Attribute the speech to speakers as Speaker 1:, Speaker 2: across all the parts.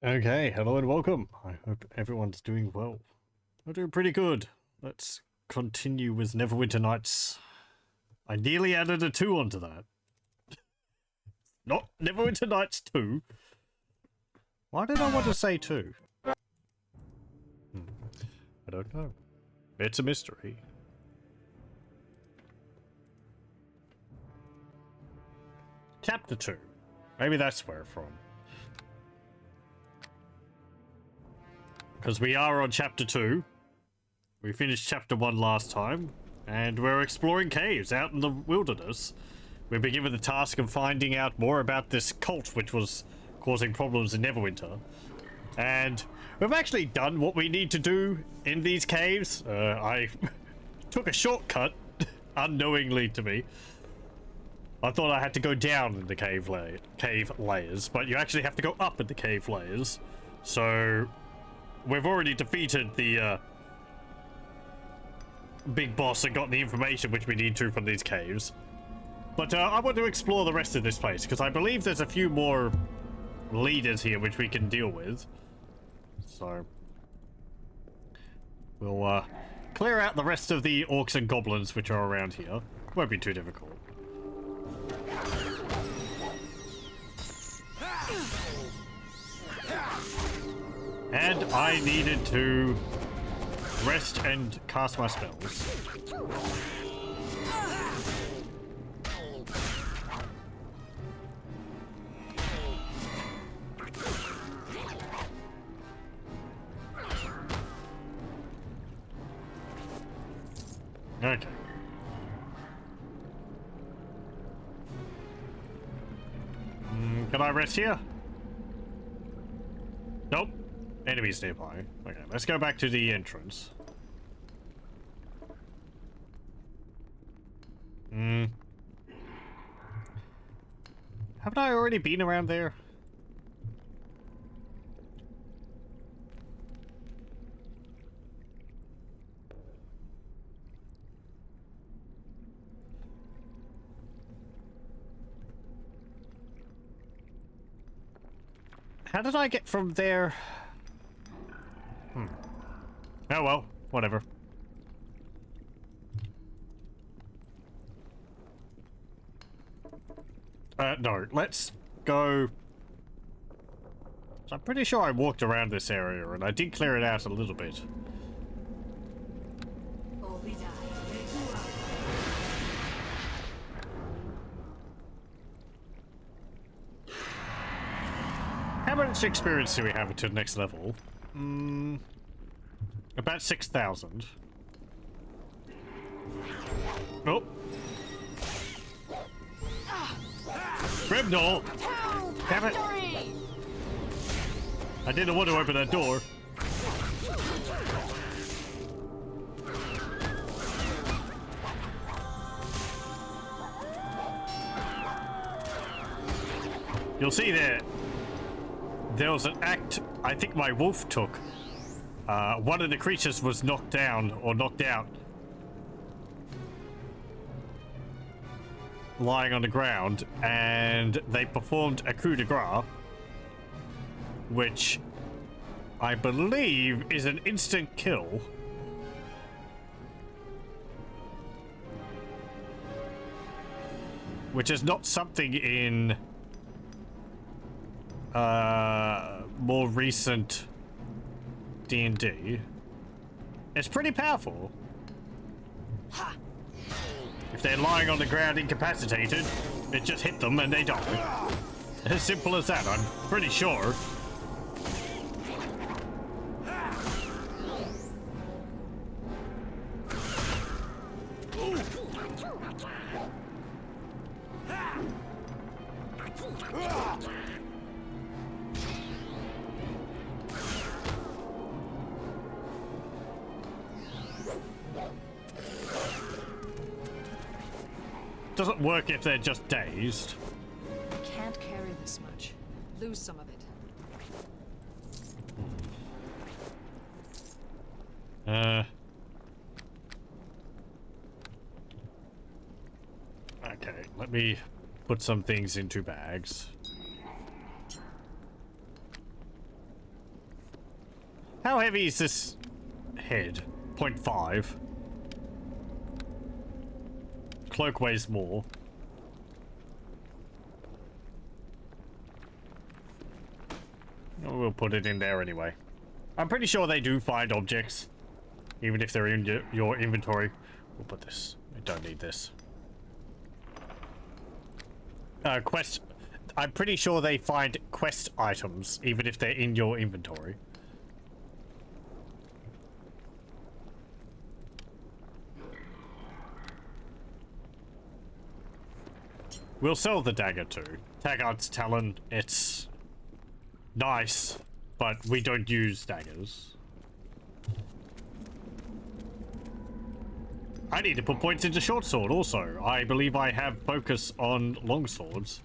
Speaker 1: Okay, hello and welcome. I hope everyone's doing well. I'm doing pretty good. Let's continue with Neverwinter Nights. I nearly added a 2 onto that. Not Neverwinter Nights 2. Why did I want to say 2? I don't know. It's a mystery. Chapter 2. Maybe that's where from. Because we are on Chapter 2. We finished Chapter 1 last time. And we're exploring caves out in the wilderness. We've been given the task of finding out more about this cult which was causing problems in Neverwinter. And we've actually done what we need to do in these caves. I took a shortcut, unknowingly to me. I thought I had to go down in the cave layers, but you actually have to go up in the cave layers. So we've already defeated the big boss and gotten the information which we need to from these caves. But I want to explore the rest of this place, because I believe there's a few more leaders here which we can deal with. So we'll clear out the rest of the orcs and goblins which are around here. Won't be too difficult. And I needed to rest and cast my spells. Okay. Can I rest here? Nope. Enemies nearby. Okay, let's go back to the entrance. Haven't I already been around there? How did I get from there? Oh well, whatever. No, let's go. So I'm pretty sure I walked around this area and I did clear it out a little bit. How much experience do we have to the next level? About 6,000. Oh. Grimnall! Damn it! I didn't want to open that door. You'll see there was an act I think my wolf took. One of the creatures was knocked down or knocked out, lying on the ground, and they performed a coup de grace, which I believe is an instant kill. Which is not something in more recent D&D. It's pretty powerful. If they're lying on the ground incapacitated, it just hit them and they die. As simple as that, I'm pretty sure. Doesn't work if they're just dazed.
Speaker 2: Can't carry this much. Lose some of it.
Speaker 1: Okay, let me put some things into bags. How heavy is this head? 0.5. Cloak weighs more. Oh, we'll put it in there anyway. I'm pretty sure they do find objects, even if they're in your inventory. We'll put this. We don't need this. Quest. I'm pretty sure they find quest items, even if they're in your inventory. We'll sell the dagger too. Taggart's Talon, it's nice, but we don't use daggers. I need to put points into short sword also. I believe I have focus on long swords.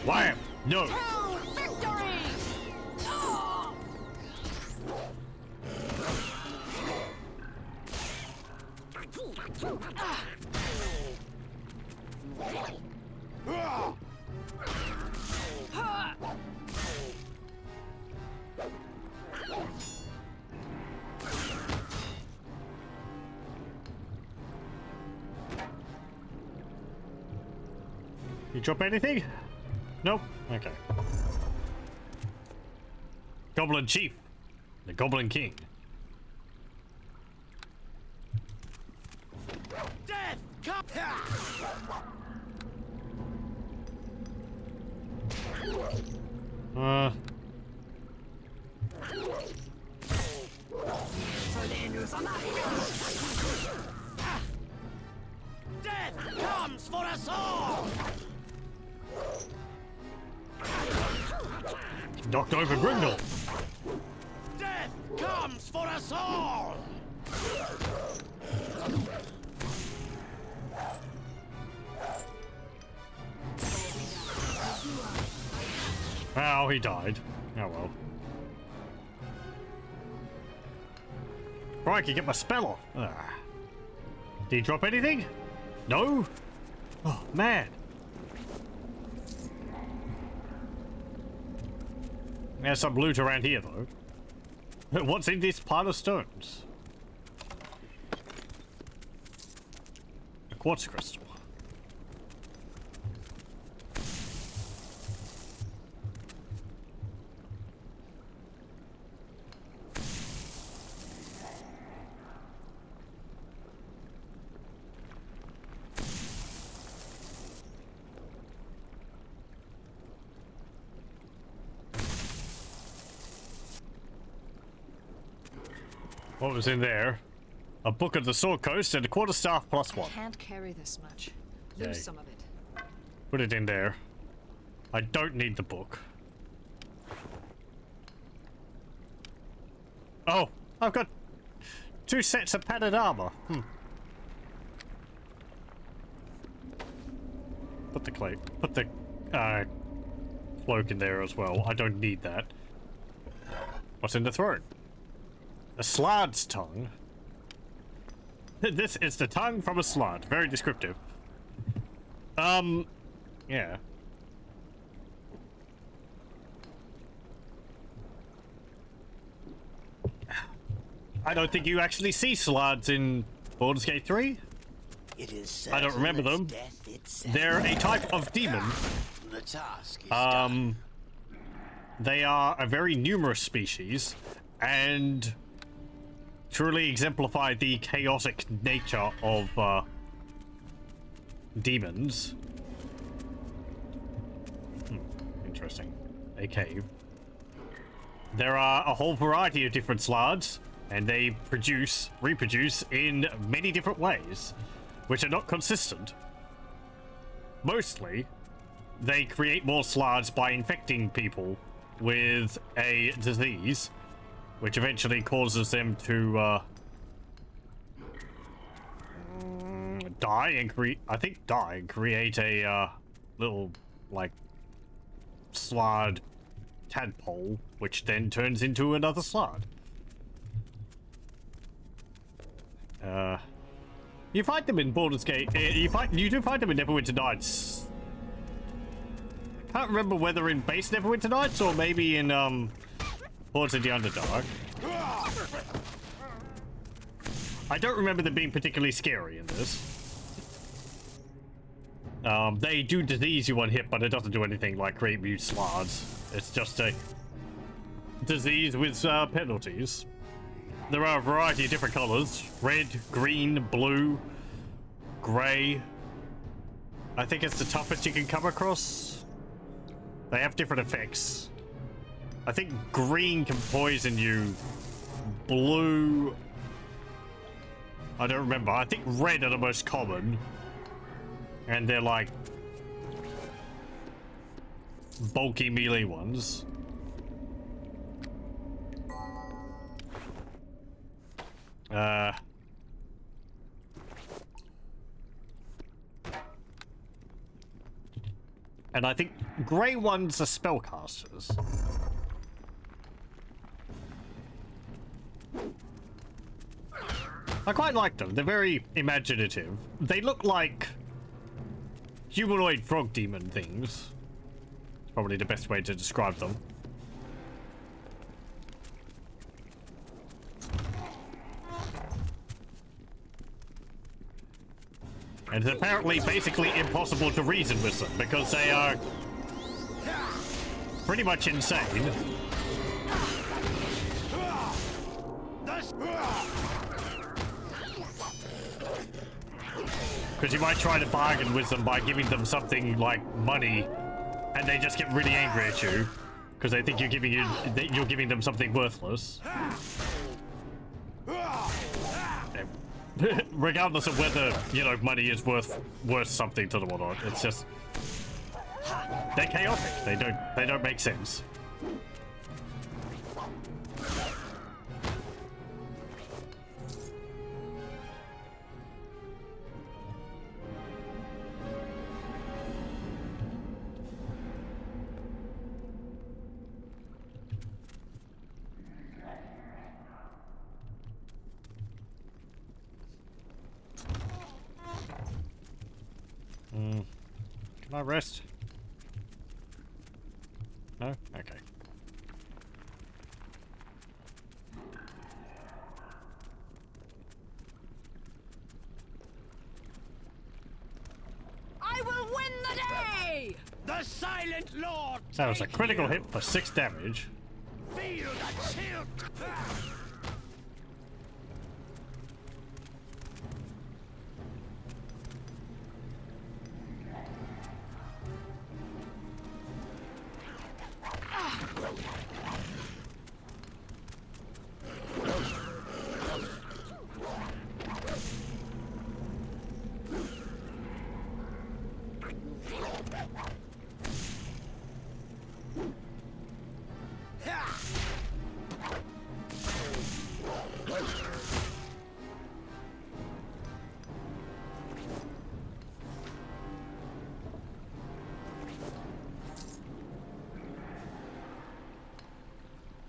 Speaker 1: Wham! No! You drop anything? Nope. Okay. Goblin Chief. The Goblin King.
Speaker 3: Death! Come! Death comes for us all!
Speaker 1: Knocked over Grindel.
Speaker 3: Death comes for us all!
Speaker 1: Oh, he died. Oh well. Right, I can get my spell off. Ah. Did he drop anything? No? Oh, man. There's some loot around here, though. What's in this pile of stones? A quartz crystal. What was in there? A book of the Sword Coast and a quarterstaff plus one.
Speaker 2: I can't carry this much. Lose
Speaker 1: Okay.
Speaker 2: some of it.
Speaker 1: Put it in there. I don't need the book. Oh, I've got 2 sets of padded armor. Put the cloak in there as well. I don't need that. What's in the throat? A slard's tongue. This is the tongue from a slard. Very descriptive. Yeah. I don't think you actually see slards in Baldur's Gate 3.
Speaker 3: It is
Speaker 1: I don't remember them. They're a type of demon.
Speaker 3: The task is done.
Speaker 1: They are a very numerous species and truly exemplify the chaotic nature of demons. Interesting. A cave. There are a whole variety of different slards, and they reproduce in many different ways, which are not consistent. Mostly, they create more slards by infecting people with a disease, which eventually causes them to die and create a little like slard tadpole, which then turns into another slard. You fight them in Baldur's Gate. You do fight them in Neverwinter Nights. I can't remember whether in base Neverwinter Nights or maybe in Lords of the Underdark. I don't remember them being particularly scary in this. They do disease you one hit, but it doesn't do anything like create mute slards. It's just a disease with penalties. There are a variety of different colors: red, green, blue, gray. I think it's the toughest you can come across. They have different effects. I think green can poison you. Blue, I don't remember. I think red are the most common. And they're like bulky melee ones. And I think grey ones are spellcasters. I quite like them. They're very imaginative. They look like humanoid frog demon things. It's probably the best way to describe them. And it's apparently basically impossible to reason with them because they are pretty much insane. Because you might try to bargain with them by giving them something like money, and they just get really angry at you because they think you're giving them something worthless. Regardless of whether, you know, money is worth something to them or not, it's just they're chaotic. They don't make sense. Can I rest? No? Okay.
Speaker 2: I will win the day!
Speaker 3: The Silent Lord!
Speaker 1: That was a critical hit for 6 damage.
Speaker 3: Feel the chill!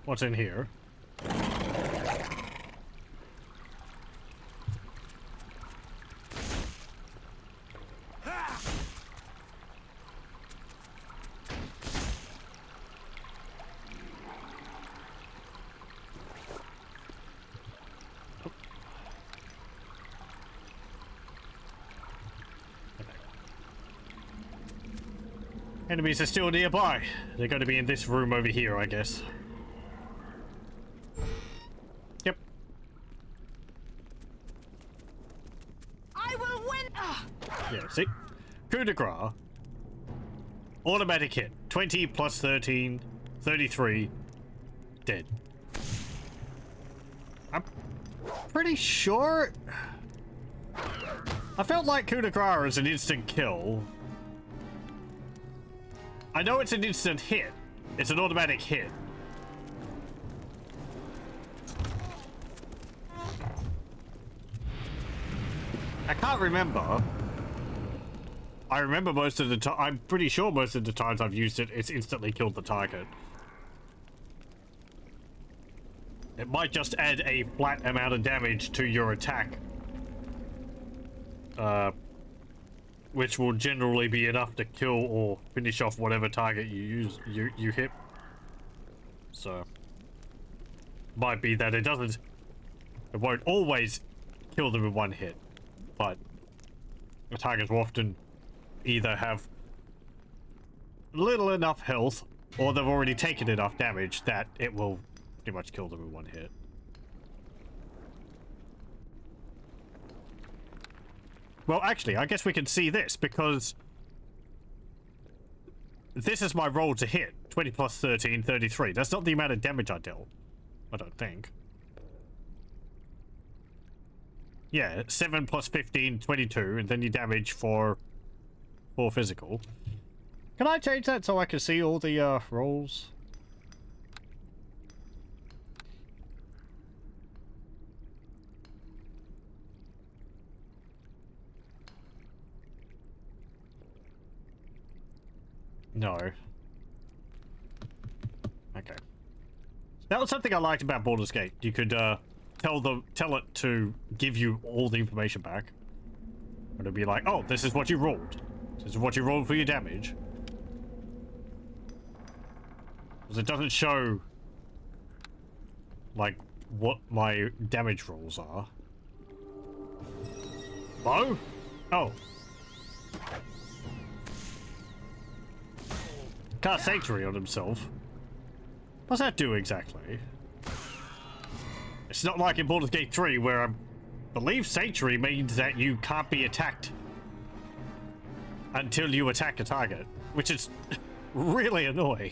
Speaker 1: What's in here? Enemies are still nearby. They're going to be in this room over here, I guess. Yep.
Speaker 2: I will win!
Speaker 1: Yeah, see? Coup de grace. Automatic hit. 20 plus 13. 33. Dead. I'm pretty sure... I felt like coup de grace is an instant kill. I know it's an instant hit. It's an automatic hit. I can't remember. I remember most of the time. I'm pretty sure most of the times I've used it, it's instantly killed the target. It might just add a flat amount of damage to your attack. which will generally be enough to kill or finish off whatever target you hit. So might be that it won't always kill them in one hit, but the targets will often either have little enough health or they've already taken enough damage that it will pretty much kill them in one hit. Well, actually, I guess we can see this, because this is my roll to hit. 20 plus 13, 33. That's not the amount of damage I dealt. I don't think. Yeah, 7 plus 15, 22, and then you damage for physical. Can I change that so I can see all the rolls? No. Okay. That was something I liked about Baldur's Gate. You could tell it to give you all the information back. And it'd be like, oh, this is what you rolled. This is what you rolled for your damage. Because it doesn't show like what my damage rolls are. Hello? Oh. Cast Sanctuary on himself. What's that do exactly? It's not like in Baldur's Gate 3 where I believe Sanctuary means that you can't be attacked until you attack a target, which is really annoying.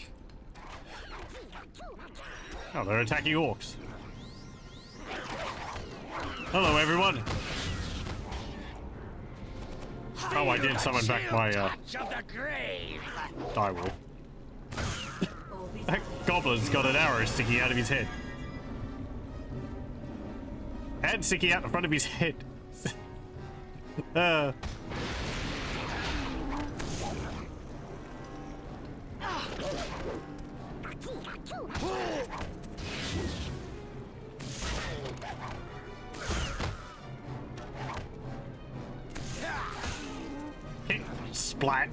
Speaker 1: Oh, they're attacking orcs. Hello, everyone. Oh, I did summon back my direwolf. That goblin's got an arrow sticking out of his head. And sticking out the front of his head. Splat.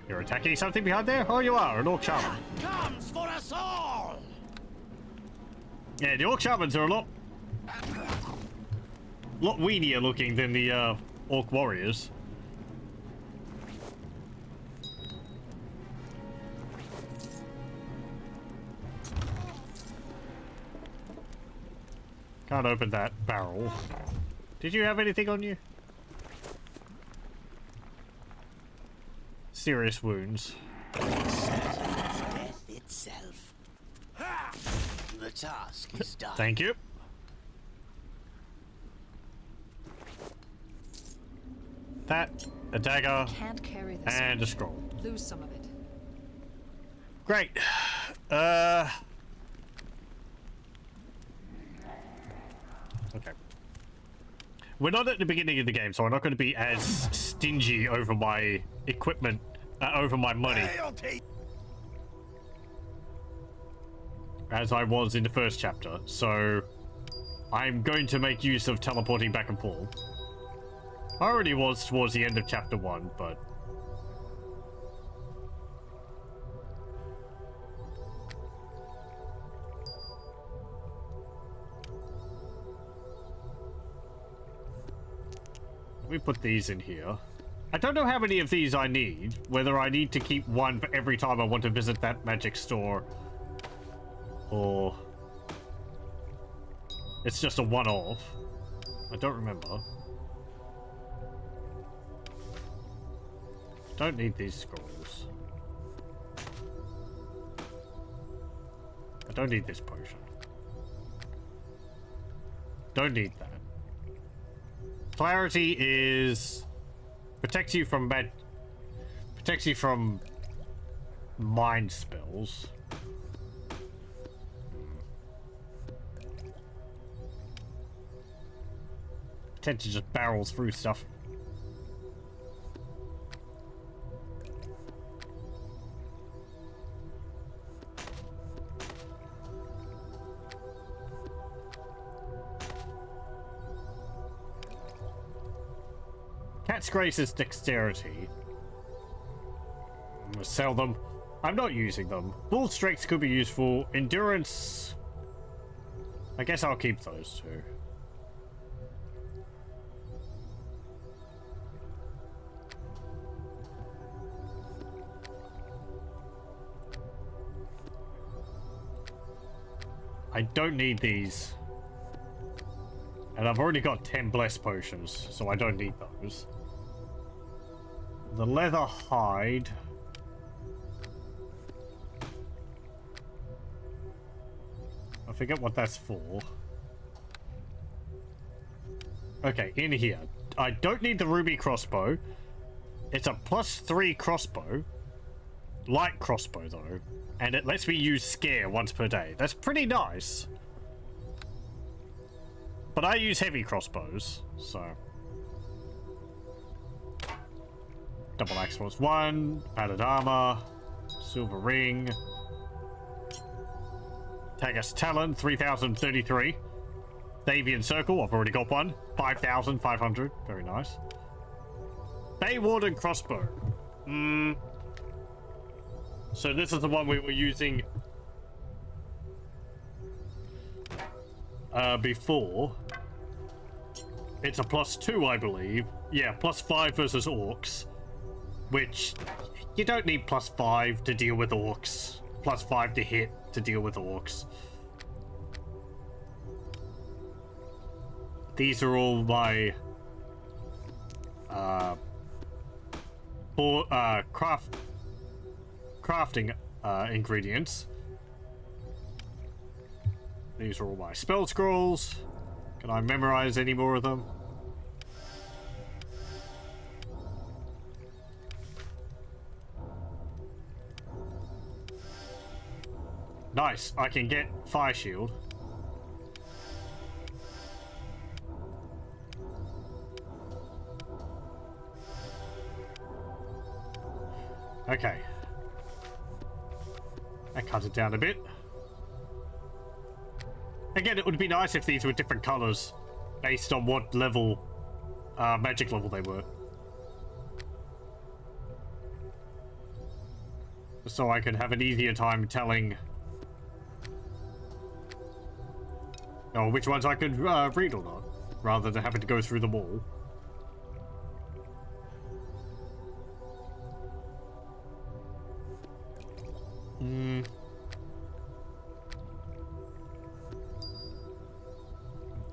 Speaker 1: You're attacking something behind there? Oh, you are, an orc shaman.
Speaker 3: Comes for us all!
Speaker 1: Yeah, the orc shamans are a lot weenier looking than the orc warriors. Can't open that barrel. Did you have anything on you? Serious wounds.
Speaker 3: Death itself. The task is done.
Speaker 1: Thank you. That, a dagger,
Speaker 2: Can't carry this
Speaker 1: and a
Speaker 2: much.
Speaker 1: scroll.
Speaker 2: Lose some of it.
Speaker 1: Great. Okay. We're not at the beginning of the game, so we're not going to be as stingy over my equipment, over my money, as I was in the first chapter. So I'm going to make use of teleporting back and forth. I already was towards the end of chapter 1, but let me put these in here. I don't know how many of these I need, whether I need to keep one for every time I want to visit that magic store, or it's just a one-off. I don't remember. Don't need these scrolls. I don't need this potion. Don't need that. Clarity is protects you from mind spells. Tend to just barrels through stuff. Cat's Grace is dexterity. I'm gonna sell them. I'm not using them. Bull Strength could be useful. Endurance... I guess I'll keep those two. I don't need these. And I've already got 10 blessed potions, so I don't need those. The leather hide. I forget what that's for. Okay, in here. I don't need the ruby crossbow. It's a +3 crossbow. Light crossbow, though. And it lets me use scare once per day. That's pretty nice. But I use heavy crossbows, so... Double axe +1, padded armor, silver ring, Tagus Talon, 3033, Davian Circle, I've already got one, 5,500, very nice. Bay Warden Crossbow. So this is the one we were using before. It's a +2, I believe. Yeah, +5 versus orcs. Which, you don't need +5 to deal with orcs. +5 to hit to deal with orcs. These are all my crafting ingredients. These are all my spell scrolls. Can I memorize any more of them? Nice, I can get Fire Shield. Okay. That cuts it down a bit. Again, it would be nice if these were different colors based on what level, magic level they were. So I could have an easier time telling which ones I could read or not, rather than having to go through them all.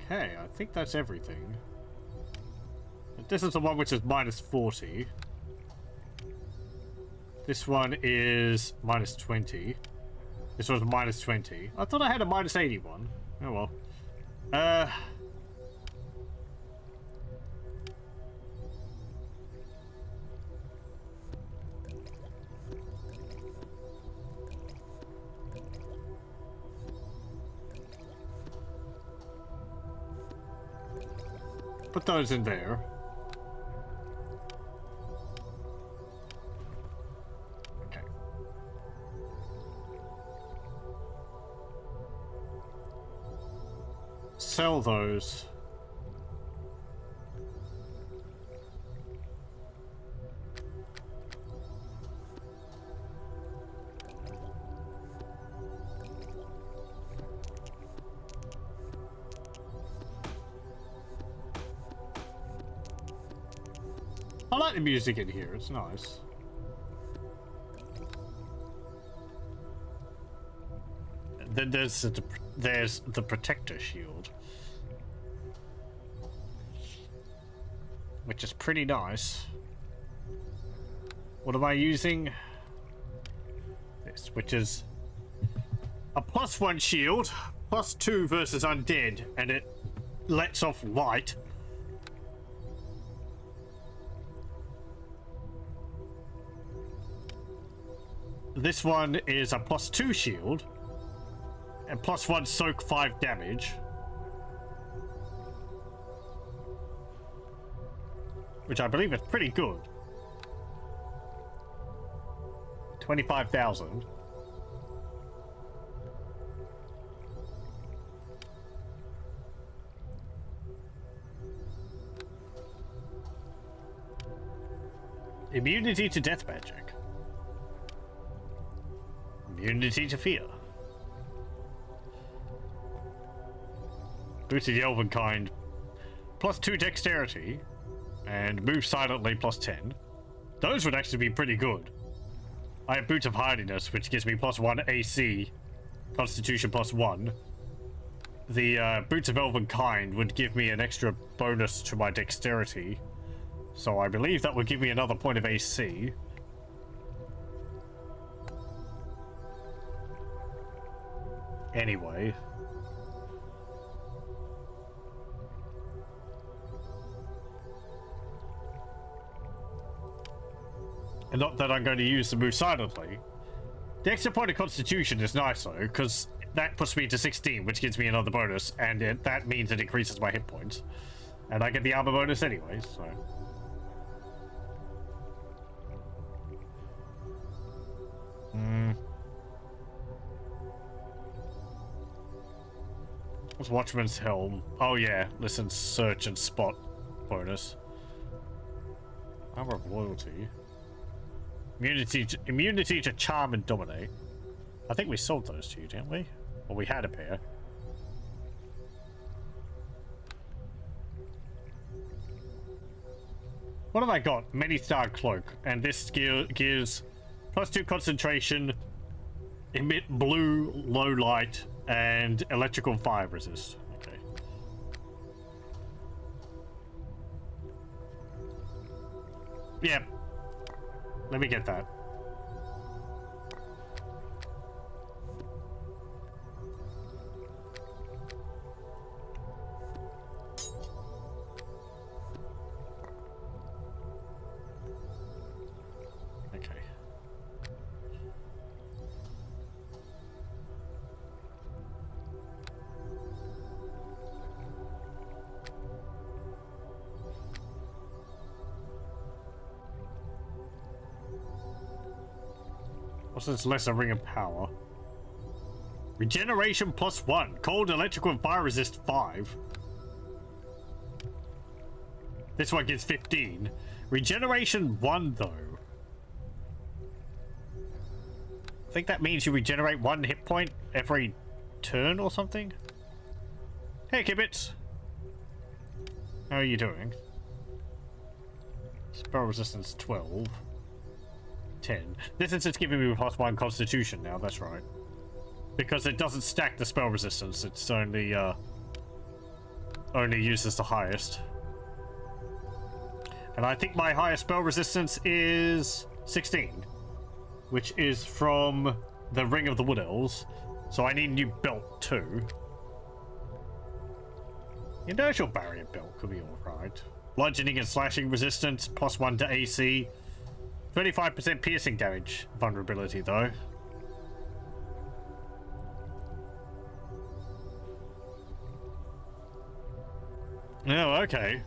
Speaker 1: Okay, I think that's everything. This is the one which is -40. This one is -20. This one's -20. I thought I had a -81. Oh well. Put those in there. Okay. Sell those. I like the music in here, it's nice. Then there's the protector shield, which is pretty nice. What am I using? This, which is a +1 shield, +2 versus undead, and it lets off light. This one is a +2 shield and +1 soak 5 damage, which I believe is pretty good. 25,000. Immunity to death magic. Immunity to fear. Boots of the Elven kind. +2 dexterity. And move silently +10. Those would actually be pretty good. I have Boots of Hardiness, which gives me +1 AC. Constitution +1. The Boots of Elven kind would give me an extra bonus to my dexterity. So I believe that would give me another point of AC. Anyway. And not that I'm going to use the move silently. The extra point of Constitution is nice though, because that puts me to 16, which gives me another bonus, and that means it increases my hit points. And I get the armor bonus anyway, so... What's Watchman's Helm? Oh yeah, listen, search and spot bonus. Armor of Loyalty. Immunity to charm and dominate. I think we sold those to you, didn't we? Or we had a pair. What have I got? Many-star cloak, and this skill gives +2 concentration, emit blue, low light, and electrical fire resist. Okay. Yep. Let me get that. Okay. What's this lesser ring of power? Regeneration +1. Cold, electrical, and fire resist 5. This one gives 15. Regeneration 1 though. I think that means you regenerate 1 hit point every turn or something? Hey Kibbits! How are you doing? Spell resistance 12. 10. This is just giving me +1 constitution now, that's right. Because it doesn't stack the spell resistance, it's only uses the highest. And I think my highest spell resistance is 16. Which is from the Ring of the Wood Elves. So I need a new belt too. Inertial barrier belt could be alright. Bludgeoning and slashing resistance, +1 to AC. 25% piercing damage vulnerability though. Oh, okay.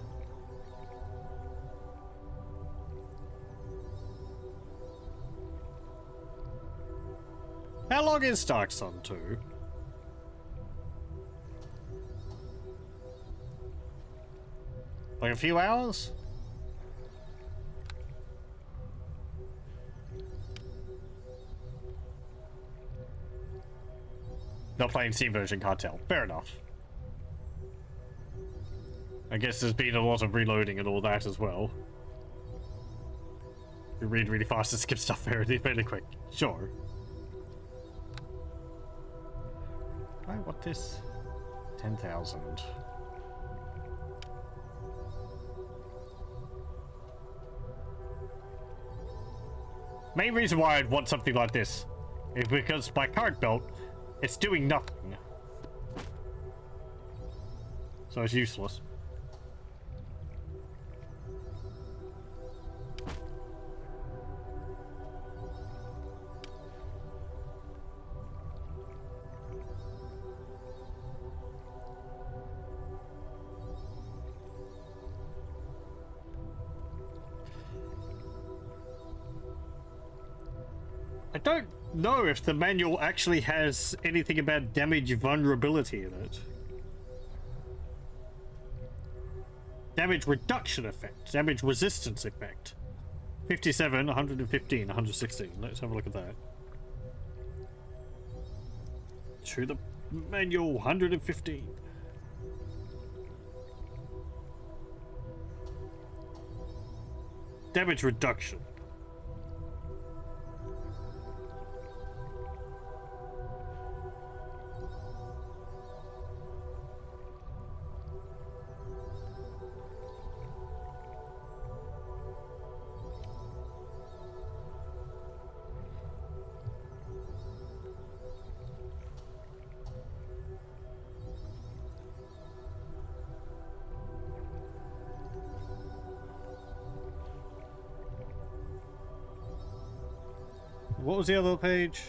Speaker 1: How long is Dark Sun 2? Like a few hours? Not playing Steam version, can't tell. Fair enough. I guess there's been a lot of reloading and all that as well. You read really fast and skip stuff fairly quick. Sure. I want this. 10,000. Main reason why I'd want something like this is because my current belt, it's doing nothing. So it's useless. I don't know if the manual actually has anything about damage vulnerability in it. Damage reduction effect, damage resistance effect. 57, 115, 116. Let's have a look at that. To the manual, 115. Damage reduction. What was the other page?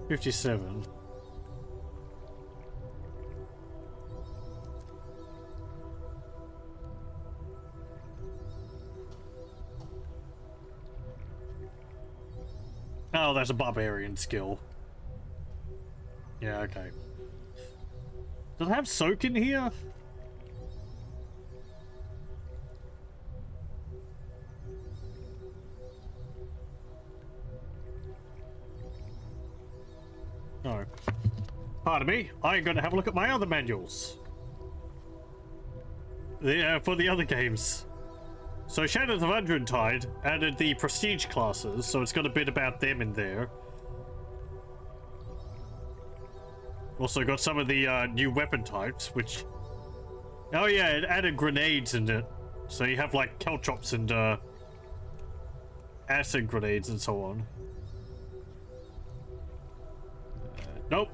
Speaker 1: 57. Oh, that's a barbarian skill. Yeah, okay. Does it have soak in here? No. Pardon me, I'm going to have a look at my other manuals. For the other games. So Shadows of Undrentide added the prestige classes, so it's got a bit about them in there. Also got some of the new weapon types, which... Oh yeah, it added grenades in it. So you have like caltrops and acid grenades and so on. Nope.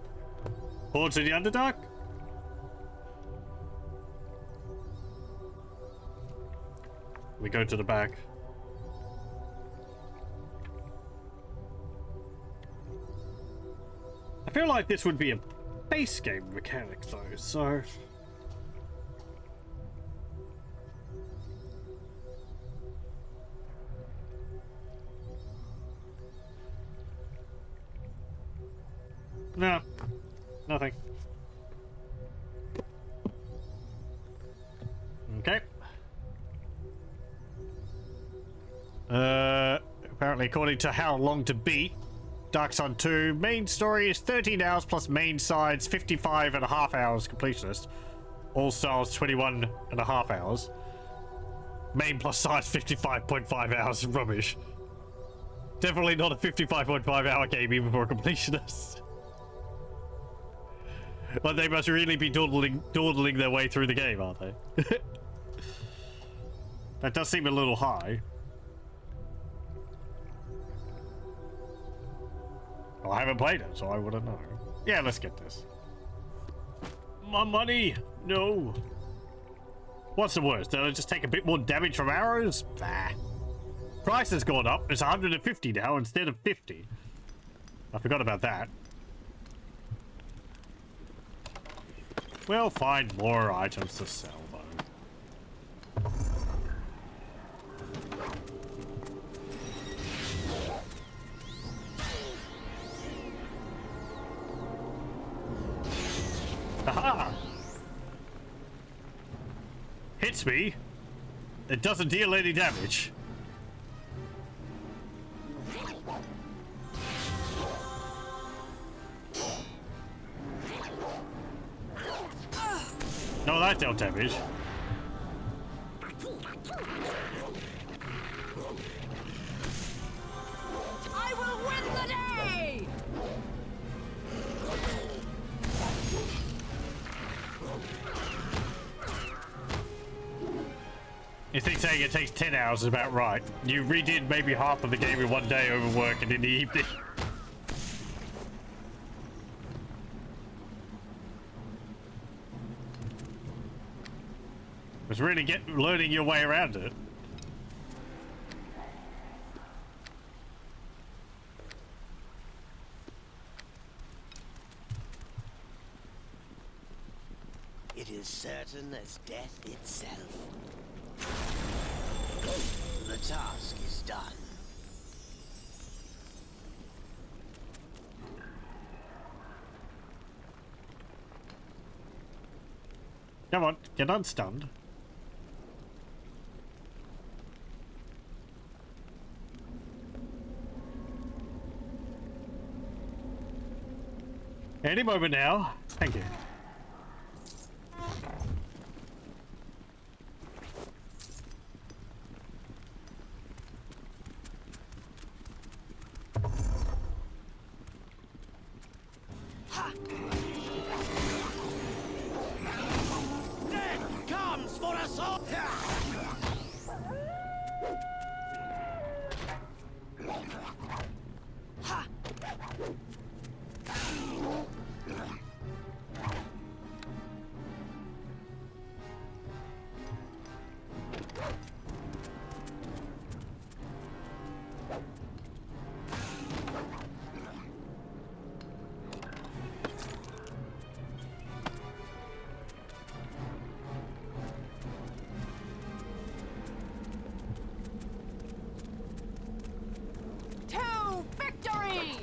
Speaker 1: Hordes in the Underdark? We go to the back. I feel like this would be a base game mechanic though, so... No. Nothing. Okay. Apparently according to How Long to Beat, Dark Sun 2, main story is 13 hours plus main sides, 55.5 hours completionist. All styles 21.5 hours. Main plus sides 55.5 hours, rubbish. Definitely not a 55.5 hour game even for a completionist. But they must really be dawdling their way through the game, aren't they? That does seem a little high. Well, I haven't played it, so I wouldn't know. Yeah, let's get this. My money! No! What's the worst? Did I just take a bit more damage from arrows? Bah. Price has gone up. It's 150 now instead of 50. I forgot about that. We'll find more items to sell, though. Aha! Hits me. It doesn't deal any damage. No, that dealt damage.
Speaker 2: I will win the day!
Speaker 1: You think saying it takes 10 hours is about right. You redid maybe half of the game in one day over work and in the evening. It's really learning your way around it.
Speaker 3: It is certain as death itself. The task is done.
Speaker 1: Come on, get unstunned. Any moment now. Thank you.
Speaker 3: Death comes for us all!
Speaker 2: To victory!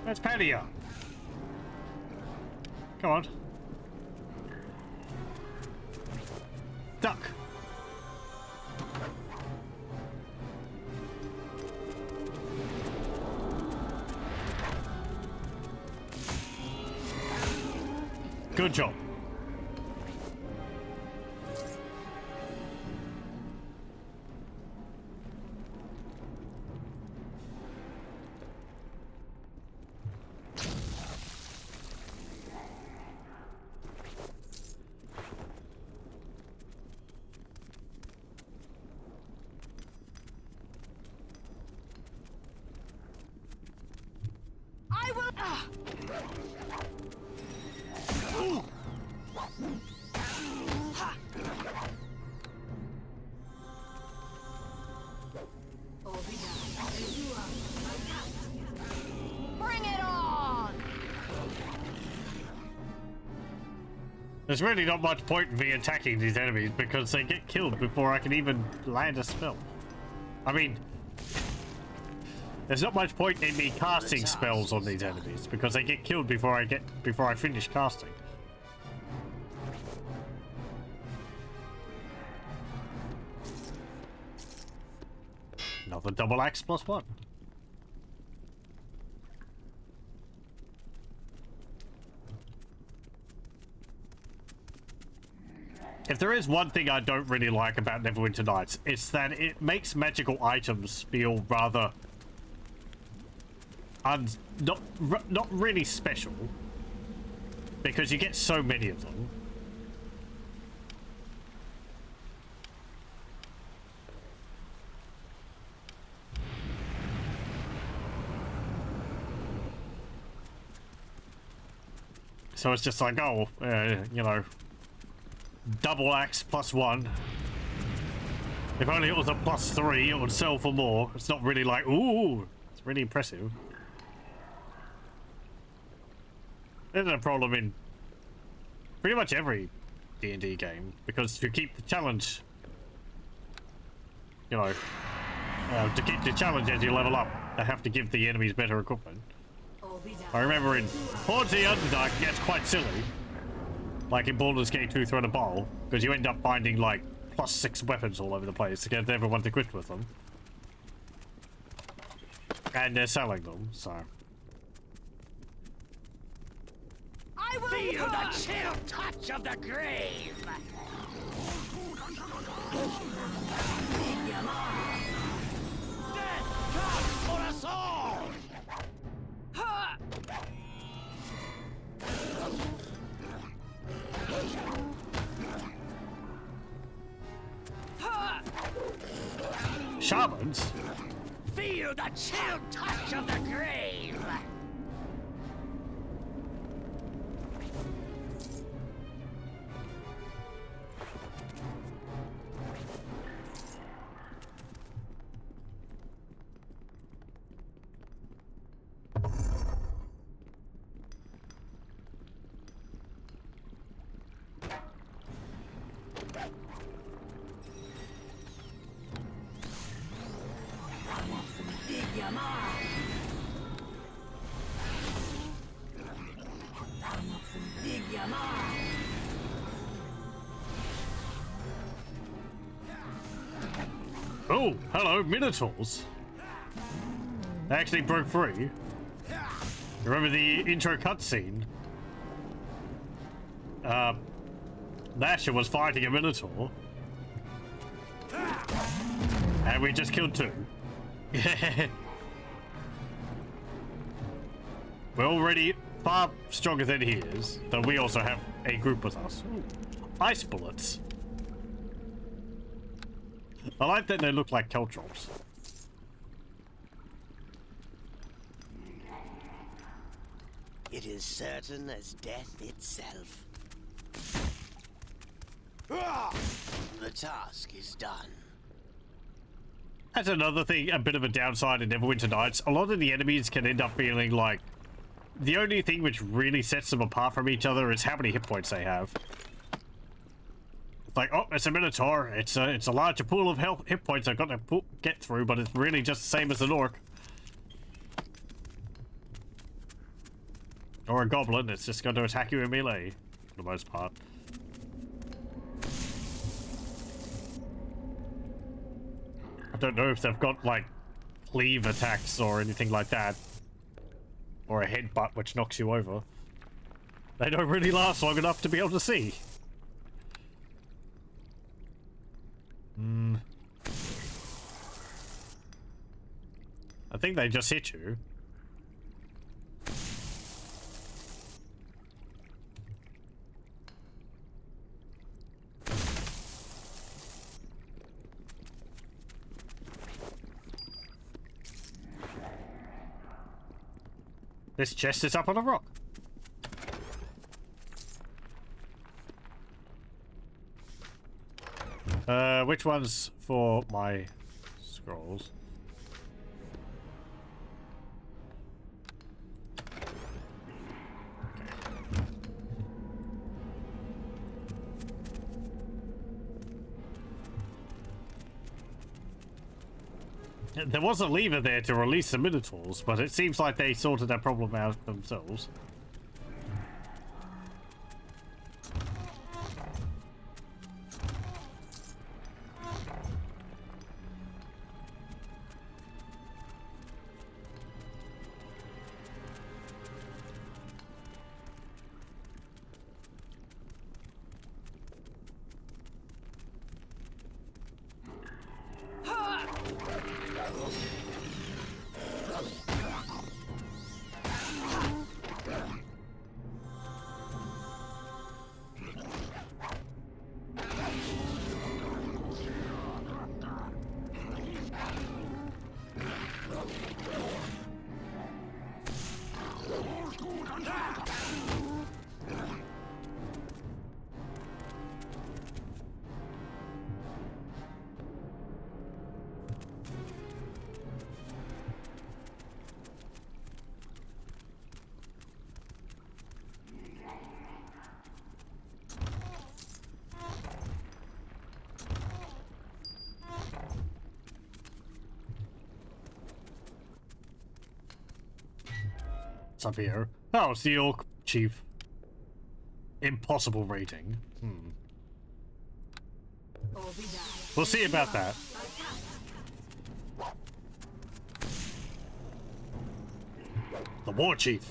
Speaker 1: That's patio. Come on. Duck. Good job.
Speaker 2: I will. Bring it on!
Speaker 1: There's really not much point in me attacking these enemies because they get killed before I can even land a spell. I mean, there's not much point in me casting spells on these enemies because they get killed before I finish casting. Another double axe +1. If there is one thing I don't really like about Neverwinter Nights, it's that it makes magical items feel rather not really special because you get so many of them. So it's just like, oh, you know, double axe +1. If only it was a +3, it would sell for more. It's not really like, ooh, it's really impressive. There's a problem in pretty much every D&D game, because to keep the challenge, you know, to keep the challenge as you level up, they have to give the enemies better equipment. I remember in Hordes of the Underdark, it gets quite silly. Like in Baldur's Gate 2 Throne of Bowl, because you end up finding like +6 weapons all over the place to get everyone equipped with them. And they're selling them, so.
Speaker 2: I will
Speaker 3: Feel the chill touch of the grave! Death comes for us all!
Speaker 1: Shamans?
Speaker 3: Feel the chill touch of the grave!
Speaker 1: Oh, hello, Minotaurs. They actually broke free. Remember the intro cutscene? Lasher was fighting a Minotaur. And we just killed 2. We're already far stronger than he is, though we also have a group with us. Ooh. Ice bullets. I like that they look like caltrops.
Speaker 3: It is certain as death itself. The task is done.
Speaker 1: That's another thing, a bit of a downside in Neverwinter Nights. A lot of the enemies can end up feeling like the only thing which really sets them apart from each other is how many hit points they have. It's like, oh, it's a Minotaur. It's a larger pool of hit points I've got to get through, but it's really just the same as an orc. Or a goblin. It's just going to attack you in melee, for the most part. I don't know if they've got, like, cleave attacks or anything like that. Or a headbutt which knocks you over. They don't really last long enough to be able to see. I think they just hit you. This chest is up on a rock. Which one's for my scrolls? There was a lever there to release the Minotaurs, but it seems like they sorted that problem out themselves. What's up here? Oh, it's the Orc Chief. Impossible rating. We'll see about that. The War Chief.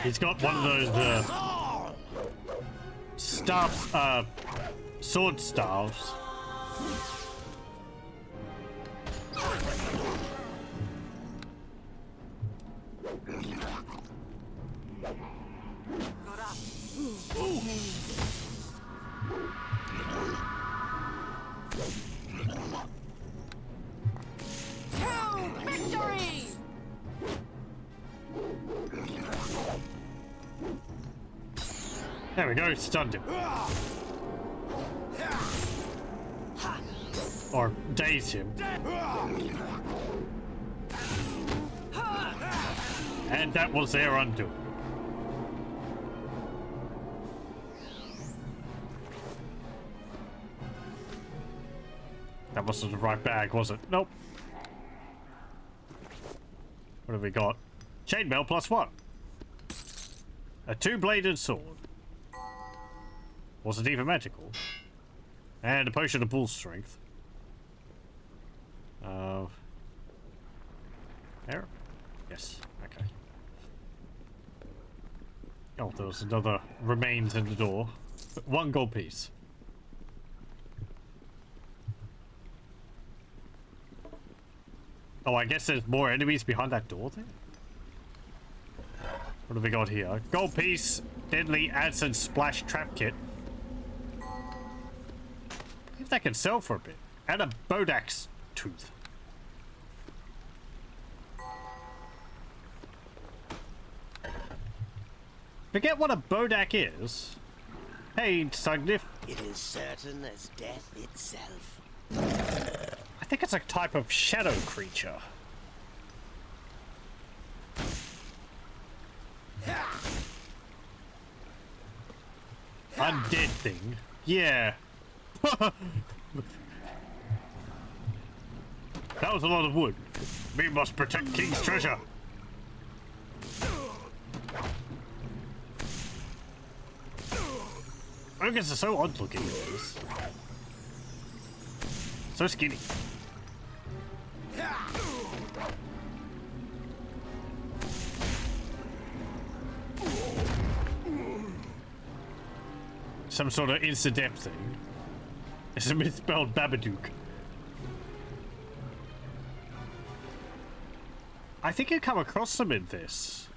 Speaker 1: He's got one of those staff, sword staffs. There we go, stunned him. Or daze him. And that was their undoing. That wasn't the right bag, was it? Nope. What have we got? Chainmail +1. A 2-bladed sword. Wasn't even magical. And a potion of bull strength. There? Yes. Okay. Oh, there was another remains in the door. 1 gold piece. Oh, I guess there's more enemies behind that door there? What have we got here? Gold piece, deadly acid splash trap kit. If that can sell for a bit. And a Bodak's tooth. Forget what a Bodak is. Hey, Sugnif.
Speaker 3: It is certain as death itself.
Speaker 1: I think it's a type of shadow creature. Undead thing. Yeah. That was a lot of wood. We must protect King's treasure. Ogres are so odd looking. So skinny. Some sort of insta-depth thing. It's a misspelled Babadook. I think you come across them in this.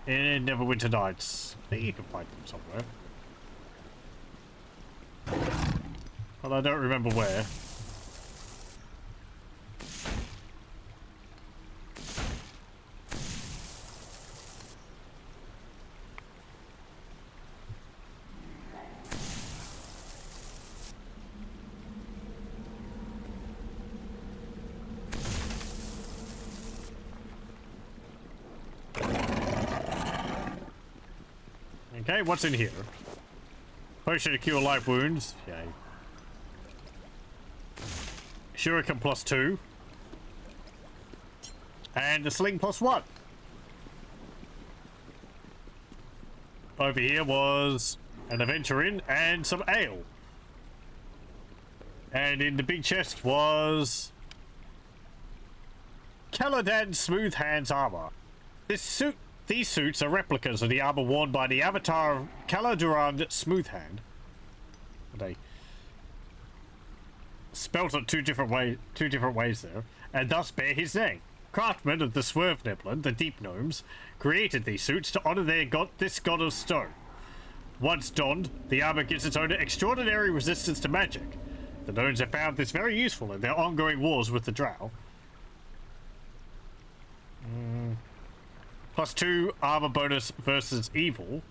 Speaker 1: In Neverwinter Nights. I think you can find them somewhere. But I don't remember where. Okay, what's in here? Potion to cure light wounds. Yay. Shuriken +2. And a sling +1. Over here was an adventure inn and some ale. And in the big chest was Caladan Smooth Hands armor. These suits are replicas of the armor worn by the avatar of Caladuran Smoothhand. They spelt it two different ways there, and thus bear his name. Craftsmen of the Swerve Neblin, the Deep Gnomes, created these suits to honor this god of stone. Once donned, the armor gives its owner extraordinary resistance to magic. The gnomes have found this very useful in their ongoing wars with the drow. +2 armor bonus versus evil,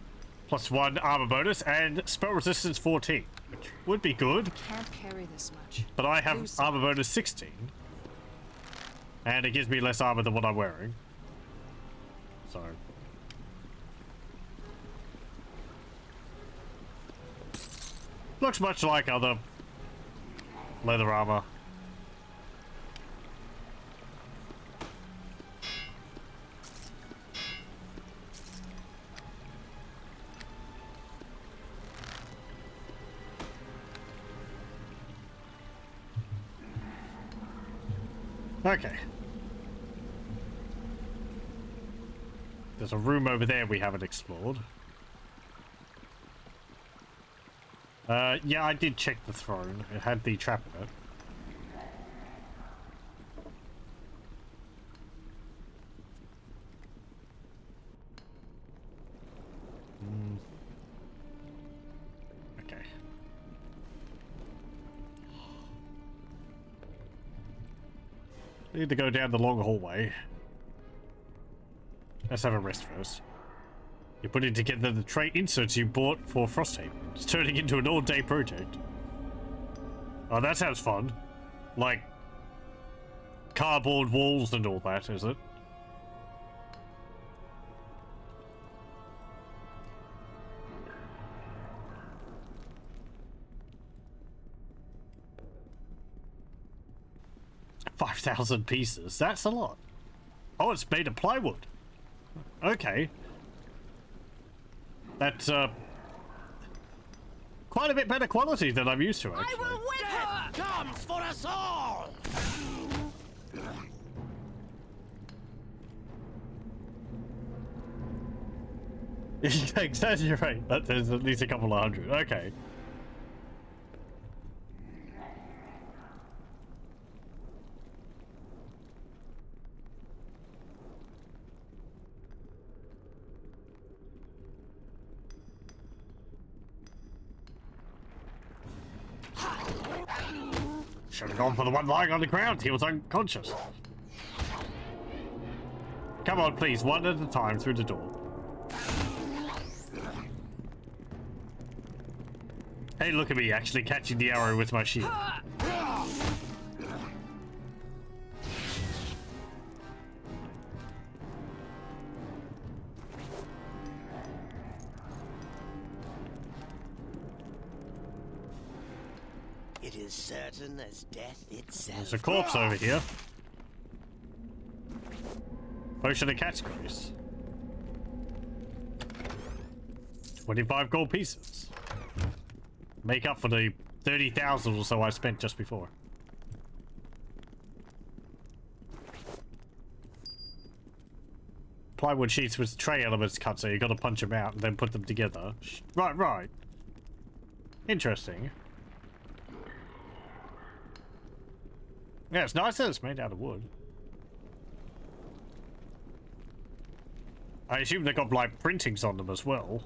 Speaker 1: +1 armor bonus, and spell resistance 14, which would be good.
Speaker 2: Can't carry this much.
Speaker 1: But I have armor bonus 16, and it gives me less armor than what I'm wearing. So looks much like other leather armor. Okay. There's a room over there we haven't explored. Yeah, I did check the throne. It had the trap in it. Okay. Need to go down the long hallway. Let's have a rest first. You're putting together the tray inserts you bought for Frosthaven. It's turning into an all-day project. Oh, that sounds fun. Like cardboard walls and all that, is it? $5,000 pieces. That's a lot. Oh, it's made of plywood. Okay. That's quite a bit better quality than I'm used to, actually.
Speaker 3: I will win! Death comes for us all!
Speaker 1: Exaggerate. That there's at least a couple of hundred. Okay. Should have gone for the one lying on the ground. He was unconscious. Come on, please. One at a time through the door. Hey, look at me actually catching the arrow with my shield.
Speaker 3: It is certain as death itself.
Speaker 1: There's a corpse over here. Potion of catch grace. 25 gold pieces. Make up for the 30,000 or so I spent just before. Plywood sheets with tray elements cut, so you gotta punch them out and then put them together. Right. Interesting. Yeah, it's nice that it's made out of wood. I assume they got like printings on them as well.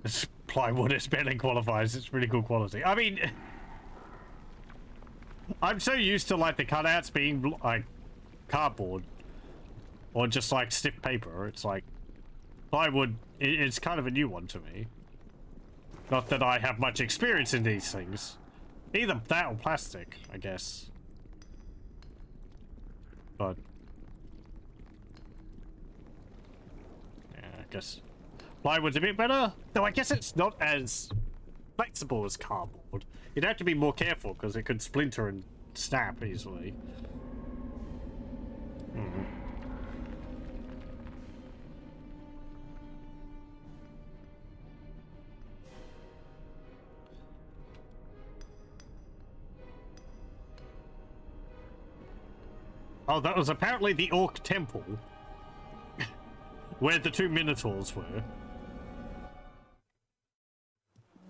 Speaker 1: This plywood is better than qualifies. It's really cool quality. I mean, I'm so used to like the cutouts being like cardboard or just like stiff paper. It's like plywood. It's kind of a new one to me. Not that I have much experience in these things. Either that or plastic, I guess. But yeah, I guess plywood's a bit better, though I guess it's not as flexible as cardboard. You'd have to be more careful because it could splinter and snap easily. Oh, that was apparently the Orc Temple. Where the two Minotaurs were.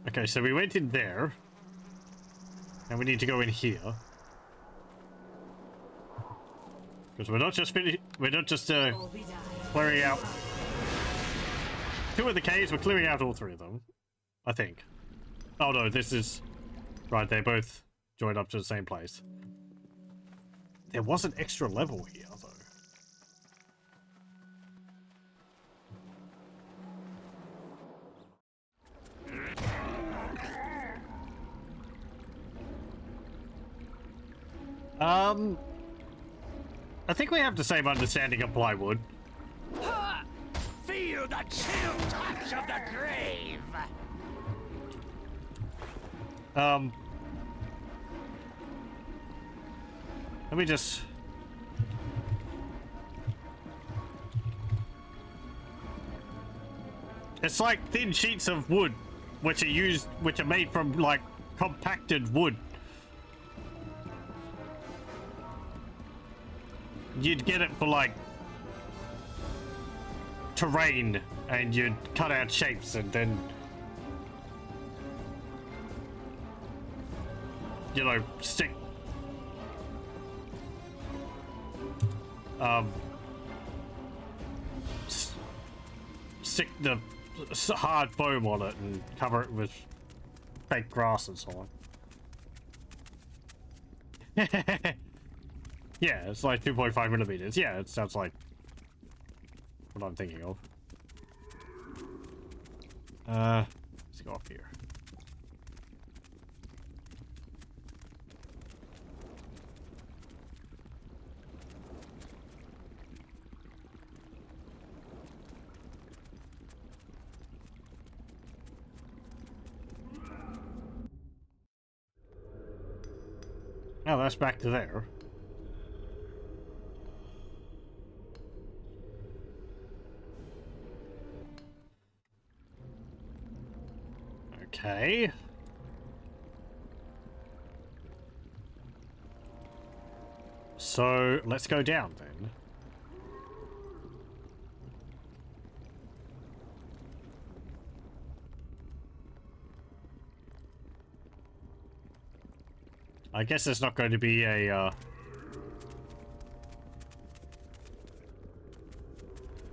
Speaker 1: Okay, so we went in there. And we need to go in here. Because we're not just clearing out two of the caves, we're clearing out all three of them. I think. Oh no, this is... Right, they both join up to the same place. There was an extra level here, though. I think we have the same understanding of plywood.
Speaker 3: Feel the chill touch of the grave.
Speaker 1: Let me just... It's like thin sheets of wood, which are made from like compacted wood. You'd get it for like terrain, and you'd cut out shapes and then, you know, stick stick the hard foam on it and cover it with fake grass and so on. Yeah, it's like 2.5 millimeters. Yeah, it sounds like what I'm thinking of. Let's go up here. Oh, that's back to there. Okay. So, let's go down then. I guess there's not going to be a,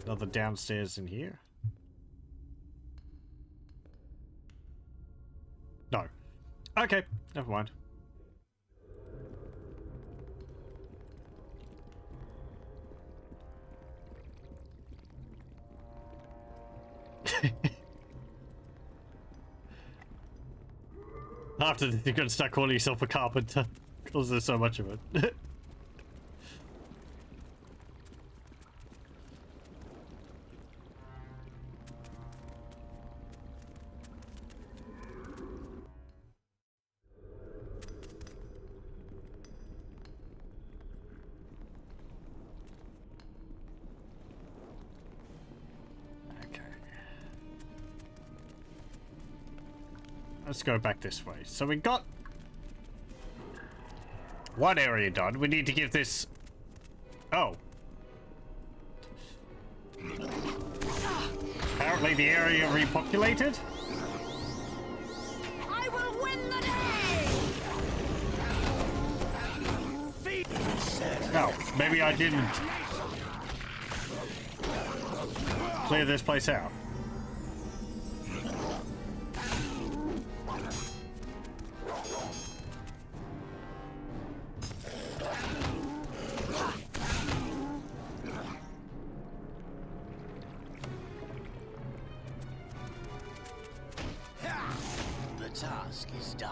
Speaker 1: another downstairs in here. No. Okay, never mind. After this, you're gonna start calling yourself a carpenter because there's so much of it. Let's go back this way. So we got one area done. We need to give this... Oh. Apparently the area repopulated?
Speaker 3: I will win the day!
Speaker 1: No, maybe I didn't clear this place out.
Speaker 3: Task is done.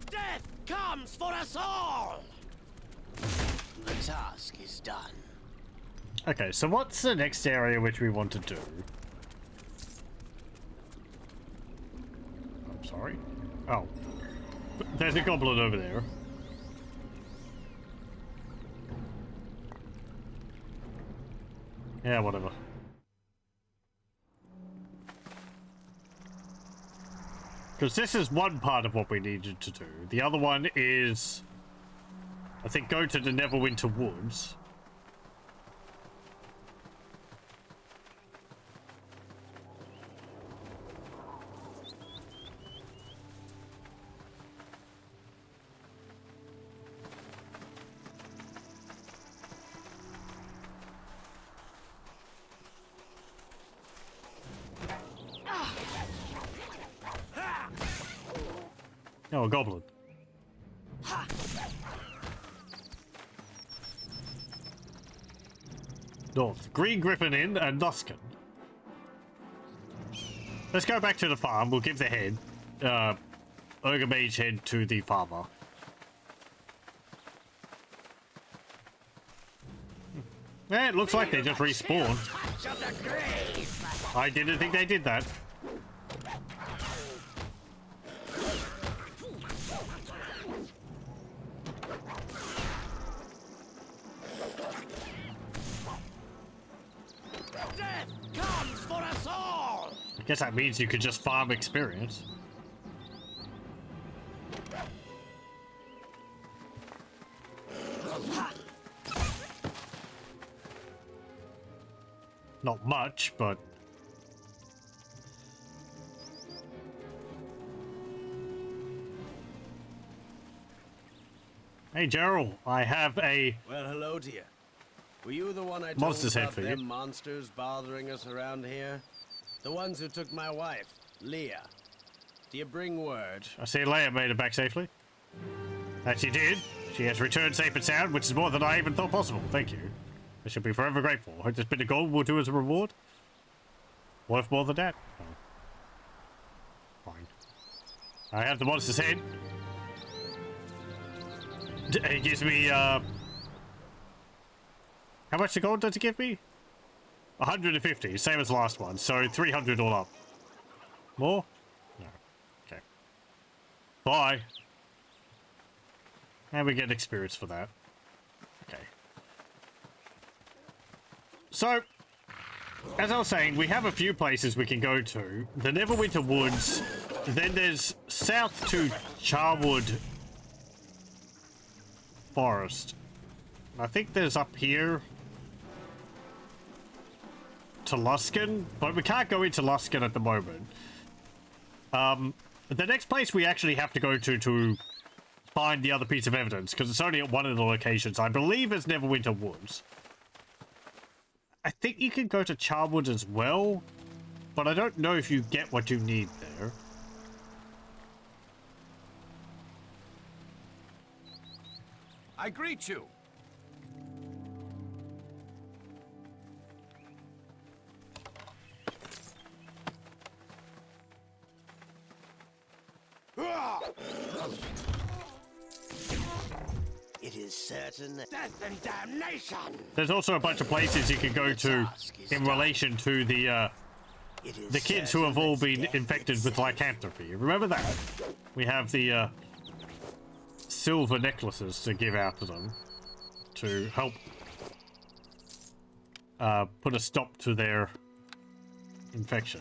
Speaker 3: Death comes for us all. The task is done.
Speaker 1: Okay, so what's the next area which we want to do? I'm sorry. Oh. There's a goblin over there. Yeah, whatever. Because this is one part of what we needed to do. The other one is, I think, go to the Neverwinter Woods. Oh, a goblin. North. Green Griffin Inn and Nuskin. Let's go back to the farm. We'll give the head, Ogre Mage head to the farmer. Yeah, it looks like they just respawned. I didn't think they did that.
Speaker 3: Death comes for us all.
Speaker 1: I guess that means you could just farm experience. Not much, but... Hey, Gerald, I have a...
Speaker 4: Well, hello to you. Were you the one I told
Speaker 1: Monster's head
Speaker 4: about
Speaker 1: for you.
Speaker 4: them monsters bothering us around here? The ones who took my wife, Leah. Do you bring word?
Speaker 1: I see Leia made it back safely. That she did. She has returned safe and sound, which is more than I even thought possible. Thank you. I shall be forever grateful. I hope this bit of gold will do as a reward. Worth more than that. Oh. Fine. I have the monster's head. It gives me, how much the gold does it give me? 150, same as the last one, so 300 all up. More? No. Okay. Bye. And we get experience for that. Okay. So, as I was saying, we have a few places we can go to. The Neverwinter Woods, then there's south to Charwood Forest. I think there's up here to Luskan, but we can't go into Luskan at the moment. The next place we actually have to go to find the other piece of evidence, because it's only at one of the locations. I believe it's Neverwinter Woods. I think you can go to Charwood as well, but I don't know if you get what you need there.
Speaker 3: I greet you.
Speaker 4: It is certain that
Speaker 3: Death and damnation.
Speaker 1: There's also a bunch of places you can go to in relation to the kids who have all been infected with lycanthropy. Remember that? We have the silver necklaces to give out to them to help put a stop to their infection.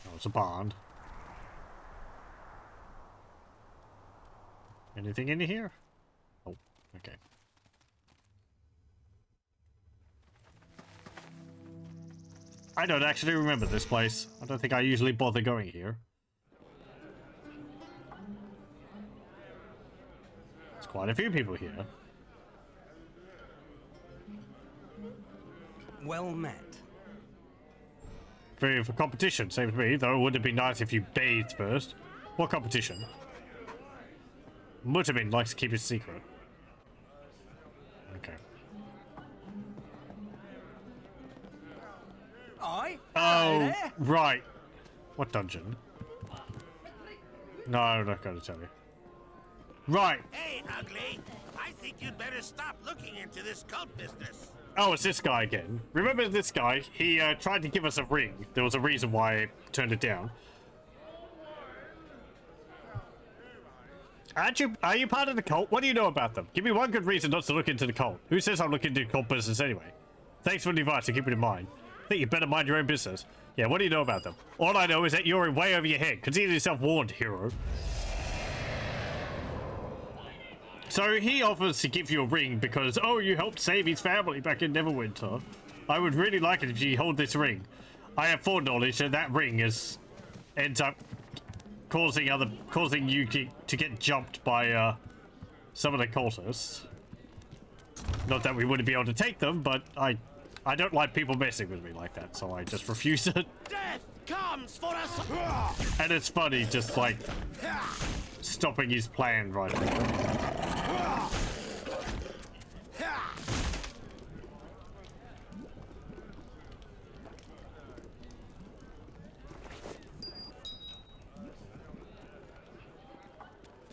Speaker 1: Oh, it's a barn. Anything in here? Oh, okay. I don't actually remember this place. I don't think I usually bother going here. There's quite a few people here.
Speaker 5: Well met.
Speaker 1: Free for competition, same as me, though it would have been nice if you bathed first. What competition? Mutamin likes to keep his secret. Okay. Oh, right. What dungeon? No, I'm not going to tell you. Right.
Speaker 3: Hey, ugly. I think you'd better stop looking into this cult business.
Speaker 1: Oh, it's this guy again. Remember this guy? He tried to give us a ring. There was a reason why I turned it down. Are you part of the cult? What do you know about them? Give me one good reason not to look into the cult. Who says I'm looking into cult business anyway? Thanks for the advice, so keep it in mind. I think you better mind your own business. Yeah, what do you know about them? All I know is that you're way over your head. Consider yourself warned, hero. So he offers to give you a ring because, oh, you helped save his family back in Neverwinter. I would really like it if you hold this ring. I have foreknowledge that that ring ends up causing you to get jumped by some of the cultists. Not that we wouldn't be able to take them, but I don't like people messing with me like that, so I just refuse it.
Speaker 3: Death comes for us.
Speaker 1: And it's funny, just like stopping his plan right there.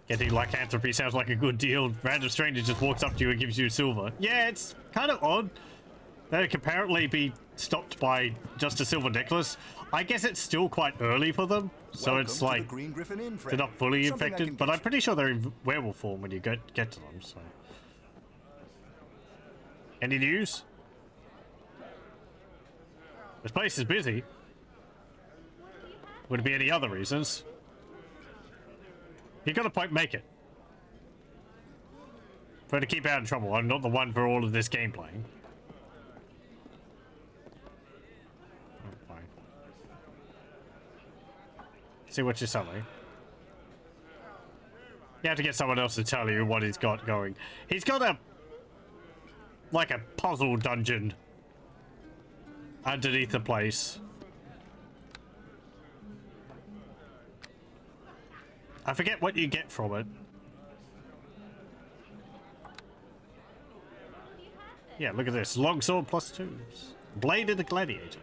Speaker 1: Getting lycanthropy sounds like a good deal. Random stranger just walks up to you and gives you silver. Yeah, it's kind of odd. They can apparently be stopped by just a silver necklace. I guess it's still quite early for them, so it's like they're not fully infected, but I'm pretty sure they're in werewolf form when you get to them, so. Any news? This place is busy. Would it be any other reasons? You gotta make it. For to keep out of trouble, I'm not the one for all of this gameplay. Oh, fine. See what you're selling. You have to get someone else to tell you what he's got going. He's got a... like a puzzle dungeon underneath the place. I forget what you get from it. Yeah, look at this. Longsword +2. Blade of the Gladiator.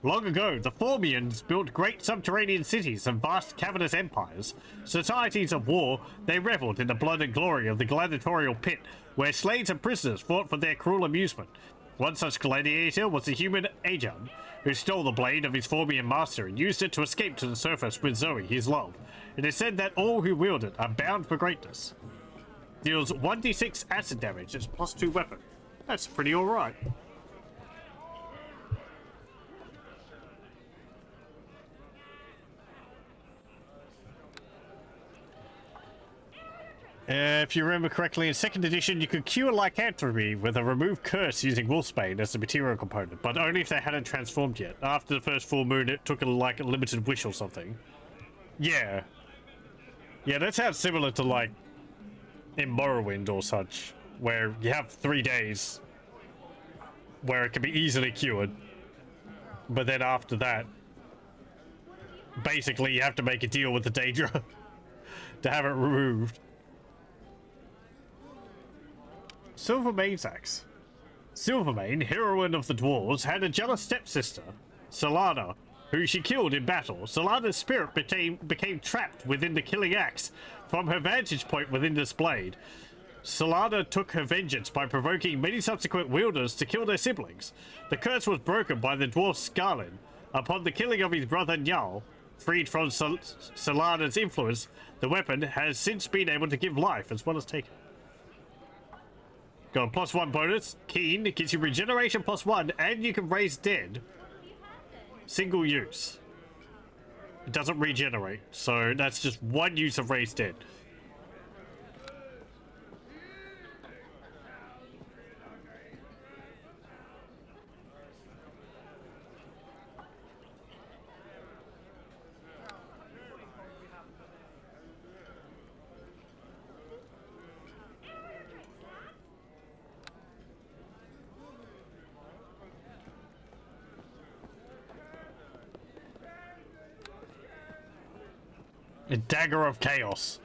Speaker 1: Long ago, the Formians built great subterranean cities and vast cavernous empires. Societies of war, they reveled in the blood and glory of the gladiatorial pit, where slaves and prisoners fought for their cruel amusement. One such gladiator was the human Ajan, who stole the blade of his Formian master and used it to escape to the surface with Zoe, his love. It is said that all who wield it are bound for greatness. Deals 1d6 acid damage as +2 weapon. That's pretty alright. If you remember correctly, in 2nd edition, you could cure lycanthropy with a remove curse using wolfsbane as the material component, but only if they hadn't transformed yet. After the first full moon, it took a limited wish or something. Yeah. Yeah, that sounds similar to, like, in Morrowind or such, where you have 3 days where it can be easily cured. But then after that, basically you have to make a deal with the Daedra to have it removed. Silvermane's axe. Silvermane, heroine of the dwarves, had a jealous stepsister, Solana, who she killed in battle. Solana's spirit became trapped within the killing axe from her vantage point within this blade. Solana took her vengeance by provoking many subsequent wielders to kill their siblings. The curse was broken by the dwarf Scarlin. Upon the killing of his brother Njal, freed from Solana's influence, the weapon has since been able to give life as well as take it. Got a +1 bonus. Keen gives you regeneration +1, and you can raise dead. Single use. It doesn't regenerate, so that's just 1 use of raise dead. A Dagger of Chaos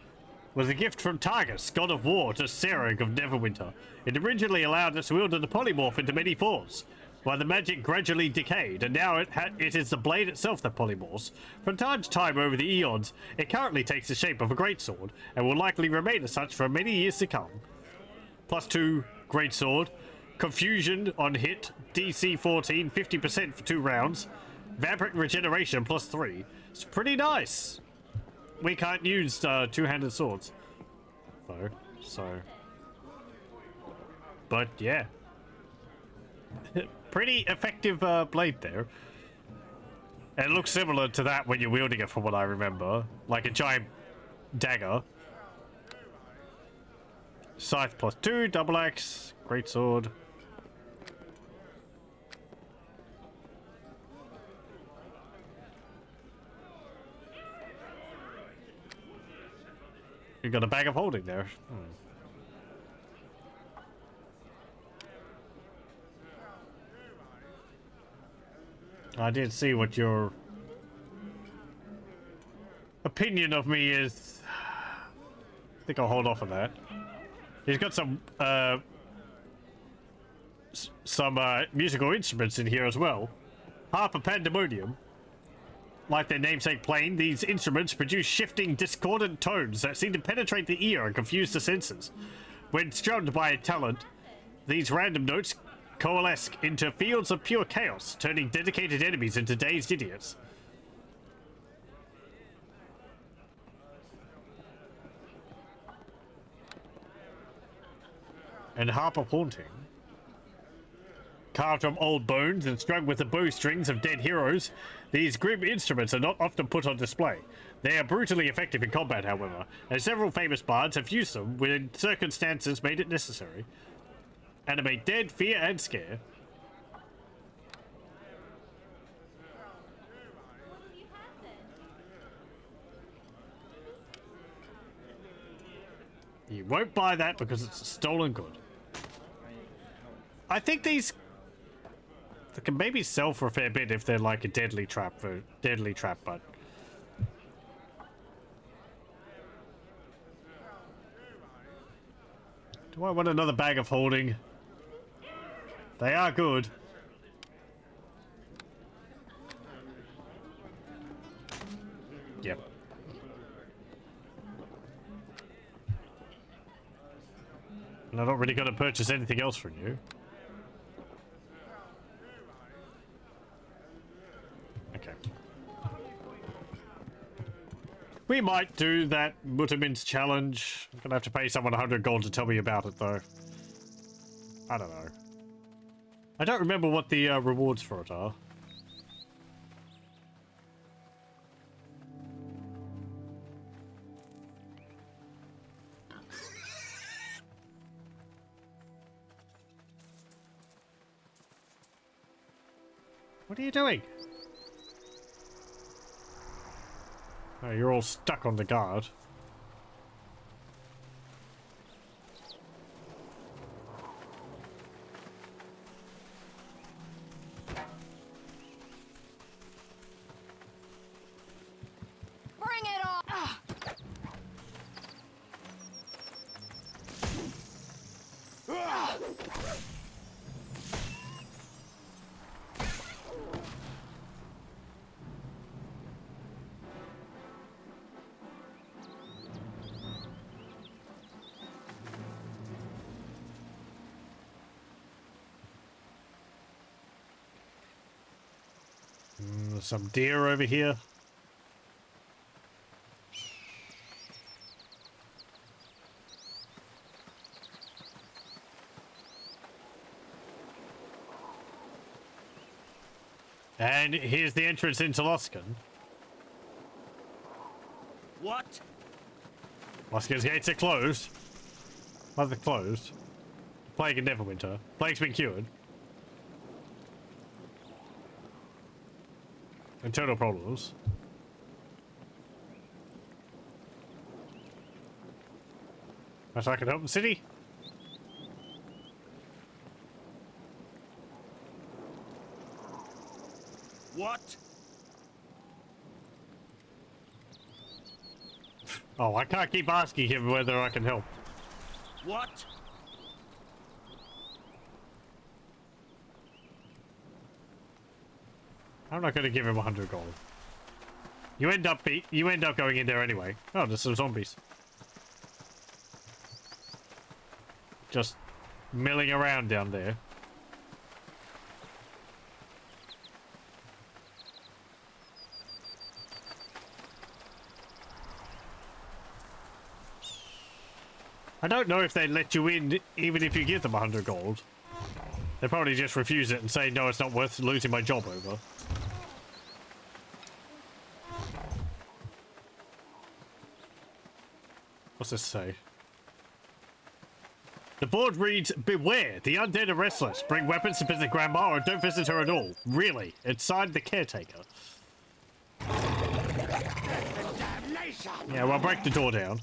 Speaker 1: was a gift from Targus, god of war, to Sereg of Neverwinter. It originally allowed its wielder to polymorph into many forms, while the magic gradually decayed, and now it is the blade itself that polymorphs. From time to time over the eons, it currently takes the shape of a greatsword, and will likely remain as such for many years to come. +2 greatsword, confusion on hit, DC 14, 50% for 2 rounds, vampiric regeneration +3. It's pretty nice. We can't use two-handed swords, though, so. But yeah, pretty effective blade there. It looks similar to that when you're wielding it, from what I remember, like a giant dagger. Scythe +2, double axe, great sword. You got a bag of holding there. I did see what your opinion of me is. I think I'll hold off on that. He's got some musical instruments in here as well. Harp and pandemonium. Like their namesake plane, these instruments produce shifting, discordant tones that seem to penetrate the ear and confuse the senses. When strummed by a talent, these random notes coalesce into fields of pure chaos, turning dedicated enemies into dazed idiots. And Harp of Haunting. Carved from old bones and strung with the bowstrings of dead heroes, these grim instruments are not often put on display. They are brutally effective in combat, however, and several famous bards have used them when circumstances made it necessary. Animate dead, fear, and scare. You won't buy that because it's a stolen good. I think these they can maybe sell for a fair bit if they're like a deadly trap, but do I want another bag of holding? They are good. Yep. And I'm not really going to purchase anything else from you. Okay. We might do that Mutamin's challenge. I'm going to have to pay someone 100 gold to tell me about it, though. I don't know. I don't remember what the rewards for it are. What are you doing? Oh, you're all stuck on the guard.
Speaker 2: Bring it on! Ah.
Speaker 1: There's some deer over here. And here's the entrance into Loskin.
Speaker 3: What?
Speaker 1: Loskin's gates are closed. Well, they're closed. Plague in Neverwinter. Plague's been cured. Internal problems. Perhaps I can help the city?
Speaker 3: What?
Speaker 1: Oh, I can't keep asking him whether I can help.
Speaker 3: What?
Speaker 1: I'm not going to give him 100 gold. You end up going in there anyway. Oh, there's some zombies. Just milling around down there. I don't know if they let you in even if you give them 100 gold. They probably just refuse it and say, no, it's not worth losing my job over. What's this say? The board reads, beware, the undead are restless. Bring weapons to visit Grandma or don't visit her at all. Really. It's signed the caretaker. Yeah, well, break the door down.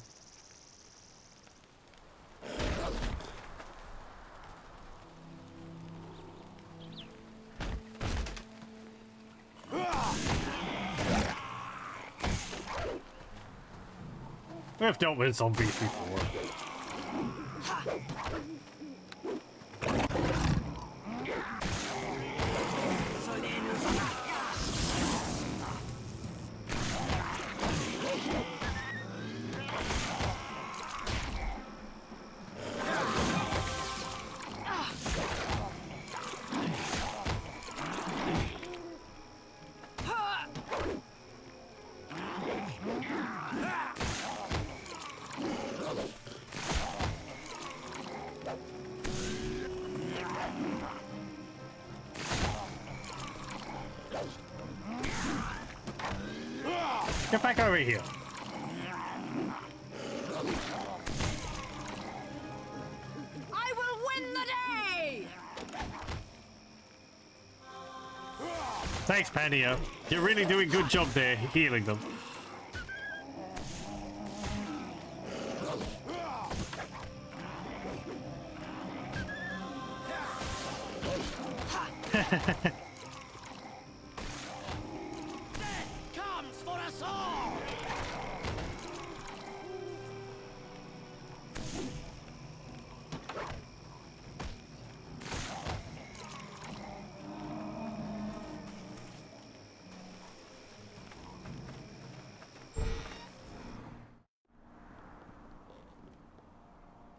Speaker 1: We've dealt with zombies before. Get back over here.
Speaker 2: I will win the day!
Speaker 1: Thanks, Pania. You're really doing a good job there, healing them.
Speaker 3: Comes for us all!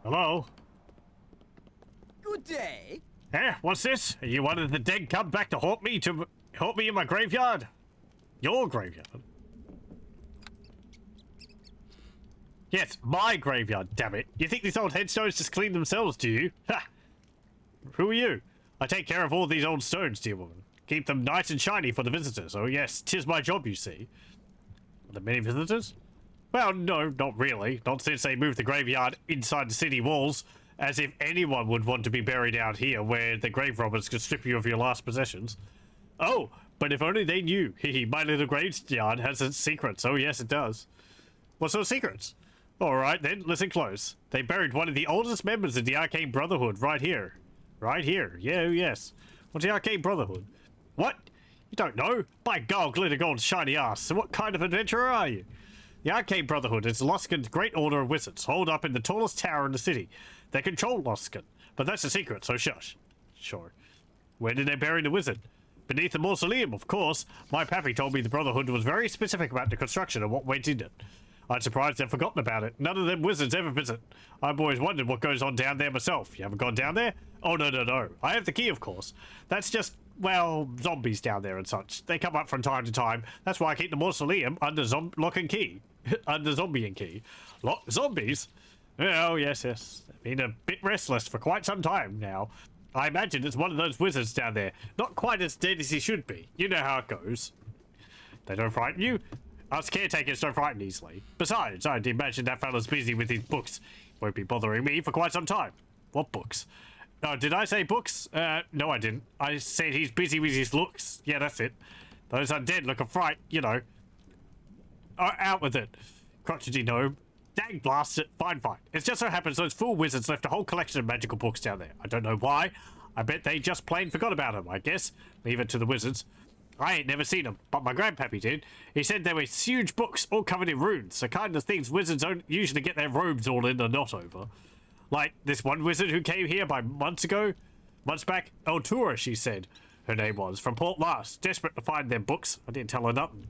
Speaker 1: Hello?
Speaker 5: Good day.
Speaker 1: Eh, what's this? Are you one of the dead come back to haunt me in my graveyard? Your graveyard? Yes, my graveyard, damn it. You think these old headstones just clean themselves, do you? Ha! Who are you? I take care of all these old stones, dear woman. Keep them nice and shiny for the visitors. Oh yes, 'tis my job, you see. Are there many visitors? Well, no, not really. Not since they moved the graveyard inside the city walls. As if anyone would want to be buried out here where the grave robbers could strip you of your last possessions. Oh, but if only they knew. Hehe, my little graveyard has its secrets. Oh yes, it does. What sort of secrets? Alright then, listen close. They buried one of the oldest members of the Arcane Brotherhood right here. Right here. Yeah, oh yes. What's the Arcane Brotherhood? What? You don't know? By God, glitter gold shiny ass. So what kind of adventurer are you? The Arcane Brotherhood is Luskan's great order of wizards, holed up in the tallest tower in the city. They control Luskan, but that's a secret, so shush. Sure. Where did they bury the wizard? Beneath the mausoleum, of course. My pappy told me the Brotherhood was very specific about the construction and what went in it. I'm surprised they've forgotten about it. None of them wizards ever visit. I've always wondered what goes on down there myself. You haven't gone down there? Oh, no. I have the key, of course. That's just, well, zombies down there and such. They come up from time to time. That's why I keep the mausoleum under lock and key. Under zombie and key. Zombies? Oh, yes. They've been a bit restless for quite some time now. I imagine it's one of those wizards down there. Not quite as dead as he should be. You know how it goes. They don't frighten you? Us caretakers don't frighten easily. Besides, I'd imagine that fella's busy with his books. Won't be bothering me for quite some time. What books? Oh, did I say books? No, I didn't. I said he's busy with his looks. Yeah, that's it. Those undead look a fright, you know. Out with it. Crotchety gnome. Dang blast it. Fine. It just so happens those fool wizards left a whole collection of magical books down there. I don't know why. I bet they just plain forgot about them, I guess. Leave it to the wizards. I ain't never seen them, but my grandpappy did. He said there were huge books all covered in runes, the kind of things wizards don't usually get their robes all in a knot over. Like this one wizard who came here months back, Aurora, she said her name was, from Port Last, desperate to find them books. I didn't tell her nothing.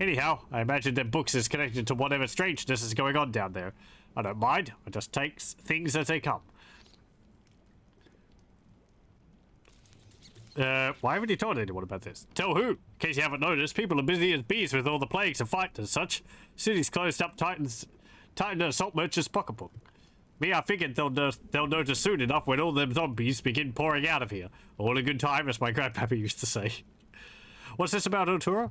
Speaker 1: Anyhow, I imagine them books is connected to whatever strangeness is going on down there. I don't mind, I just take things as they come. Why haven't you told anyone about this? Tell who? In case you haven't noticed, people are busy as bees with all the plagues and fights and such. City's closed up tighten the assault merchant's pocketbook. Me, I figured they'll notice soon enough when all them zombies begin pouring out of here. All in good time, as my grandpappy used to say. What's this about Aurora?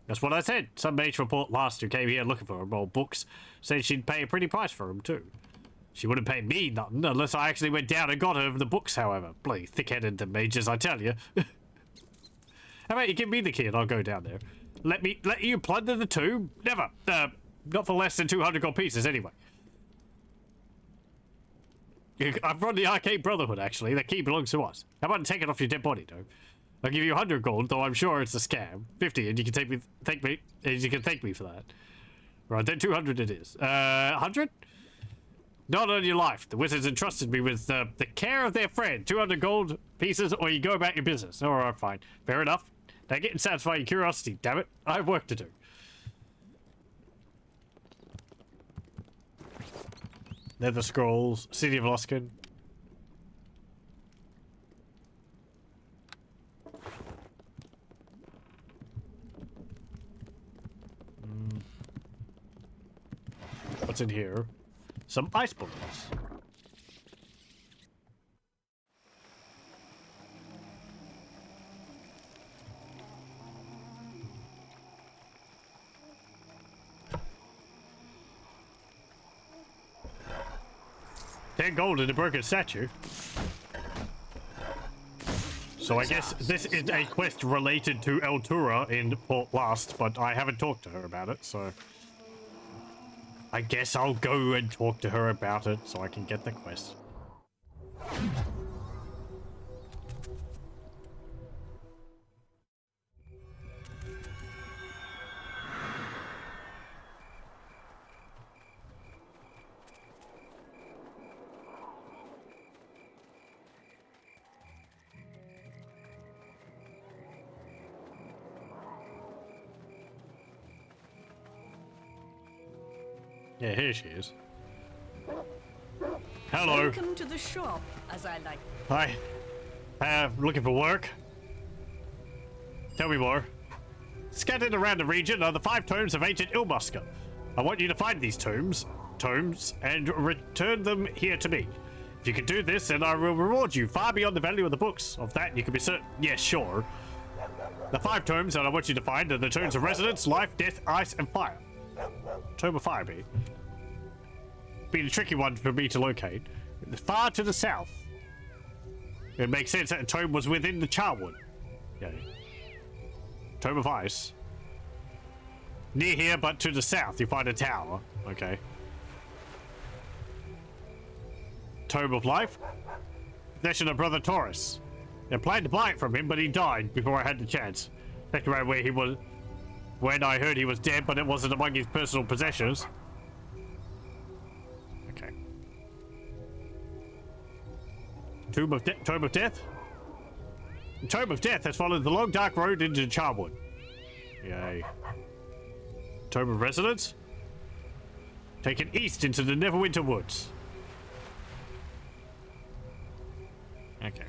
Speaker 1: That's what I said. Some mage from Port Last who came here looking for old books said she'd pay a pretty price for them too. She wouldn't pay me nothing unless I actually went down and got her the books, however. Bloody thick-headed the mages, I tell you. How about you give me the key and I'll go down there? Let you plunder the tomb? Never. Not for less than 200 gold pieces, anyway. I'm from the Arcane Brotherhood, actually. The key belongs to us. How about taking off your dead body, though? I'll give you 100 gold, though I'm sure it's a scam. 50, and you can thank me for that. Right, then 200 it is. 100? Not on your life. The wizards entrusted me with the care of their friend. 200 gold pieces, or you go about your business. All right, fine. Fair enough. Now get and satisfy your curiosity, damn it. I have work to do. Nether Scrolls, City of Luskan. What's in here? Some ice bullets. 10 gold in a broken statue. So I guess this is a quest related to Eltura in Port Last, but I haven't talked to her about it, so... I guess I'll go and talk to her about it so I can get the quest. Yeah, here she is. Hello.
Speaker 6: Welcome to the shop, as I like.
Speaker 1: Hi. Looking for work? Tell me more. Scattered around the region are the 5 tomes of ancient Ilmuska. I want you to find these tomes, and return them here to me. If you can do this, then I will reward you far beyond the value of the books. Of that, you can be certain. Yes, sure. The 5 tomes that I want you to find are the tomes of Resonance, Life, Death, Ice, and Fire. Tome of Fire, been a tricky one for me to locate. Far to the south. It makes sense that the tome was within the Charwood. Yeah. Tome of Ice. Near here, but to the south, you find a tower. Okay. Tome of Life. Possession of Brother Taurus. I planned to buy it from him, but he died before I had the chance. Checked around where he was when I heard he was dead, but it wasn't among his personal possessions. Okay. Tomb of Death. The Tomb of Death has followed the long dark road into Charwood. Yay. Tomb of Resonance. Taken east into the Neverwinter Woods. Okay.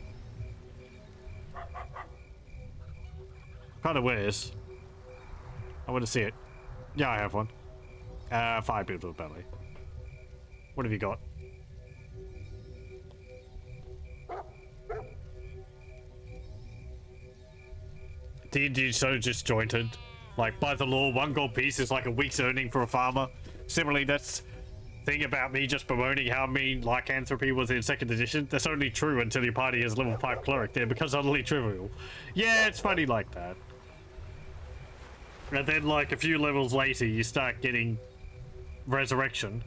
Speaker 1: Kind of wears. I want to see it. Yeah, I have one. 5 people of belly. What have you got? D&D so disjointed. Like, by the law, 1 gold piece is like a week's earning for a farmer. Similarly, that's thing about me just bemoaning how mean lycanthropy was in 2nd edition. That's only true until your party has level 5 cleric there, because utterly trivial. Yeah, it's funny like that. And then, like, a few levels later, you start getting resurrection.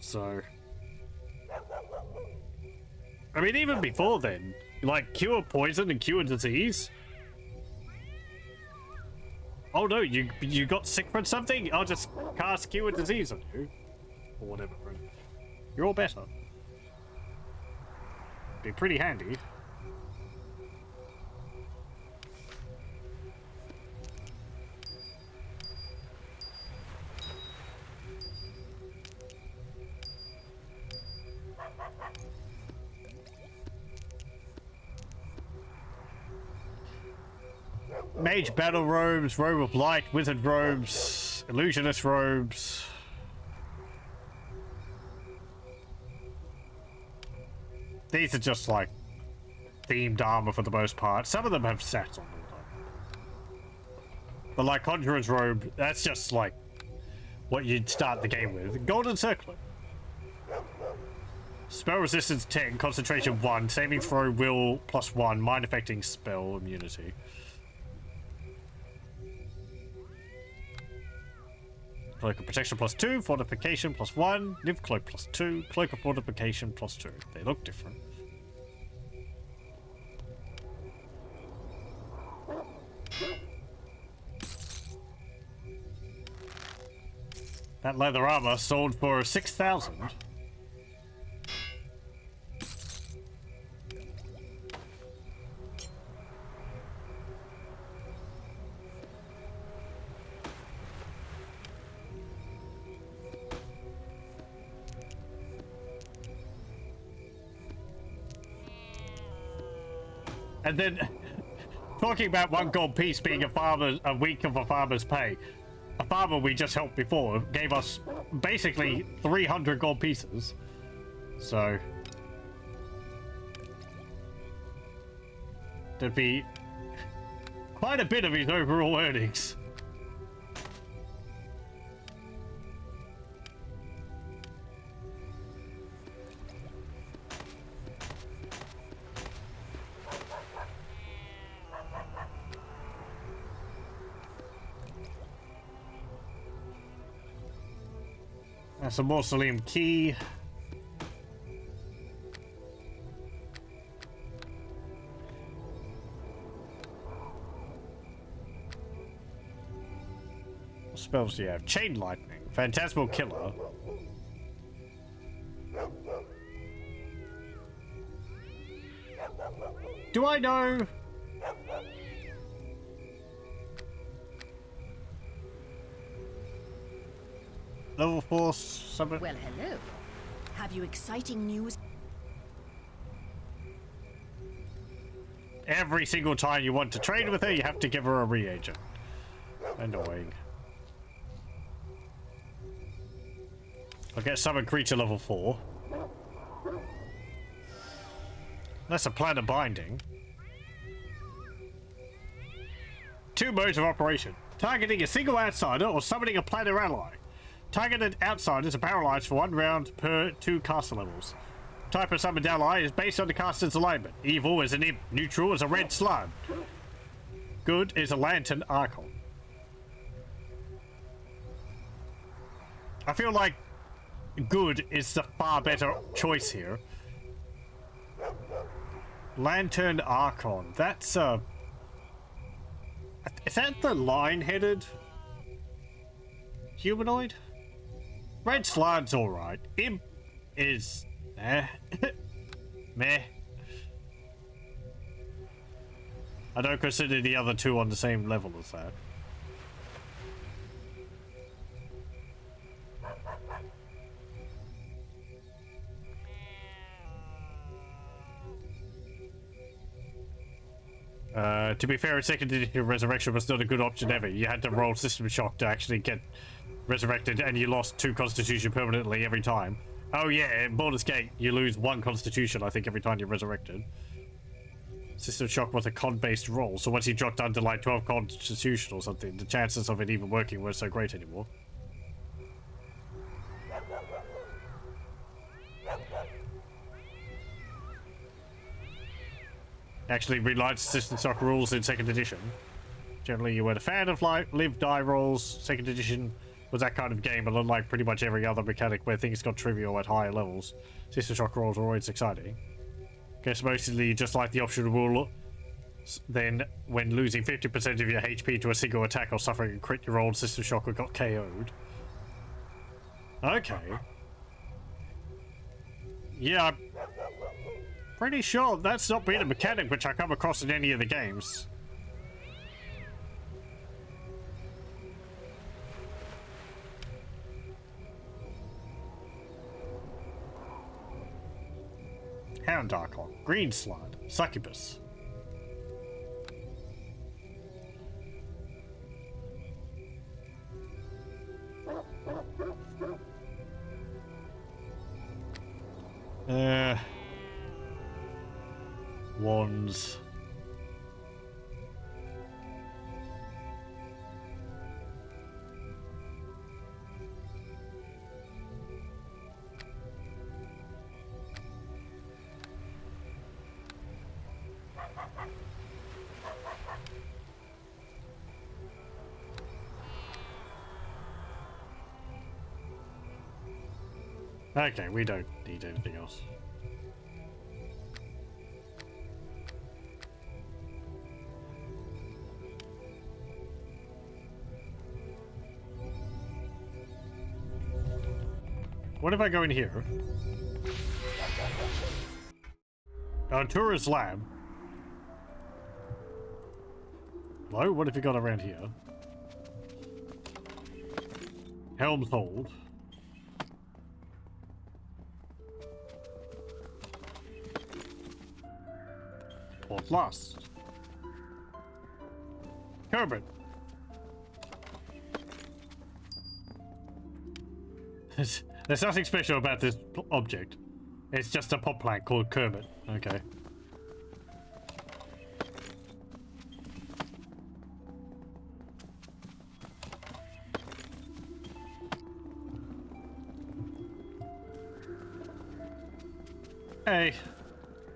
Speaker 1: So... I mean, even before then, like, cure poison and cure disease. Oh no, you got sick from something? I'll just cast cure disease on you. Or whatever. You're all better. Be pretty handy. Mage battle robes, robe of light, wizard robes, illusionist robes. These are just like themed armor for the most part. Some of them have stats on them though. But like Conjurer's robe, that's just like what you'd start the game with. Golden Circlet. Spell resistance 10, concentration 1, saving throw will +1, mind affecting spell immunity. Cloak of Protection +2, Fortification +1, Nymph Cloak +2, Cloak of Fortification +2. They look different. That leather armor sold for 6,000. And then, talking about 1 gold piece being a week of a farmer's pay, a farmer we just helped before gave us basically 300 gold pieces. So, there'd be quite a bit of his overall earnings. That's a mausoleum key. What spells do you have? Chain lightning. Phantasmal killer. Do I know? Level 4 summon.
Speaker 6: Well, hello. Have you exciting news?
Speaker 1: Every single time you want to trade with her, you have to give her a reagent. Annoying. I'll get summon creature level 4. That's a plan of binding. 2 modes of operation. Targeting a single outsider or summoning a planar ally. Targeted outsiders are paralyzed for 1 round per 2 caster levels. Type of summoned ally is based on the caster's alignment. Evil is an imp. Neutral is a red slug. Good is a lantern archon. I feel like good is the far better choice here. Lantern archon. That's is that the line-headed humanoid? Red slud's alright. Imp is meh. I don't consider the other two on the same level as that. To be fair, second edition resurrection was not a good option ever. You had to roll system shock to actually get resurrected, and you lost 2 constitution permanently every time. Oh yeah, in Baldur's Gate, you lose 1 constitution, I think, every time you're resurrected. System shock was a con-based roll, so once you dropped under like 12 constitution or something, the chances of it even working weren't so great anymore. Actually realized system shock rules in second edition. Generally, you weren't a fan of like live die rolls. Second edition was that kind of game, but unlike pretty much every other mechanic where things got trivial at higher levels, system shock rolls were always exciting. Guess mostly just like the optional rule, then when losing 50% of your HP to a single attack or suffering a crit, your rolled system shock got KO'd. Okay. Yeah, I'm pretty sure that's not been a mechanic which I come across in any of the games. Hound Archon, Green Slide, Succubus. Wands. Okay, we don't need anything else. What if I go in here? Aurora's lab. Hello, what have you got around here? Helm's Hold. Port Last. Kermit. There's nothing special about this object. It's just a pot plant called Kermit. Okay. Hey,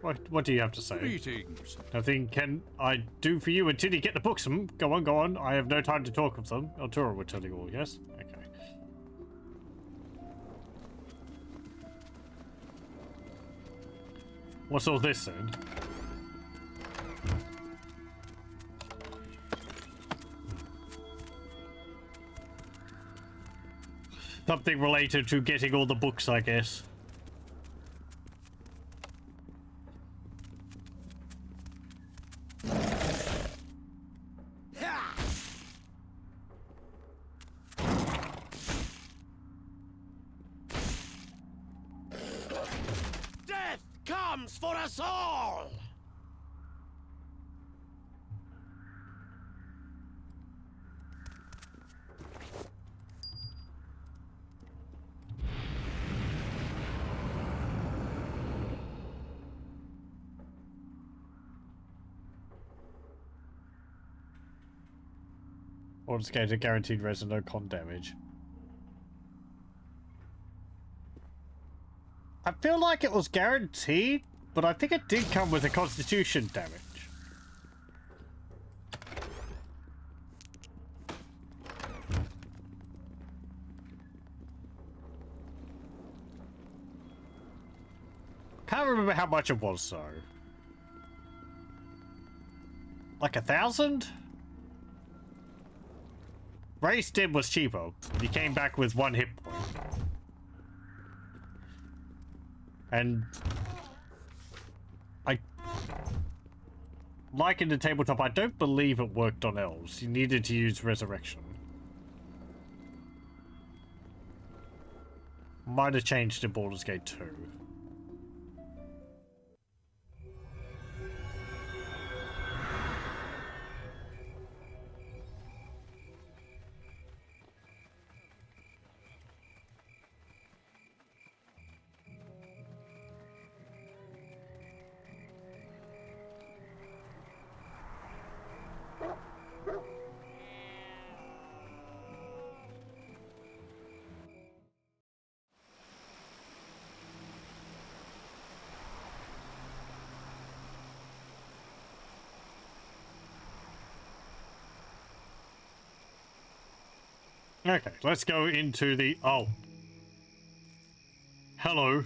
Speaker 1: what do you have to say?
Speaker 7: Greetings.
Speaker 1: Nothing can I do for you until you get the books. Go on, go on. I have no time to talk of them. Aurora will tell you all, yes? Okay. What's all this then? Something related to getting all the books, I guess.
Speaker 4: Death comes for us all!
Speaker 1: Or just get a guaranteed res and no con damage. I feel like it was guaranteed, but I think it did come with a constitution damage. Can't remember how much it was though. Like 1,000? Race Dim was cheaper. He came back with 1 hit point. And like in the tabletop, I don't believe it worked on elves. You needed to use resurrection. Might have changed in Baldur's Gate 2. Okay, let's go into the... Oh. Hello.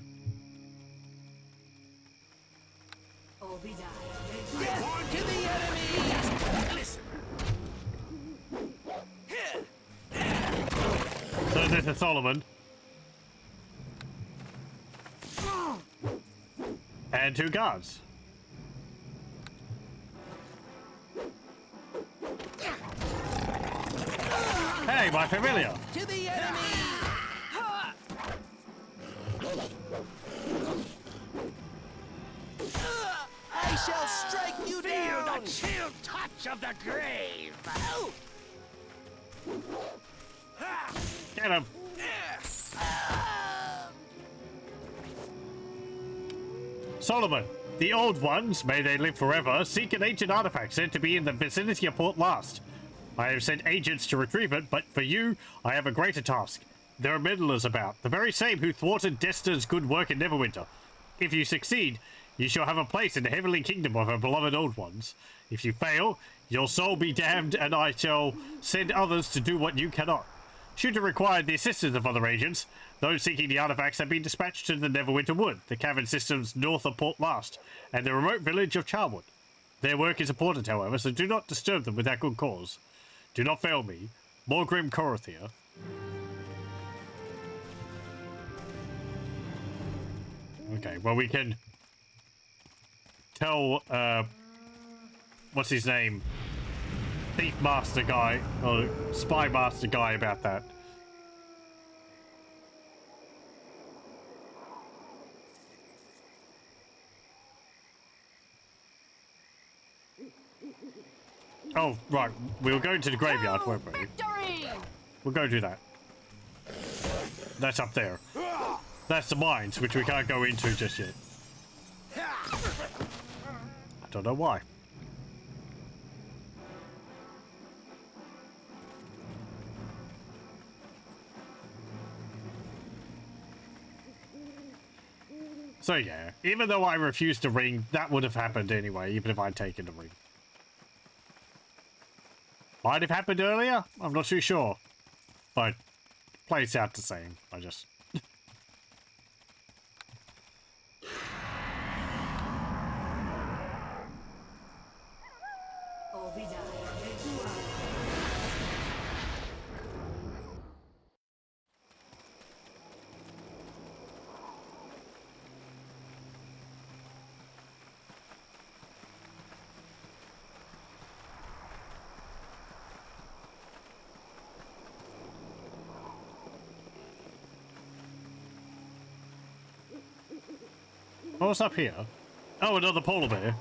Speaker 4: Death to the enemy! Listen.
Speaker 1: So this is Solomon. And 2 guards. Hey, my familiar!
Speaker 4: To the enemy! I shall strike you down! Feel the chill touch of the grave!
Speaker 1: Get him! Solomon, the old ones, may they live forever, seek an ancient artifact said to be in the vicinity of Port Last. I have sent agents to retrieve it, but for you, I have a greater task. There are meddlers about, the very same who thwarted Desta's good work in Neverwinter. If you succeed, you shall have a place in the heavenly kingdom of our beloved old ones. If you fail, your soul be damned, and I shall send others to do what you cannot. Should you require the assistance of other agents, those seeking the artifacts have been dispatched to the Neverwinter Wood, the cavern systems north of Port Last, and the remote village of Charwood. Their work is important, however, so do not disturb them without good cause. Do not fail me. Morgrim Corothia. Okay, well we can tell, what's his name? Thief Master guy, or Spy Master guy about that. Oh, right. We'll go into the graveyard, won't we?
Speaker 6: Victory!
Speaker 1: We'll go do that. That's up there. That's the mines, which we can't go into just yet. I don't know why. So yeah, even though I refused the ring, that would have happened anyway, even if I'd taken the ring. Might have happened earlier? I'm not too sure. But plays out the same. I just... Oh, what's up here? Oh, another polar bear.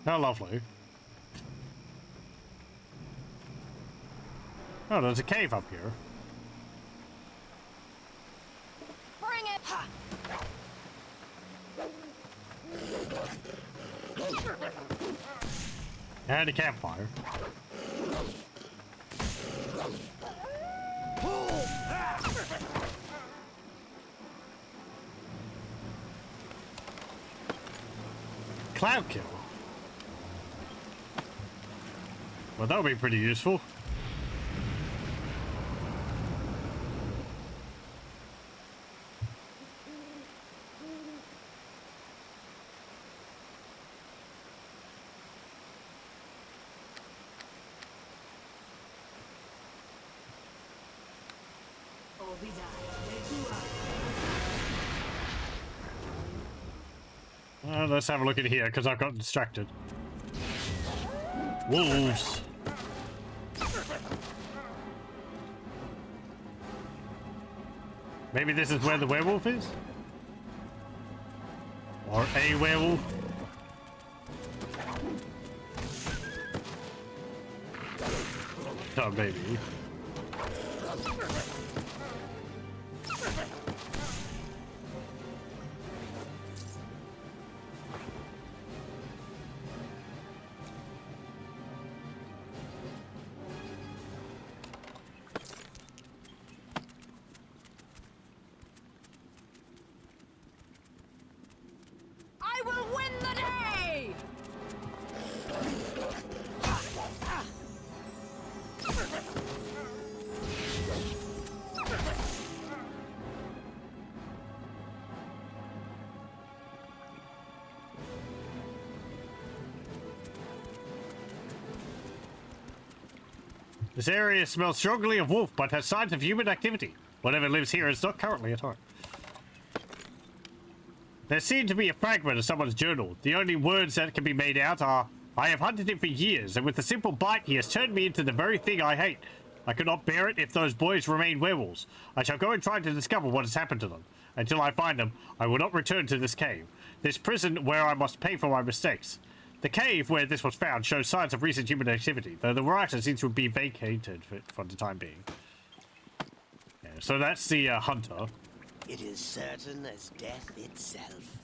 Speaker 1: How lovely. Oh, there's a cave up here.
Speaker 6: Bring it! Ha!
Speaker 1: And a campfire. Cloud kill. Well, that would be pretty useful. Let's have a look at here, because I've got distracted. Wolves. Maybe this is where the werewolf is? Or a werewolf? Oh, maybe.
Speaker 6: I will win the day!
Speaker 1: This area smells strongly of wolf, but has signs of human activity. Whatever lives here is not currently at home. There seemed to be a fragment of someone's journal. The only words that can be made out are, "I have hunted him for years, and with a simple bite he has turned me into the very thing I hate. I could not bear it if those boys remain werewolves. I shall go and try to discover what has happened to them. Until I find them, I will not return to this cave. This prison where I must pay for my mistakes." The cave where this was found shows signs of recent human activity, though the writer seems to be vacated for the time being. Yeah, so that's the hunter.
Speaker 4: It is certain as death itself.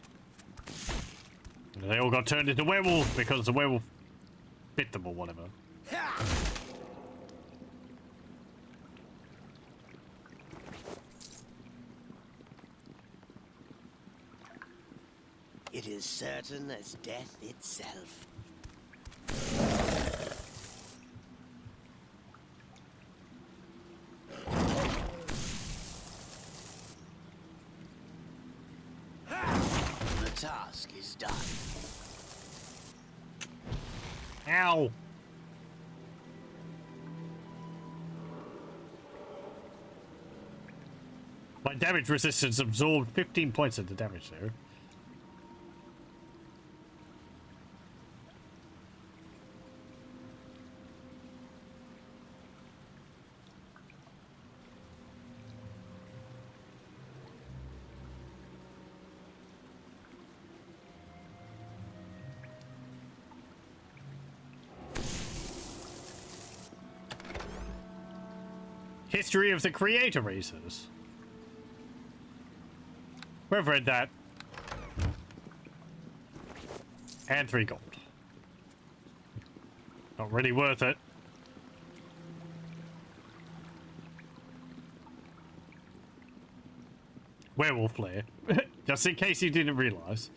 Speaker 1: They all got turned into werewolves because the werewolf bit them or whatever.
Speaker 4: It is certain as death itself. The task is done.
Speaker 1: Ow! My damage resistance absorbed 15 points of the damage there. History of the Creator Races. We've read that. And 3 gold. Not really worth it. Werewolf lair. Just in case you didn't realize.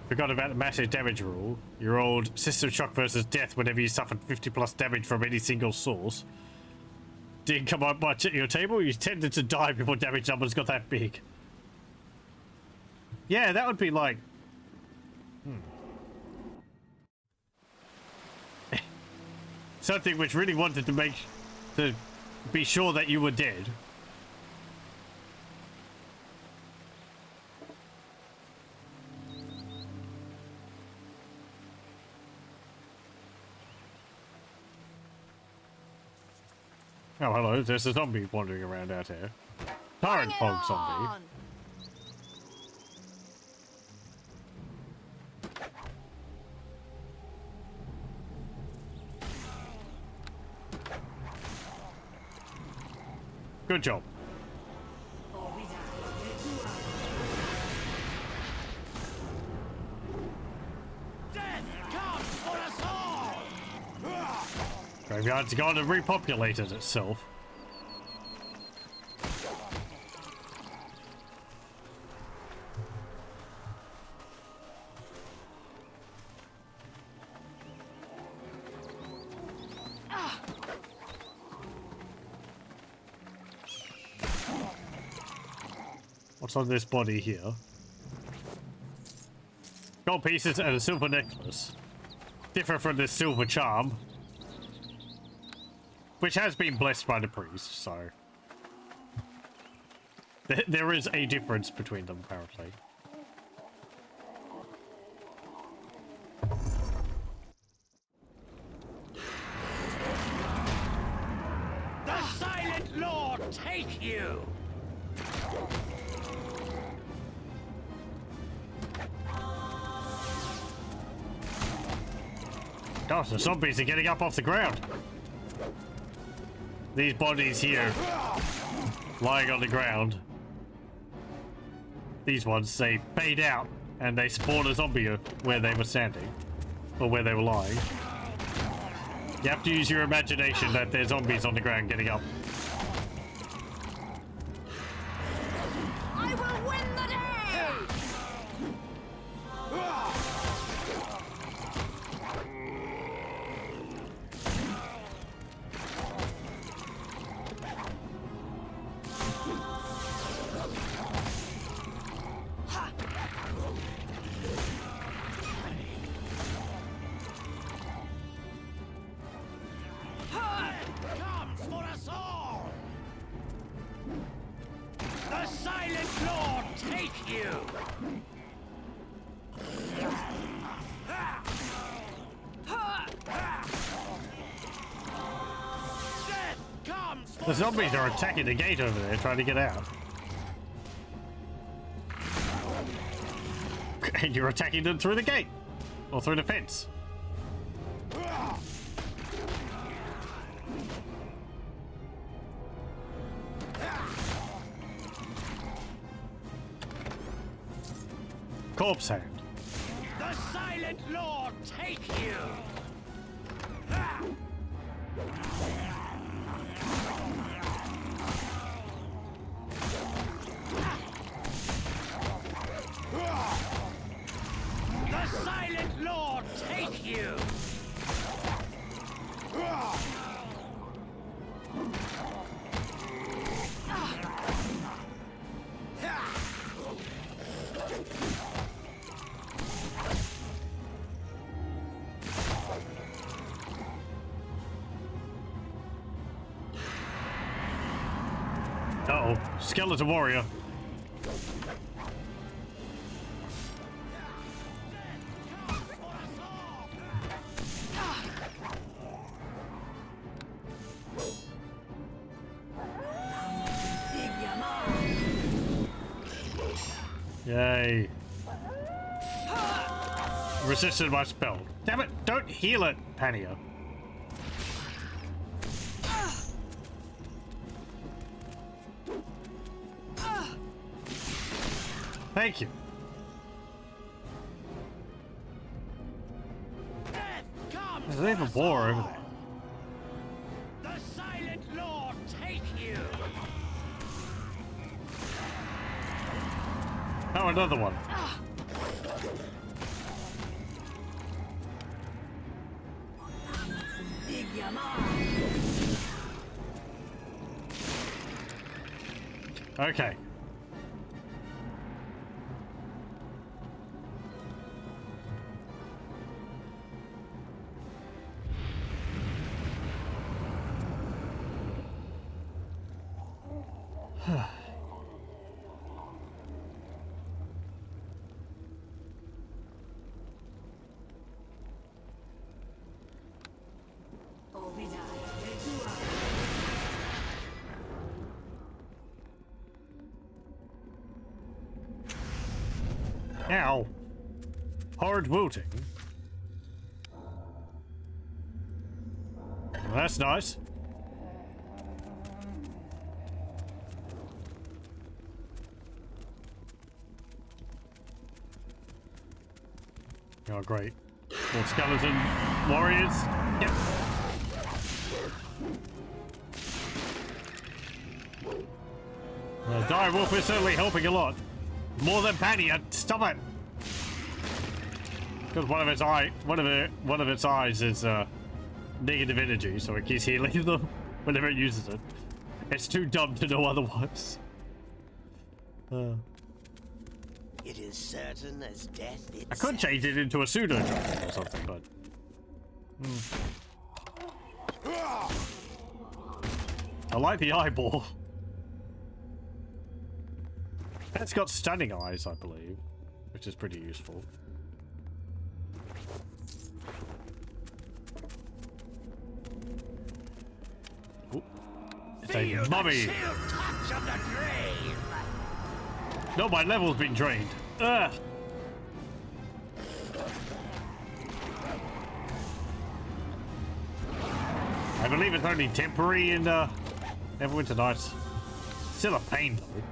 Speaker 1: Forgot about the massive damage rule. Your old system shock versus death whenever you suffered 50 plus damage from any single source. Didn't come up much at your table, you tended to die before damage numbers got that big. Yeah, that would be like... something which really wanted to be sure that you were dead. Oh, hello. There's a zombie wandering around out here. Tyrant Pog zombie.
Speaker 6: On.
Speaker 1: Good job.
Speaker 3: Death comes for us all!
Speaker 1: Graveyard's gone and repopulated itself. What's on this body here? Gold pieces and a silver necklace. Different from this silver charm, which has been blessed by the priest, so... There is a difference between them, apparently.
Speaker 3: The Silent Lord take you!
Speaker 1: Gosh, the zombies are getting up off the ground. These bodies here, lying on the ground. These ones, they fade out and they spawn a zombie where they were standing. Or where they were lying. You have to use your imagination that there's zombies on the ground getting up.
Speaker 6: I will win the day!
Speaker 3: Comes for us all! The Silent Lord take you! Death comes for
Speaker 1: The
Speaker 3: us
Speaker 1: zombies are
Speaker 3: all!
Speaker 1: attacking the gate over there, trying to get out. And you're attacking them through the gate. Or through the fence. Corpse hand.
Speaker 3: The Silent Lord take you! The Silent Lord take you!
Speaker 1: Uh-oh. Skeleton warrior. Yay. Resisted my spell. Damn it, don't heal it, Pania. Thank you.
Speaker 3: Death comes
Speaker 1: There's even
Speaker 3: for us
Speaker 1: war over
Speaker 3: all!
Speaker 1: there.
Speaker 3: The Silent Lord take you!
Speaker 1: Oh, another one. Okay. Ow. Hard wilting. Well, that's nice. Oh, great. More skeleton warriors. Yep. The dire wolf is certainly helping a lot. More than Patty. Stop it. Because one of its eyes is negative energy, so it keeps healing them whenever it uses it. It's too dumb to know otherwise.
Speaker 4: It is certain as death itself.
Speaker 1: I could change it into a pseudo dragon or something, but. I like the eyeball. That's got stunning eyes, I believe, which is pretty useful. Ooh. It's a mummy.
Speaker 3: Touch of the grave.
Speaker 1: No, my level's been drained. Ugh. I believe it's only temporary in Neverwinter Nights. Still a pain though.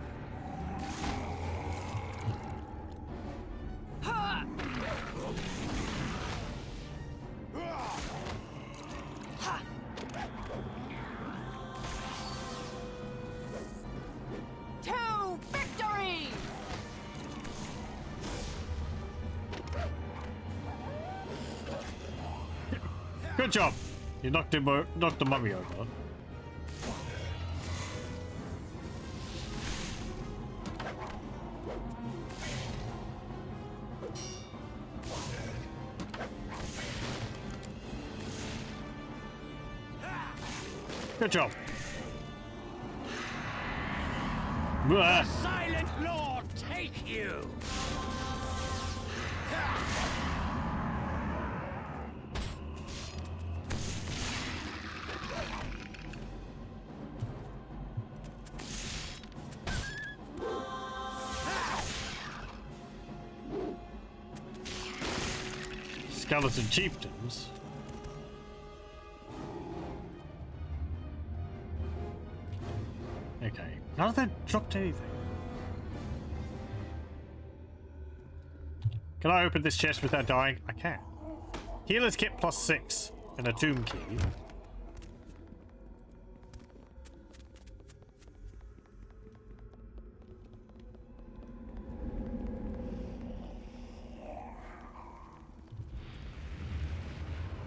Speaker 6: To victory!
Speaker 1: Good job. You knocked the mummy over. Good job.
Speaker 3: Silent Lord, take you.
Speaker 1: Skeleton chieftains. Okay, none of them dropped anything. Can I open this chest without dying? I can. Healer's kit +6 and a tomb key.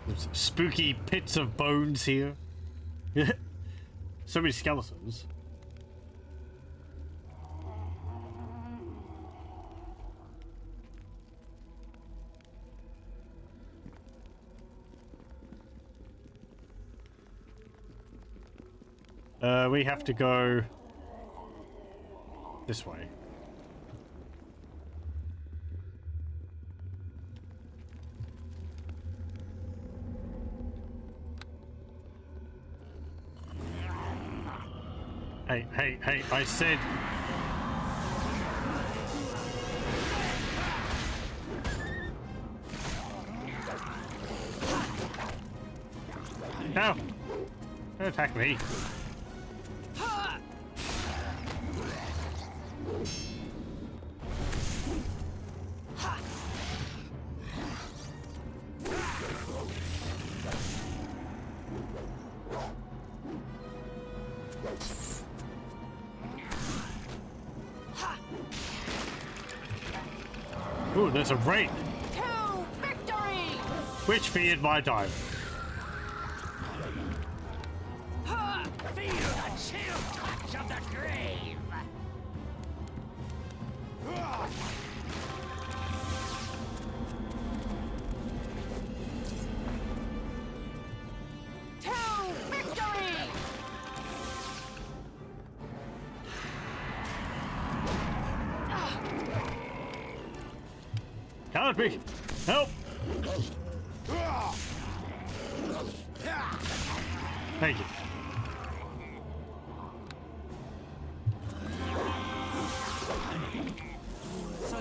Speaker 1: There's spooky pits of bones here. So many skeletons. We have to go this way. Hey, I said... No! Don't attack me. Ooh, there's a raid.
Speaker 6: To victory!
Speaker 1: Which feared my dive.
Speaker 3: Feel the chill touch of the grave.
Speaker 6: To victory!
Speaker 1: Can't be. Help! Thank you.
Speaker 4: So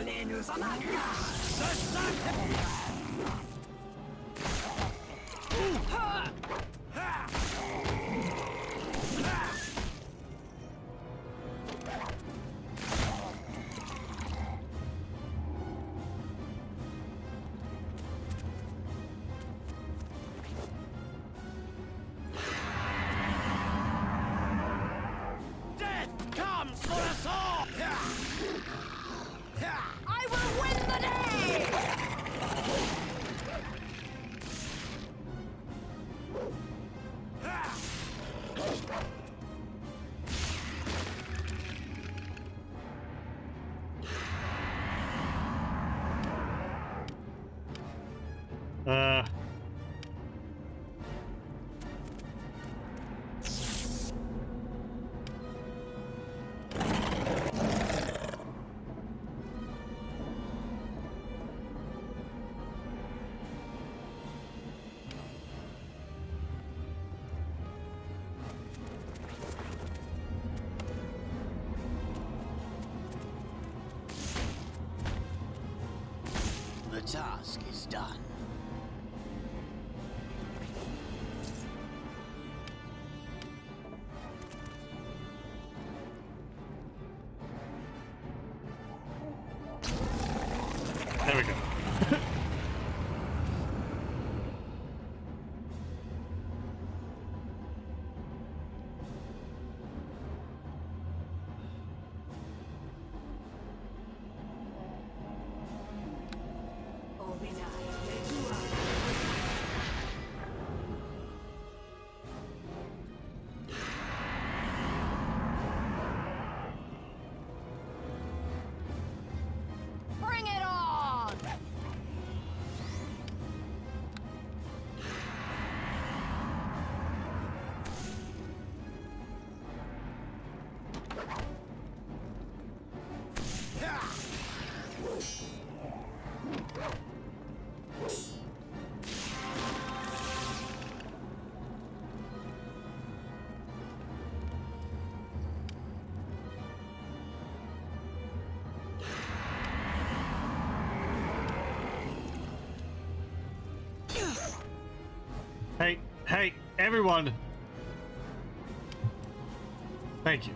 Speaker 6: I will win the day!
Speaker 4: The task is done.
Speaker 1: There we go.
Speaker 6: Bring it on!
Speaker 1: Hey, everyone! Thank you.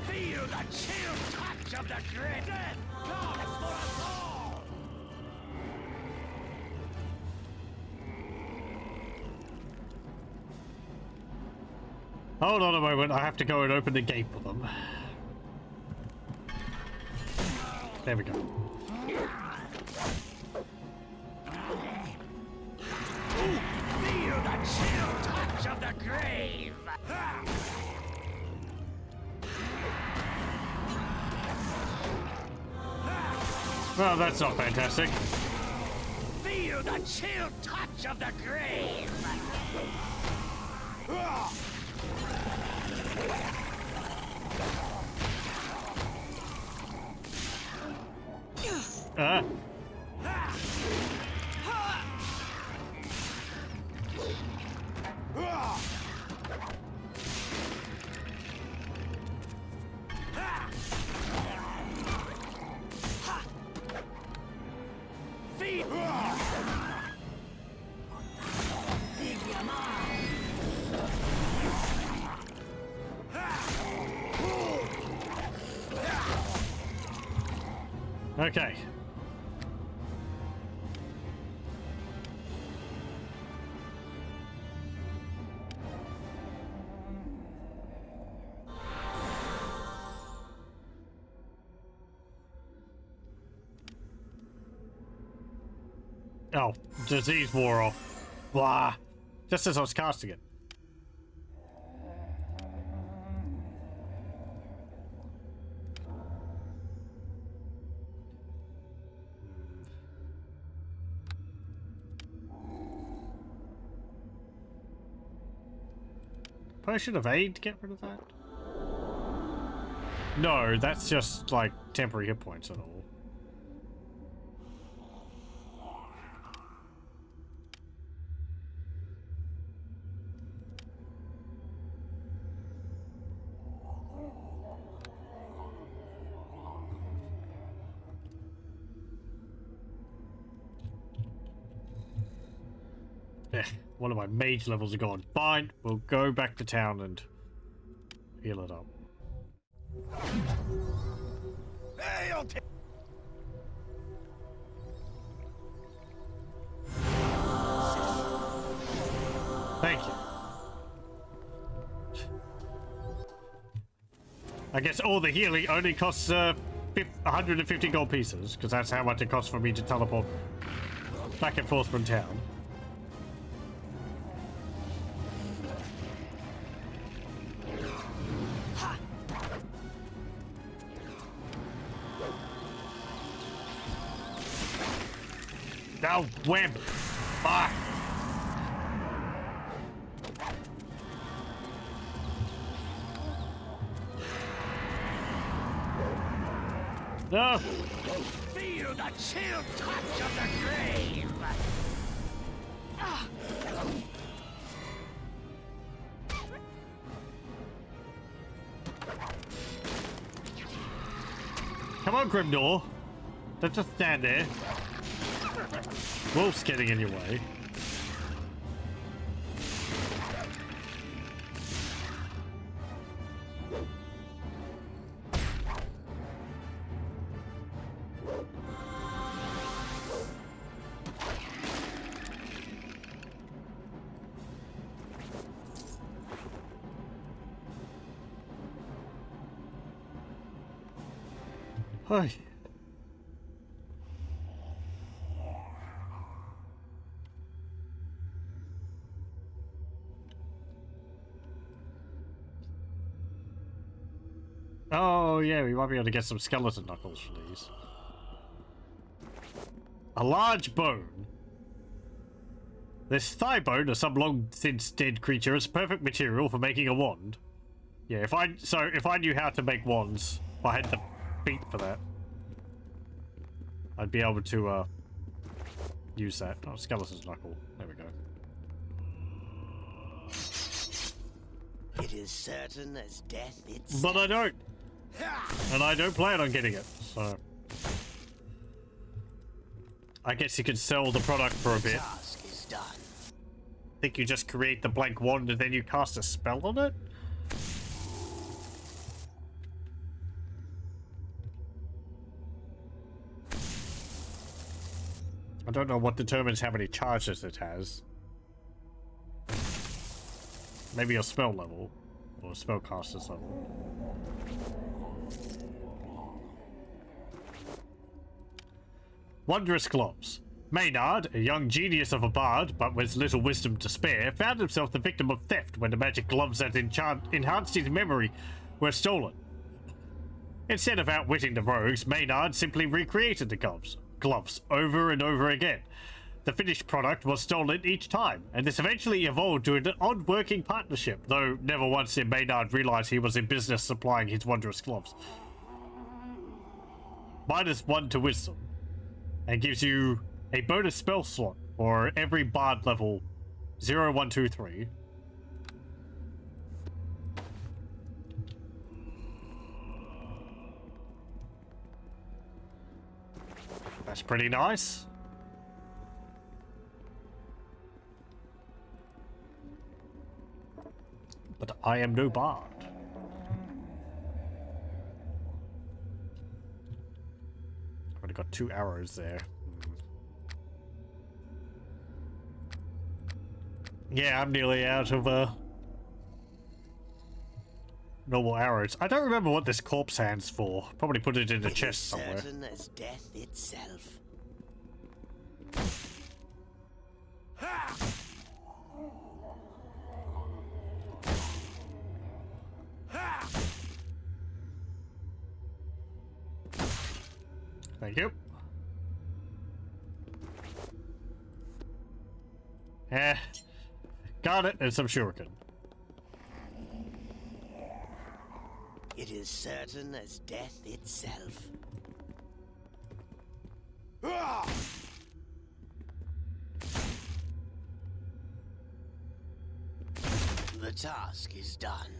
Speaker 3: Feel the chill touch of the grid. Death comes for us all.
Speaker 1: Hold on a moment, I have to go and open the gate for them. There we go.
Speaker 3: Feel the chill touch of the grave.
Speaker 1: Well, that's not fantastic.
Speaker 3: Feel the chill touch of the grave.
Speaker 1: Okay. Oh, disease wore off. Blah. Just as I was casting it. Potion of aid to get rid of that? No, that's just like temporary hit points at all. One of my mage levels are gone. Fine, we'll go back to town and heal it up.
Speaker 3: Hey, I'll take.
Speaker 1: Thank you. I guess all the healing only costs 150 gold pieces, because that's how much it costs for me to teleport back and forth from town. No, web! Fuck! No!
Speaker 3: Feel the chill touch of the grave!
Speaker 1: Come on, Grimnor. Don't just stand there. Wolf's getting in your way. Hi. Oh yeah, we might be able to get some skeleton knuckles for these. A large bone. This thigh bone of some long since dead creature is perfect material for making a wand. Yeah, if I knew how to make wands, if I had the feet for that, I'd be able to use that. Oh, skeleton's knuckle. There we go.
Speaker 4: It is certain as death itself.
Speaker 1: But I don't. And I don't plan on getting it, so I guess you could sell the product for a bit.
Speaker 4: Task is done.
Speaker 1: Think you just create the blank wand and then you cast a spell on it? I don't know what determines how many charges it has. Maybe your spell level or spellcaster's level. Wondrous gloves. Maynard, a young genius of a bard, but with little wisdom to spare, found himself the victim of theft when the magic gloves that enhanced his memory were stolen. Instead of outwitting the rogues, Maynard simply recreated the gloves over and over again. The finished product was stolen each time, and this eventually evolved to an odd working partnership, though never once did Maynard realize he was in business supplying his wondrous gloves. -1 to wisdom, and gives you a bonus spell slot for every bard level 0, 1, 2, 3. That's pretty nice. But I am no bard. I've only got 2 arrows there. Yeah, I'm nearly out of normal arrows. I don't remember what this corpse hand's for. Probably put it in the chest somewhere.
Speaker 4: Certain as death itself.
Speaker 1: Thank you. Got it, and some shuriken.
Speaker 4: It is certain as death itself. The task is done.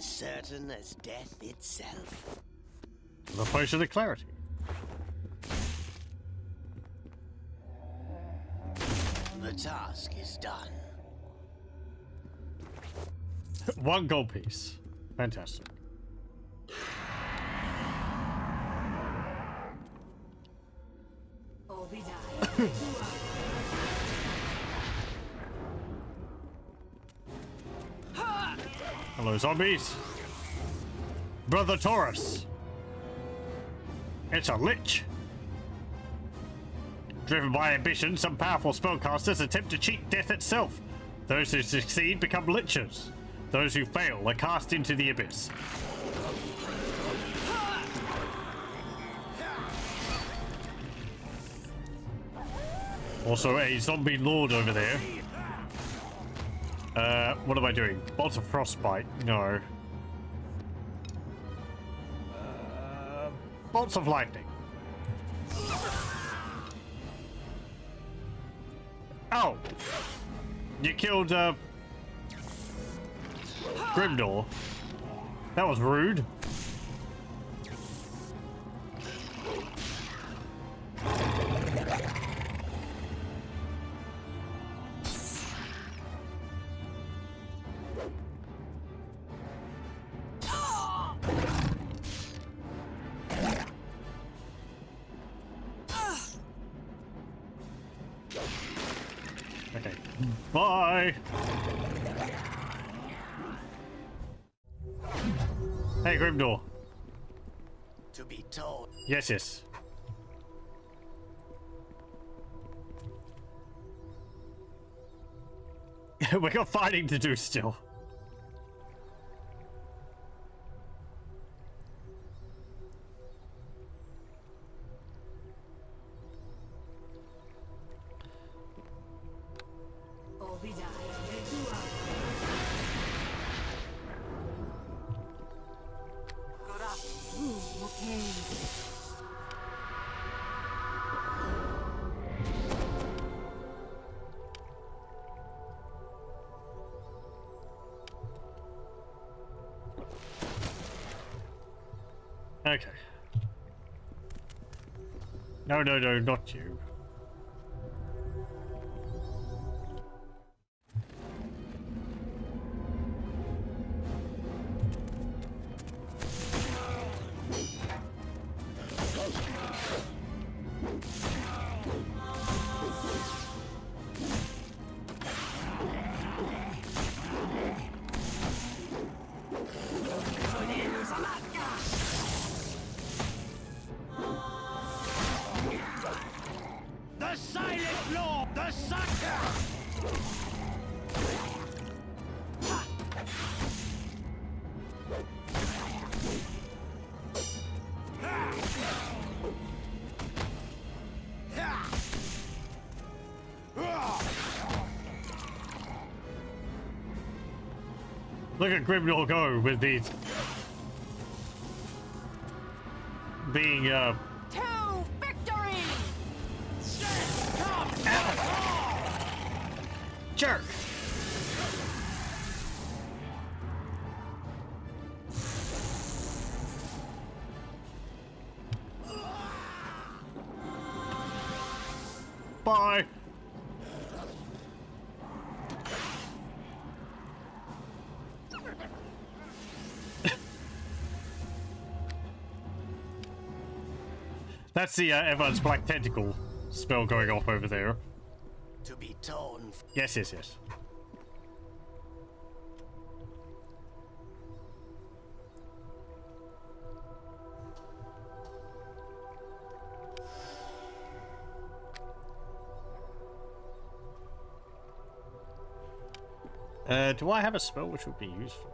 Speaker 4: as certain as death itself.
Speaker 1: The potion of clarity.
Speaker 4: The task is done.
Speaker 1: 1 gold piece. Fantastic. Hello, zombies. Brother Taurus. It's a lich. Driven by ambition, some powerful spellcasters attempt to cheat death itself. Those who succeed become liches. Those who fail are cast into the abyss. Also a zombie lord over there. What am I doing? Bolt of frostbite? No. Bolts of lightning. Oh! You killed, Grimdor. That was rude. Okay. Bye! Hey, Grimdor.
Speaker 4: To be told.
Speaker 1: Yes, yes. We got fighting to do still. Okay. No, no, no, not you.
Speaker 3: The silent law! The sucker!
Speaker 1: Look at Grimdor go with these being
Speaker 6: To victory!
Speaker 1: jerk. Bye. That's the everyone's black tentacle spell going off over there.
Speaker 4: To be torn.
Speaker 1: Yes, yes, yes. Do I have a spell which would be useful?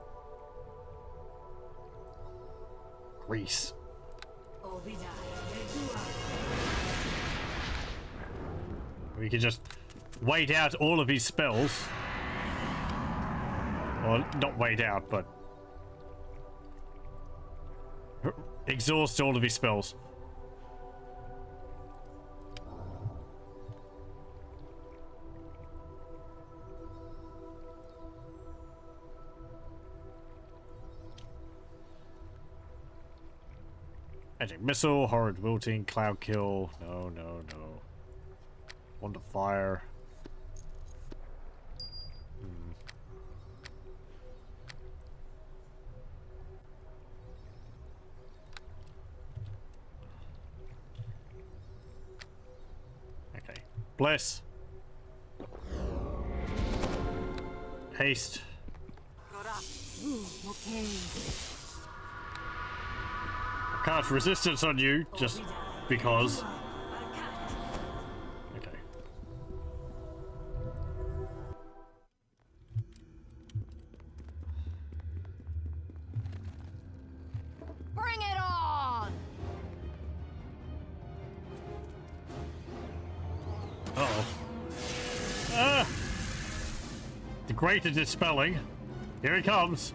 Speaker 1: Grease. We could just wait out all of his spells. Or not wait out, but exhaust all of his spells. Magic missile, horrid wilting, cloud kill. No, no, no. Wand of fire. Okay. Bless. Haste.
Speaker 6: Okay.
Speaker 1: Cast resistance on you just because. Okay.
Speaker 6: Bring it on!
Speaker 1: Uh-oh. Ah! The greater dispelling. Here he comes.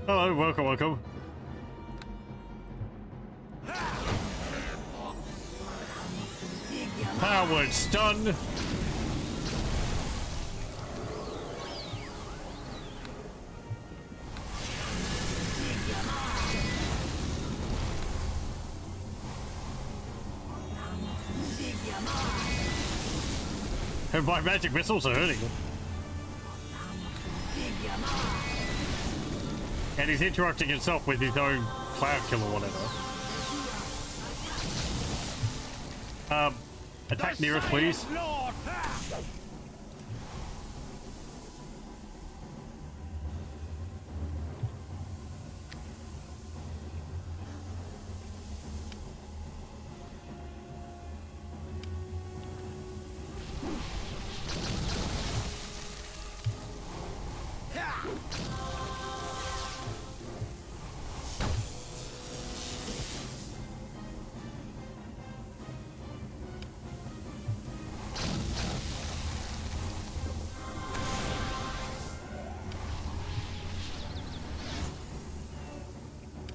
Speaker 1: Hello, welcome, welcome. Powered stun. And my magic missiles are hurting him. And he's interrupting himself with his own cloud kill or whatever. Attack nearest, please.
Speaker 3: Lord!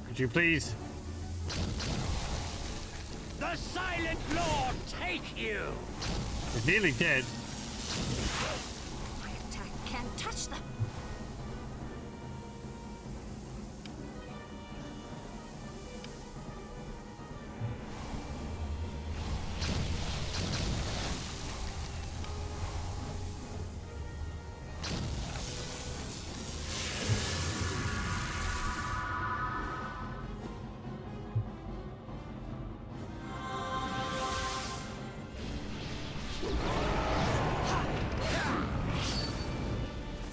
Speaker 1: Could you please?
Speaker 3: The Silent Lord take you!
Speaker 1: He's nearly dead.
Speaker 6: My attack can't touch them.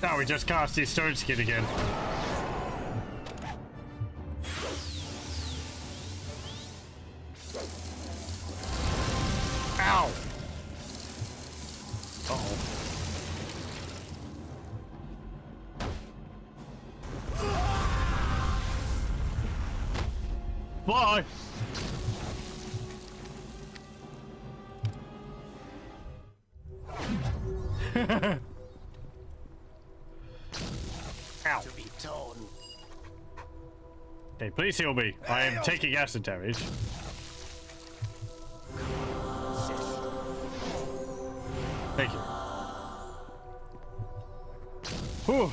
Speaker 1: Now we just cast his stone skin again. Ow! Uh-oh. Bye! Ow.
Speaker 4: To be torn.
Speaker 1: Okay, please heal me. I am taking acid damage. Thank you. Whew.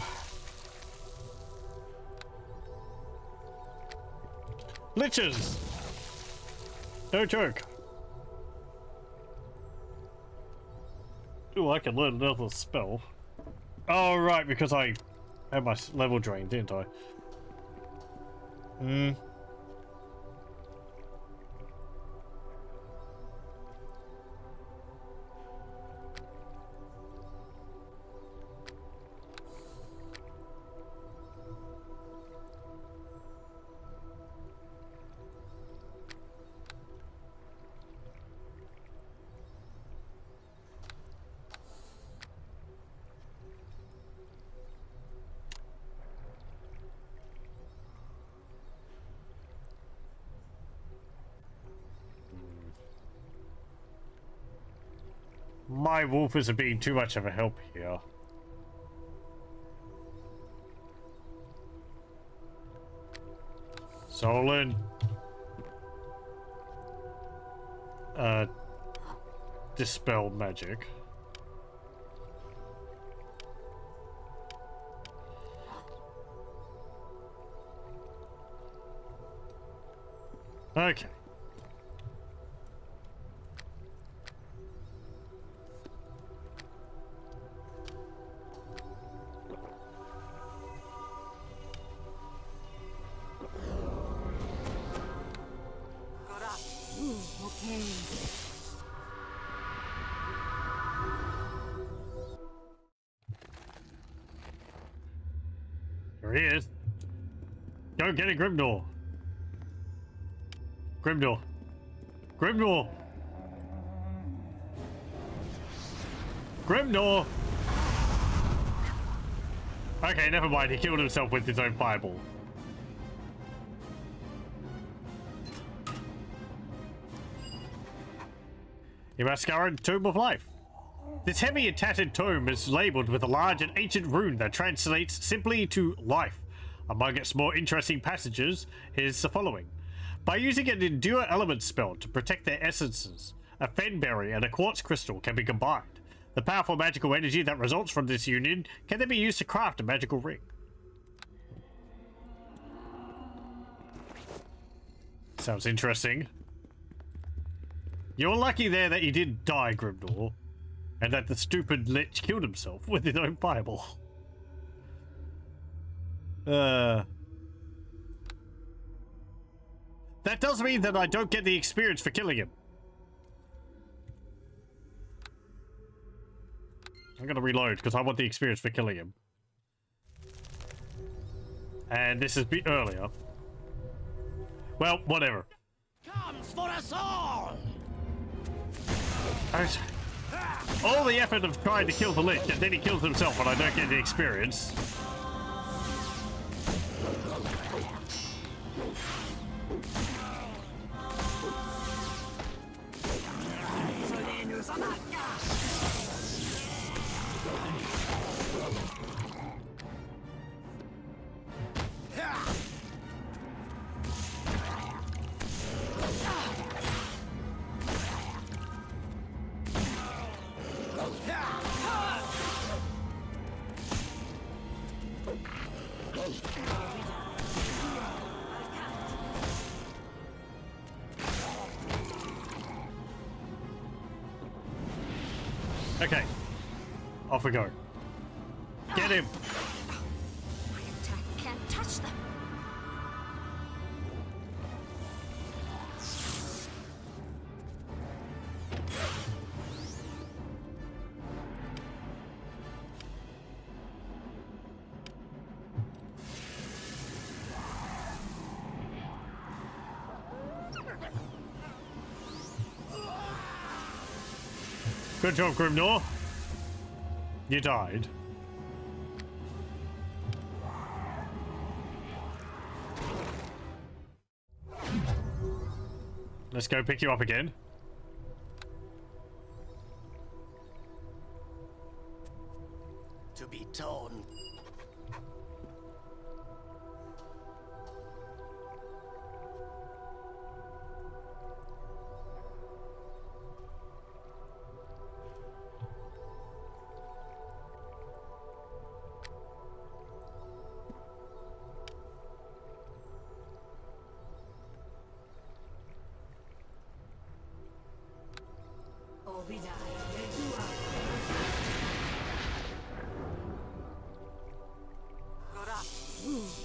Speaker 1: Liches! No joke. Ooh, I can learn another spell. Oh, right, because I had my level drained, didn't I? Hmm. My wolf isn't being too much of a help here. So I'll learn dispel magic. Okay.
Speaker 6: Okay.
Speaker 1: There he is. Go get it, Grimnor. Grimnor. Grimnor. Grimnor. Okay, never mind. He killed himself with his own fireball. Imascaran Tomb of Life. This heavy and tattered tome is labeled with a large and ancient rune that translates simply to life. Among its more interesting passages is the following. By using an Endure Element spell to protect their essences, a Fenberry and a Quartz Crystal can be combined. The powerful magical energy that results from this union can then be used to craft a magical ring. Sounds interesting. You're lucky there that you didn't die, Grimnor, and that the stupid lich killed himself with his own fireball. That does mean that I don't get the experience for killing him. I'm gonna reload because I want the experience for killing him. And this is earlier. Well, whatever.
Speaker 3: Comes for us all!
Speaker 1: All the effort of trying to kill the lich, and then he kills himself and I don't get the experience. Okay, off we go. Get him!
Speaker 6: My attack can't touch them.
Speaker 1: Good job, Grimnor. You died. Let's go pick you up again.
Speaker 3: To be torn.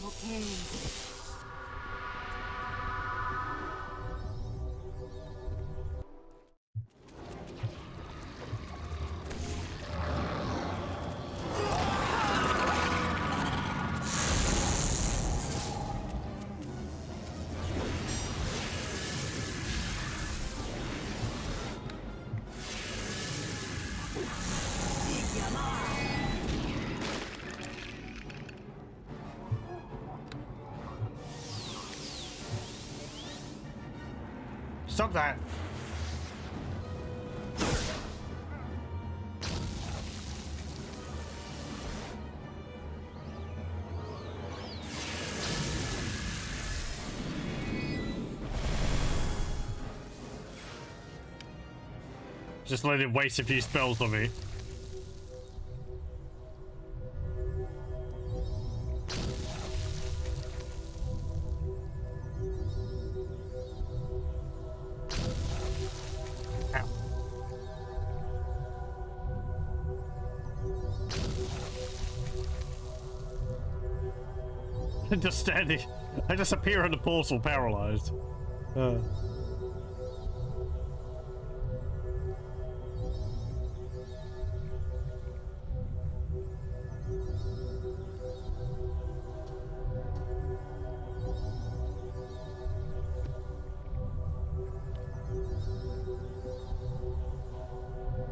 Speaker 6: Okay.
Speaker 1: Stop that! Just let him waste a few spells on me. Just standing. I just appear in the portal paralyzed.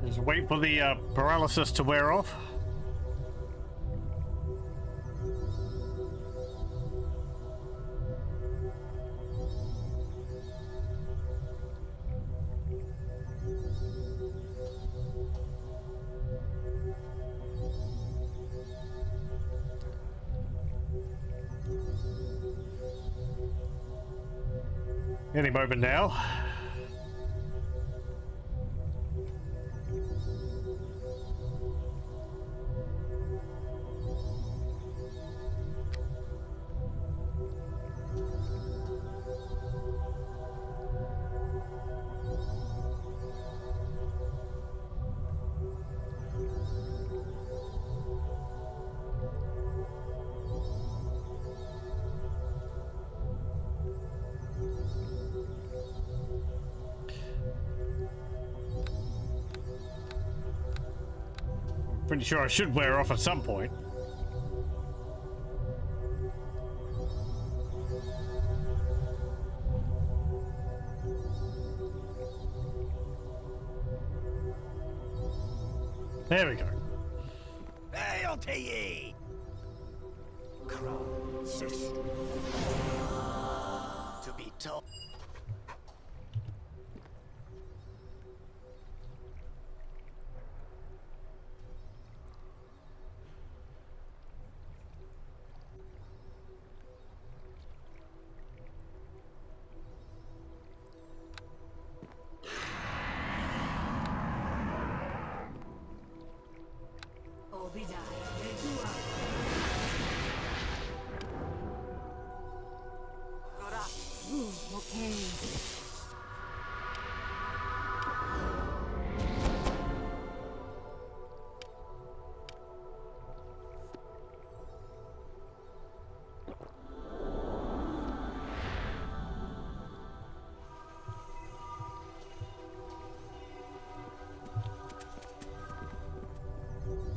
Speaker 1: Just wait for the paralysis to wear off. Any moment now. Pretty sure I should wear off at some point. There we go.
Speaker 3: Hail to ye! Crown sister. To be told.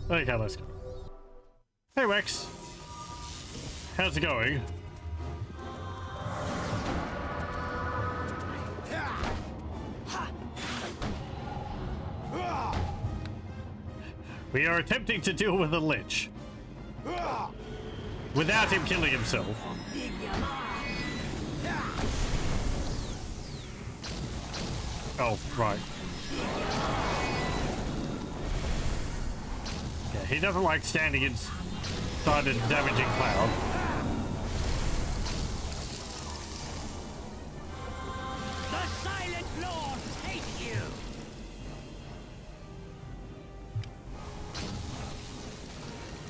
Speaker 1: Okay, let's go. Hey Rex, how's it going? We are attempting to deal with a lich without him killing himself. Oh, right. Yeah, he doesn't like standing inside a damaging cloud.
Speaker 3: The Silent Lord take you!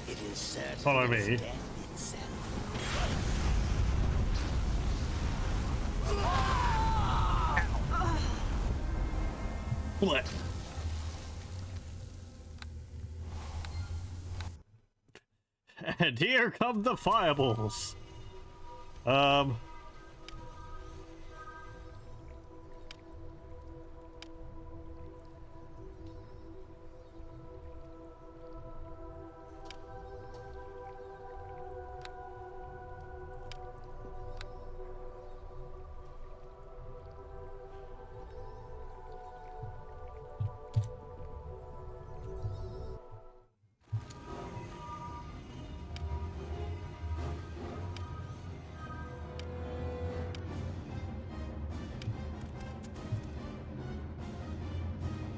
Speaker 3: It is certain.
Speaker 1: Follow me. What? And here come the fireballs.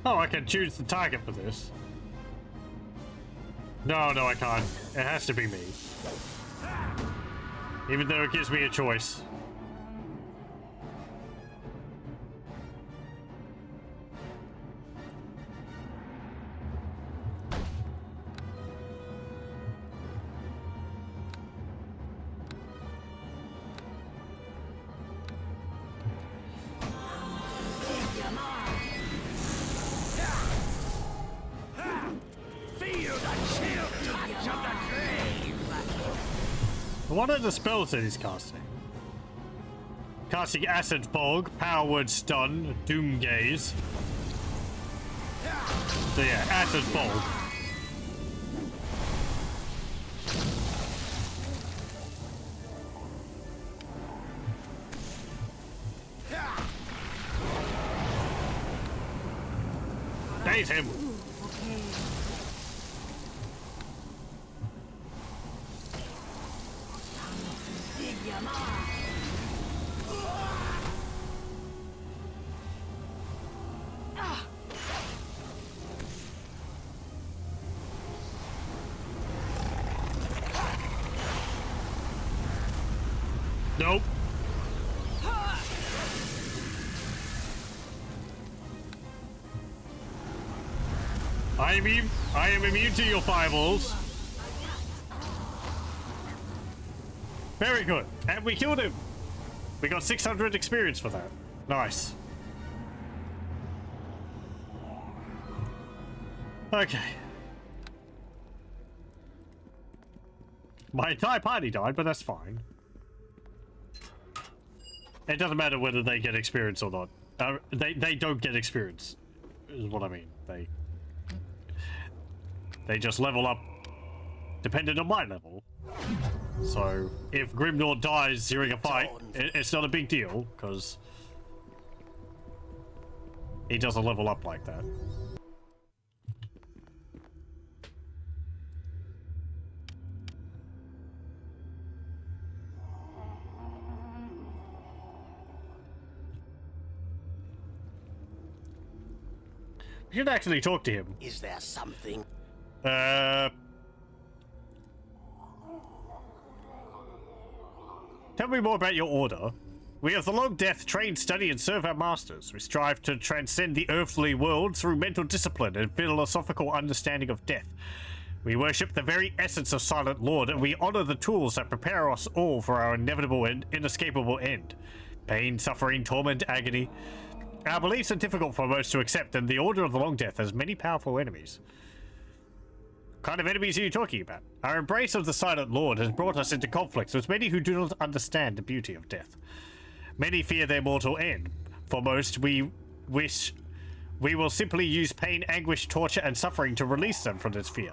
Speaker 1: Oh, I can choose the target for this. No, I can't. It has to be me. Even though it gives me a choice. what are the spells that he's casting? Casting Acid Fog, Power Word Stun, Doom Gaze. So yeah, Acid Fog. Daze him! Nope. I am immune to your fireballs. Very good. And we killed him. We got 600 experience for that. Nice. Okay. My entire party died, but that's fine. It doesn't matter whether they get experience or not. They don't get experience, is what I mean. They just level up dependent on my level. So if Grimnor dies during a fight, it's not a big deal because he doesn't level up like that. We should actually talk to him.
Speaker 4: Is there something?
Speaker 1: Tell me more about your order. We of the Long Death train, study, and serve our masters. We strive to transcend the earthly world through mental discipline and philosophical understanding of death. We worship the very essence of Silent Lord, and we honor the tools that prepare us all for our inevitable and inescapable end. Pain, suffering, torment, agony. Our beliefs are difficult for most to accept, and the Order of the Long Death has many powerful enemies. What kind of enemies are you talking about? Our embrace of the Silent Lord has brought us into conflicts with many who do not understand the beauty of death. Many fear their mortal end. For most, we wish we will simply use pain, anguish, torture, and suffering to release them from this fear.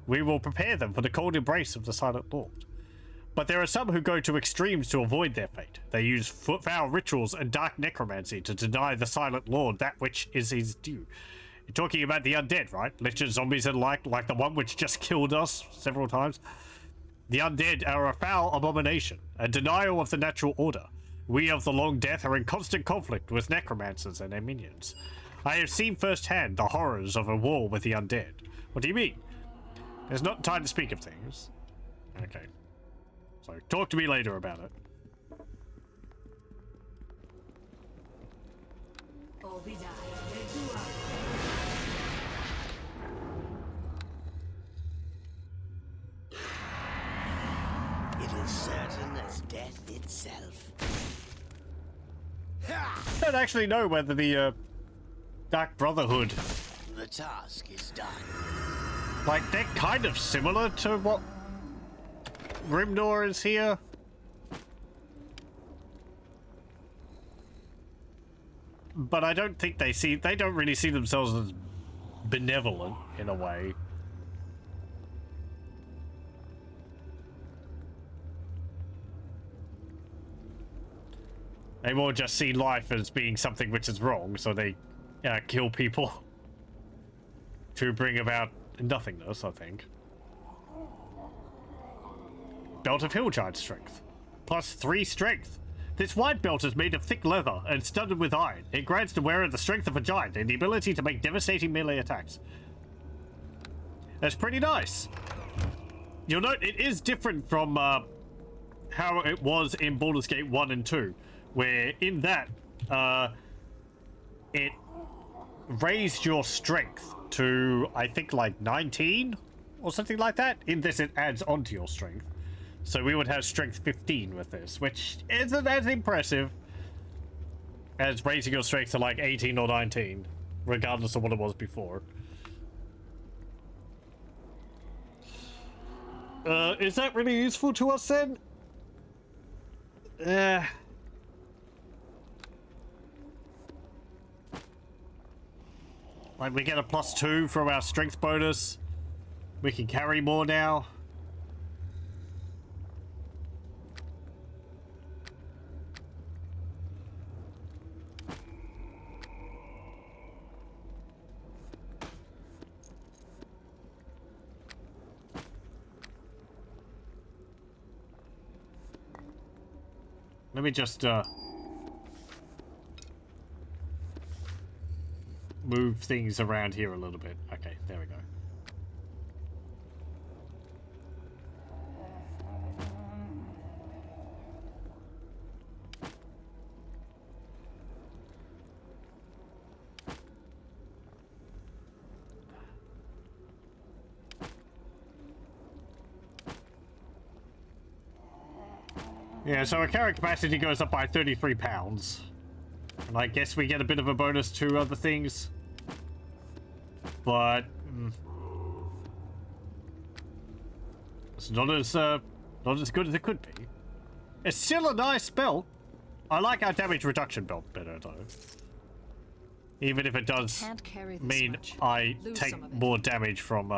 Speaker 1: We will prepare them for the cold embrace of the Silent Lord. But there are some who go to extremes to avoid their fate. They use foul rituals and dark necromancy to deny the Silent Lord that which is his due. You're talking about the undead, right? Lich zombies and like the one which just killed us several times. The undead are a foul abomination, a denial of the natural order. We of the Long Death are in constant conflict with necromancers and their minions. I have seen firsthand the horrors of a war with the undead. What do you mean? There's not time to speak of things. Okay. So, talk to me later about it.
Speaker 4: It is certain as death itself.
Speaker 1: I don't actually know whether the Dark Brotherhood,
Speaker 4: The task is done.
Speaker 1: like, they're kind of similar to what Grimnor is here. But I don't think they don't really see themselves as benevolent in a way. They more just see life as being something which is wrong, so they kill people to bring about nothingness, I think. Belt of Hill Giant Strength. +3 strength. This white belt is made of thick leather and studded with iron. It grants the wearer the strength of a giant and the ability to make devastating melee attacks. That's pretty nice. You'll note it is different from how it was in Baldur's Gate 1 and 2, where in that, it raised your strength to, I think, like 19 or something like that. In this, it adds onto your strength. So we would have strength 15 with this, which isn't as impressive as raising your strength to like 18 or 19, regardless of what it was before. Is that really useful to us then? Like, we get a +2 from our strength bonus. We can carry more now. Let me just, move things around here a little bit. Okay, there we go. Yeah, so our carry capacity goes up by 33 pounds. And I guess we get a bit of a bonus to other things. But it's not as good as it could be. It's still a nice belt. I like our damage reduction belt better though. Even if it does
Speaker 2: Can't carry this
Speaker 1: mean
Speaker 2: much.
Speaker 1: I
Speaker 2: Lose
Speaker 1: take
Speaker 2: some of it.
Speaker 1: more damage from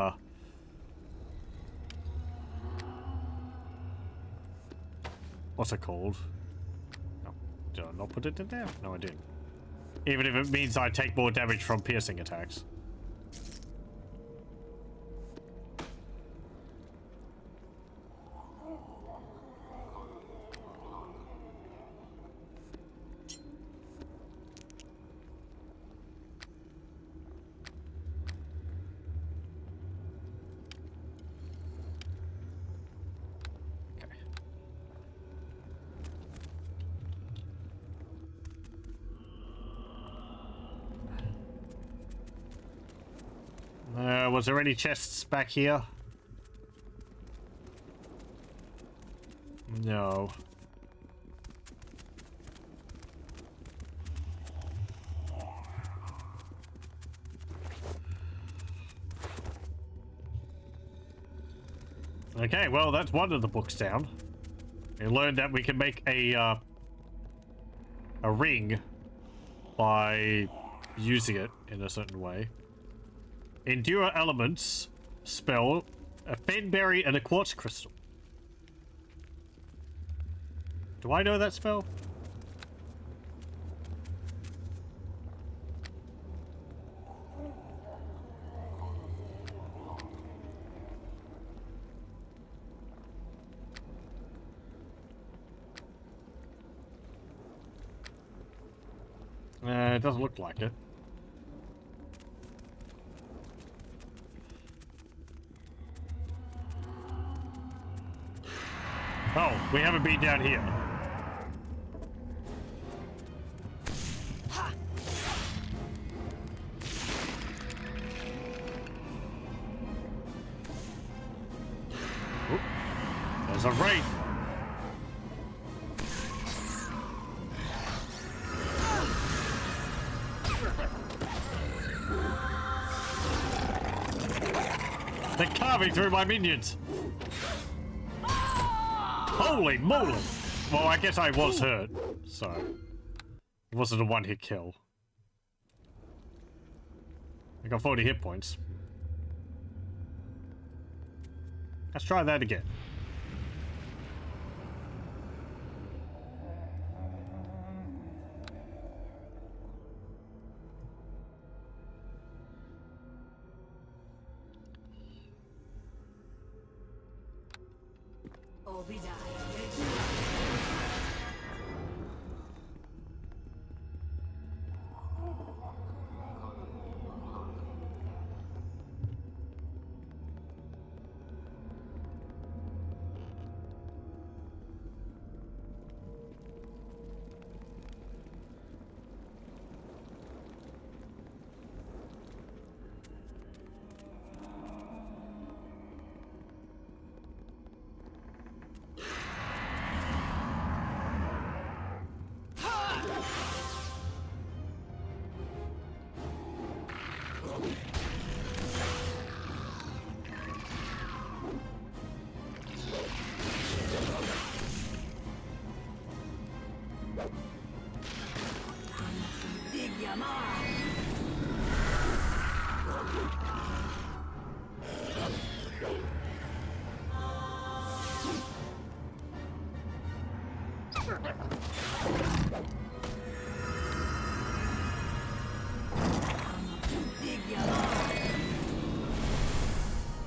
Speaker 1: what's it called? No, did I not put it in there? No, I didn't. Even if it means I take more damage from piercing attacks. Was there any chests back here? No. Okay, well, that's one of the books down. We learned that we can make a ring by using it in a certain way. Endure elements spell, a fenberry and a quartz crystal. Do I know that spell? It doesn't look like it. Oh, we haven't been down here. Oop. There's a wraith. They're carving through my minions. Holy moly! Well, I guess I was hurt, so it wasn't a one-hit kill. I got 40 hit points. Let's try that again.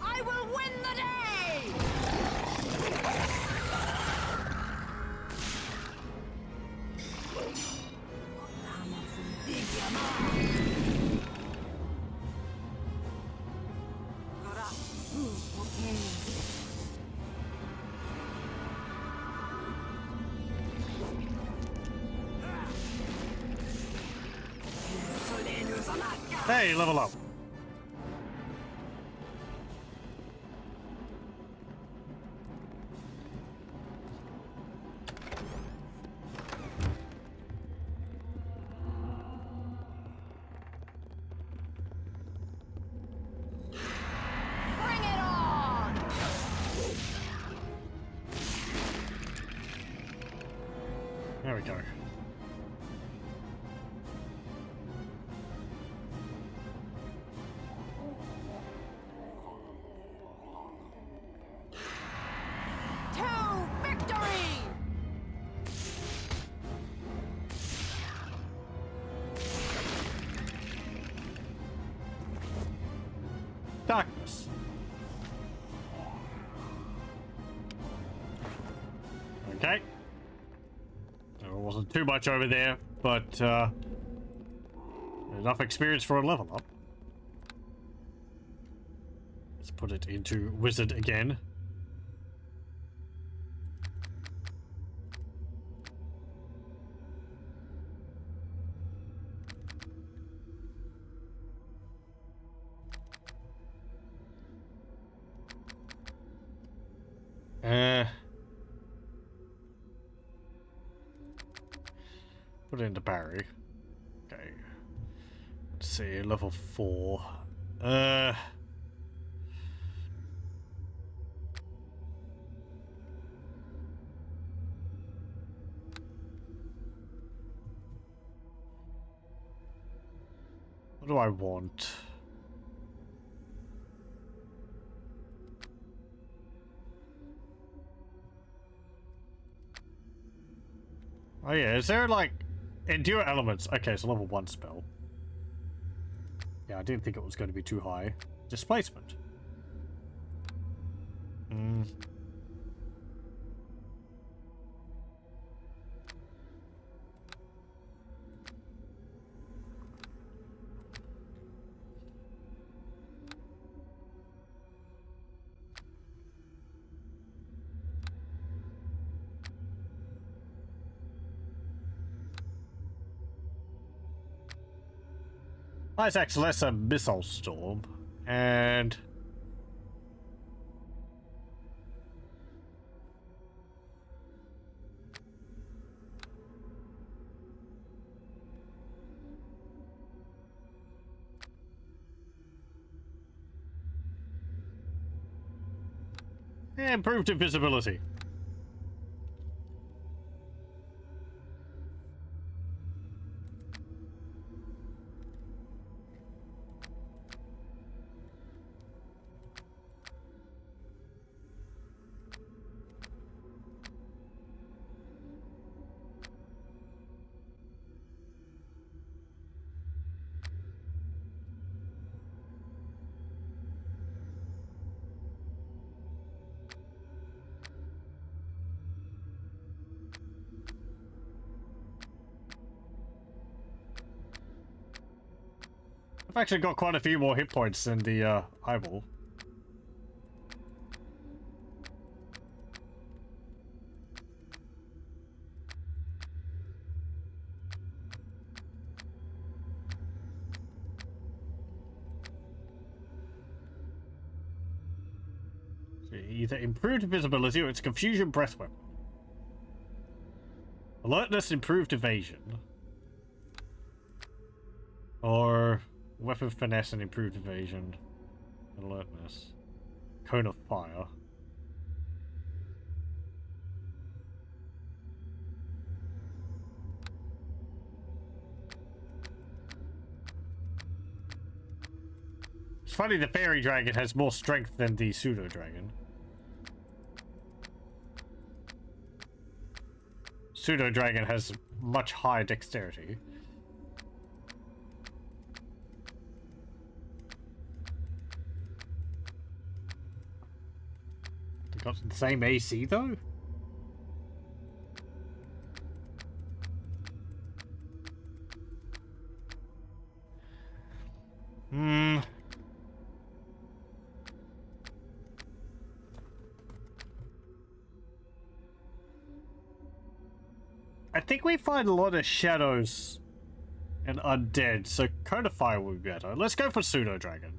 Speaker 6: I will win the day!
Speaker 1: Hey, level up.
Speaker 6: Bring it on!
Speaker 1: There we go.
Speaker 6: To victory!
Speaker 1: Darkness. Okay. There wasn't too much over there, but enough experience for a level up. Let's put it into wizard again. Put it into Barry. Okay. Let's see, level 4. What do I want? Oh yeah, is there like endure elements? Okay, so level 1 spell. Yeah, I didn't think it was going to be too high. Displacement. Isaac's Lesser Missile Storm, and improved invisibility. I've actually got quite a few more hit points than the eyeball. Either improved visibility or it's confusion breath weapon. Alertness, improved evasion. Or weapon finesse and improved evasion. Alertness. Cone of fire. funny the fairy dragon has more strength than the pseudo dragon. Pseudo dragon has much higher dexterity. They got the same AC though? I think we find a lot of shadows and undead, so cone of fire would be better. Let's go for pseudo dragon.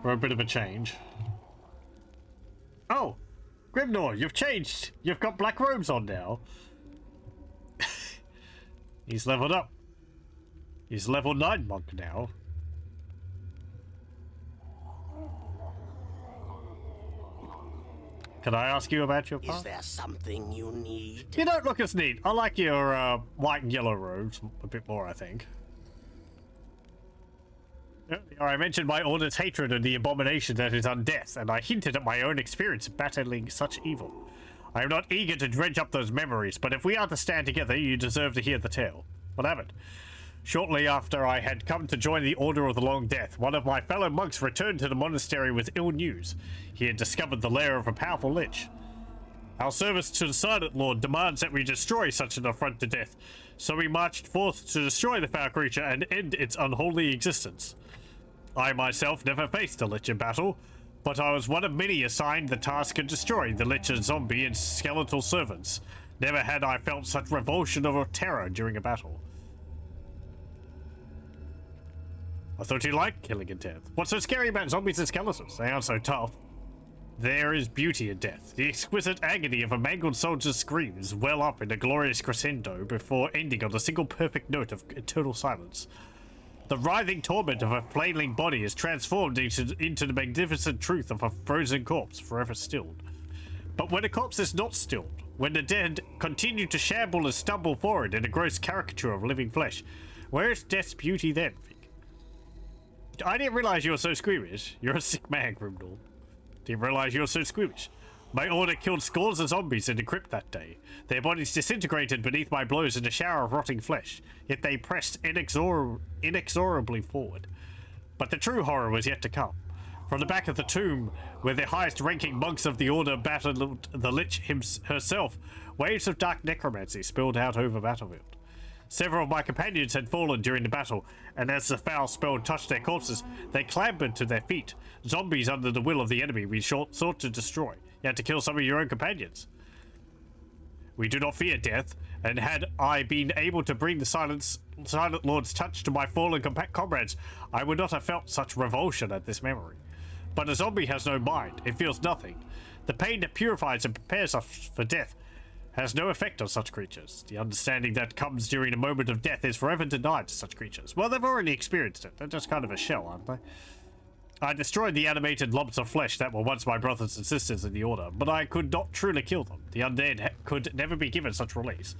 Speaker 1: For a bit of a change. Oh! Grimnor, you've changed! You've got black robes on now. He's leveled up. He's level 9 monk now. Can I ask you about your path?
Speaker 4: Is there something you need?
Speaker 1: You don't look as neat. I like your white and yellow robes a bit more, I think. Earlier, I mentioned my order's hatred of the abomination that is undeath, and I hinted at my own experience battling such evil. I am not eager to dredge up those memories, but if we are to stand together, you deserve to hear the tale. What happened? Shortly after I had come to join the Order of the Long Death, one of my fellow monks returned to the monastery with ill news. He had discovered the lair of a powerful lich. Our service to the Silent Lord demands that we destroy such an affront to death, so we marched forth to destroy the foul creature and end its unholy existence. I myself never faced a lich in battle, but I was one of many assigned the task of destroying the lich's zombie and skeletal servants. Never had I felt such revulsion or terror during a battle. I thought you liked killing in death. What's so scary about zombies and skeletons? They aren't so tough. There is beauty in death. The exquisite agony of a mangled soldier's screams well up in a glorious crescendo before ending on a single perfect note of eternal silence. The writhing torment of a flailing body is transformed into the magnificent truth of a frozen corpse forever stilled. But when a corpse is not stilled, when the dead continue to shamble and stumble forward in a gross caricature of living flesh, where is death's beauty then? I didn't realize you were so squeamish. You're a sick man, Grimnor. Didn't realize you were so squeamish. My order killed scores of zombies in the crypt that day. Their bodies disintegrated beneath my blows in a shower of rotting flesh, yet they pressed inexorably forward. But the true horror was yet to come. From the back of the tomb, where the highest-ranking monks of the order battled the Lich herself, waves of dark necromancy spilled out over battlefield. Several of my companions had fallen during the battle, and as the foul spell touched their corpses, they clambered to their feet, zombies under the will of the enemy we sought to destroy. You had to kill some of your own companions. We do not fear death, and had I been able to bring the Silent Lord's touch to my fallen comrades, I would not have felt such revulsion at this memory. But a zombie has no mind, it feels nothing. The pain that purifies and prepares us for death has no effect on such creatures. The understanding that comes during a moment of death is forever denied to such creatures. Well, they've already experienced it. They're just kind of a shell, aren't they? I destroyed the animated lumps of flesh that were once my brothers and sisters in the Order, but I could not truly kill them. The undead could never be given such release.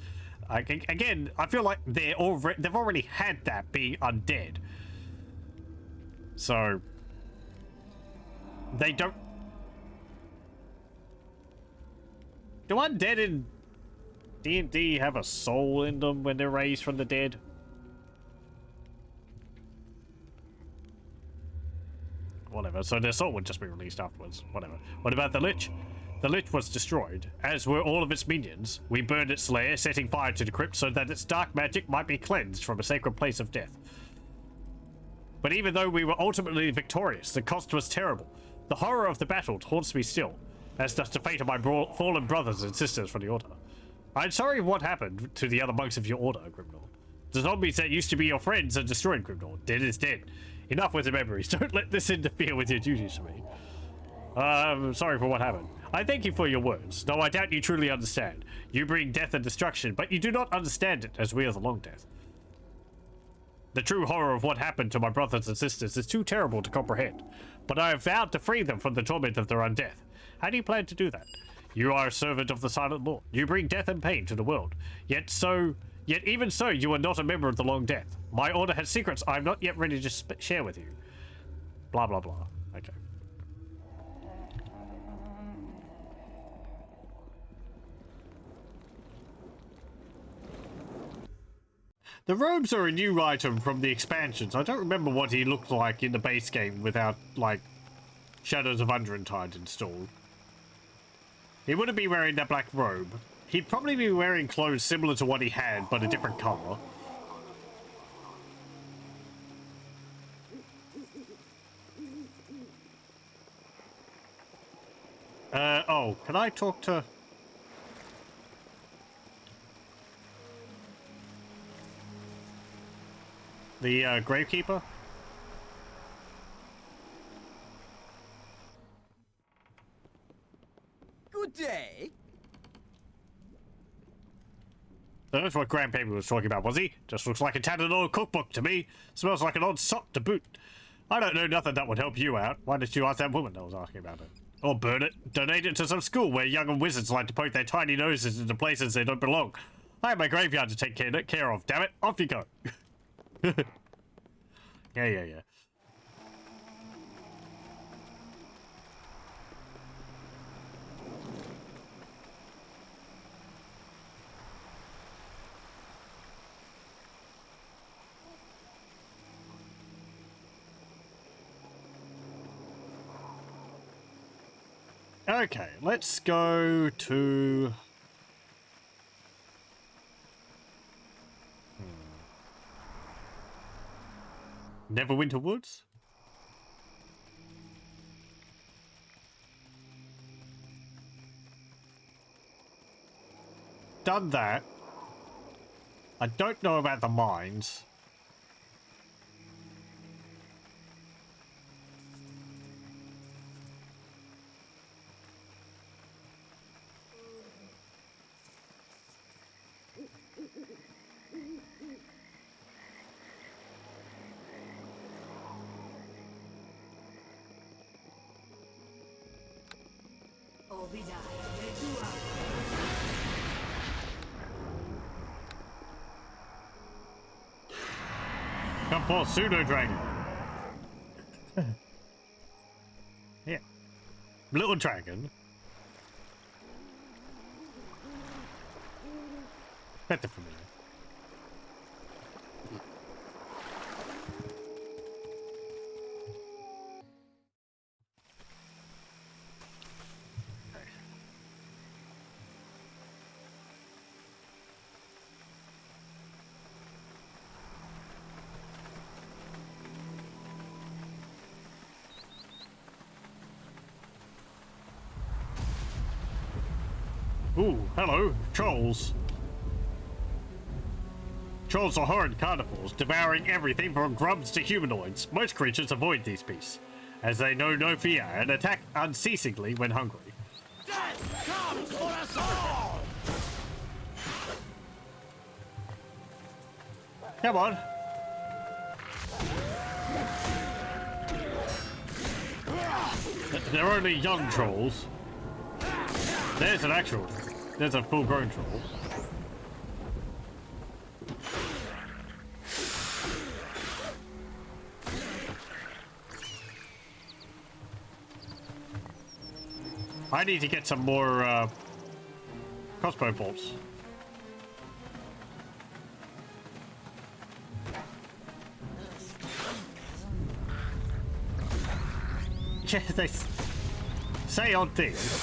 Speaker 1: Again, I feel like they've already had that being undead. So they don't... Do undead in D&D have a soul in them when they're raised from the dead? Whatever, so their soul would just be released afterwards. Whatever. What about the Lich? The Lich was destroyed, as were all of its minions. We burned its lair, setting fire to the crypt so that its dark magic might be cleansed from a sacred place of death. But even though we were ultimately victorious, the cost was terrible. The horror of the battle haunts me still, as does the fate of my fallen brothers and sisters from the Order. I'm sorry what happened to the other monks of your Order, Grimnor. The zombies that used to be your friends are destroyed, Grimnor. Dead is dead. Enough with the memories. Don't let this interfere with your duties to me. I'm sorry for what happened. I thank you for your words, though I doubt you truly understand. You bring death and destruction, but you do not understand it as we are the Long Death. The true horror of what happened to my brothers and sisters is too terrible to comprehend, but I have vowed to free them from the torment of their undeath. How do you plan to do that? You are a servant of the Silent Lord. You bring death and pain to the world. Yet even so, you are not a member of the Long Death. My order has secrets I am not yet ready to share with you. Blah, blah, blah. Okay. The robes are a new item from the expansions. I don't remember what he looked like in the base game without, like, Shadows of Underentide installed. He wouldn't be wearing that black robe. He'd probably be wearing clothes similar to what he had, but a different color. Oh, can I talk to... the, Gravekeeper?
Speaker 5: Good day.
Speaker 1: That's what Grandpappy was talking about, was he? Just looks like a tattered old cookbook to me. Smells like an odd sock to boot. I don't know nothing that would help you out. Why didn't you ask that woman that was asking about it? Or burn it. Donate it to some school where young wizards like to poke their tiny noses into places they don't belong. I have my graveyard to take care of, damn it. Off you go. Yeah. Okay, let's go to... Neverwinter Woods? Done that. I don't know about the mines. Come forth, pseudo dragon. Yeah, little dragon. Better for me. Ooh, hello, trolls. Trolls are horrid carnivores, devouring everything from grubs to humanoids. Most creatures avoid these beasts, as they know no fear and attack unceasingly when hungry.
Speaker 3: Death comes for us all!
Speaker 1: Come on. They're only young trolls. There's a full-grown troll. I need to get some more, crossbow bolts. Yeah, they say odd things.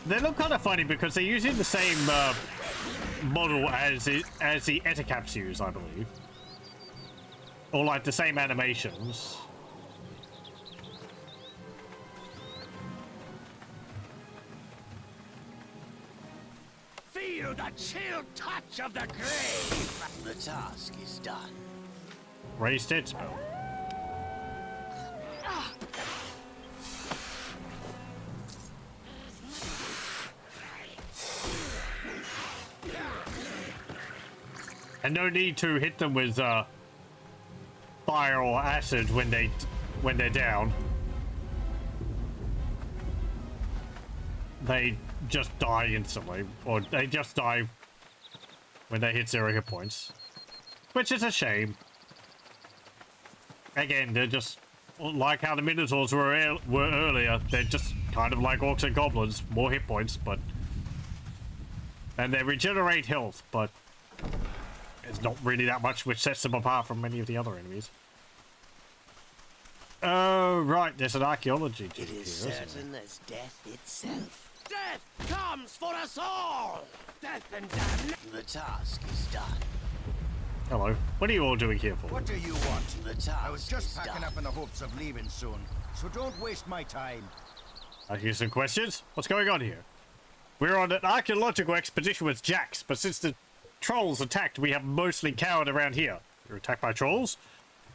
Speaker 1: They look kind of funny because they're using the same model as the Eticaps use, I believe. Or like the same animations.
Speaker 3: Feel the chill touch of the grave!
Speaker 4: The task is done.
Speaker 1: Raised dead spell. And no need to hit them with fire or acid when they're down. they just die instantly, or they just die when they hit 0 hit points, which is a shame. Again, they're just like how the Minotaurs were earlier. They're just kind of like orcs and goblins, more hit points, but and they regenerate health, but it's not really that much which sets them apart from many of the other enemies. Oh, right, there's an archaeology
Speaker 4: It is certain as death itself.
Speaker 3: Death comes for us all! Death and damnation!
Speaker 4: The task is done.
Speaker 1: Hello. What are you all doing here for?
Speaker 7: What do you want?
Speaker 4: The task
Speaker 7: I was just
Speaker 4: is
Speaker 7: packing
Speaker 4: done.
Speaker 7: up in the hopes of leaving soon, so don't waste my time.
Speaker 1: I hear some questions. What's going on here? We're on an archaeological expedition with Jax, but since the trolls attacked, we have mostly cowered around here. We were attacked by trolls?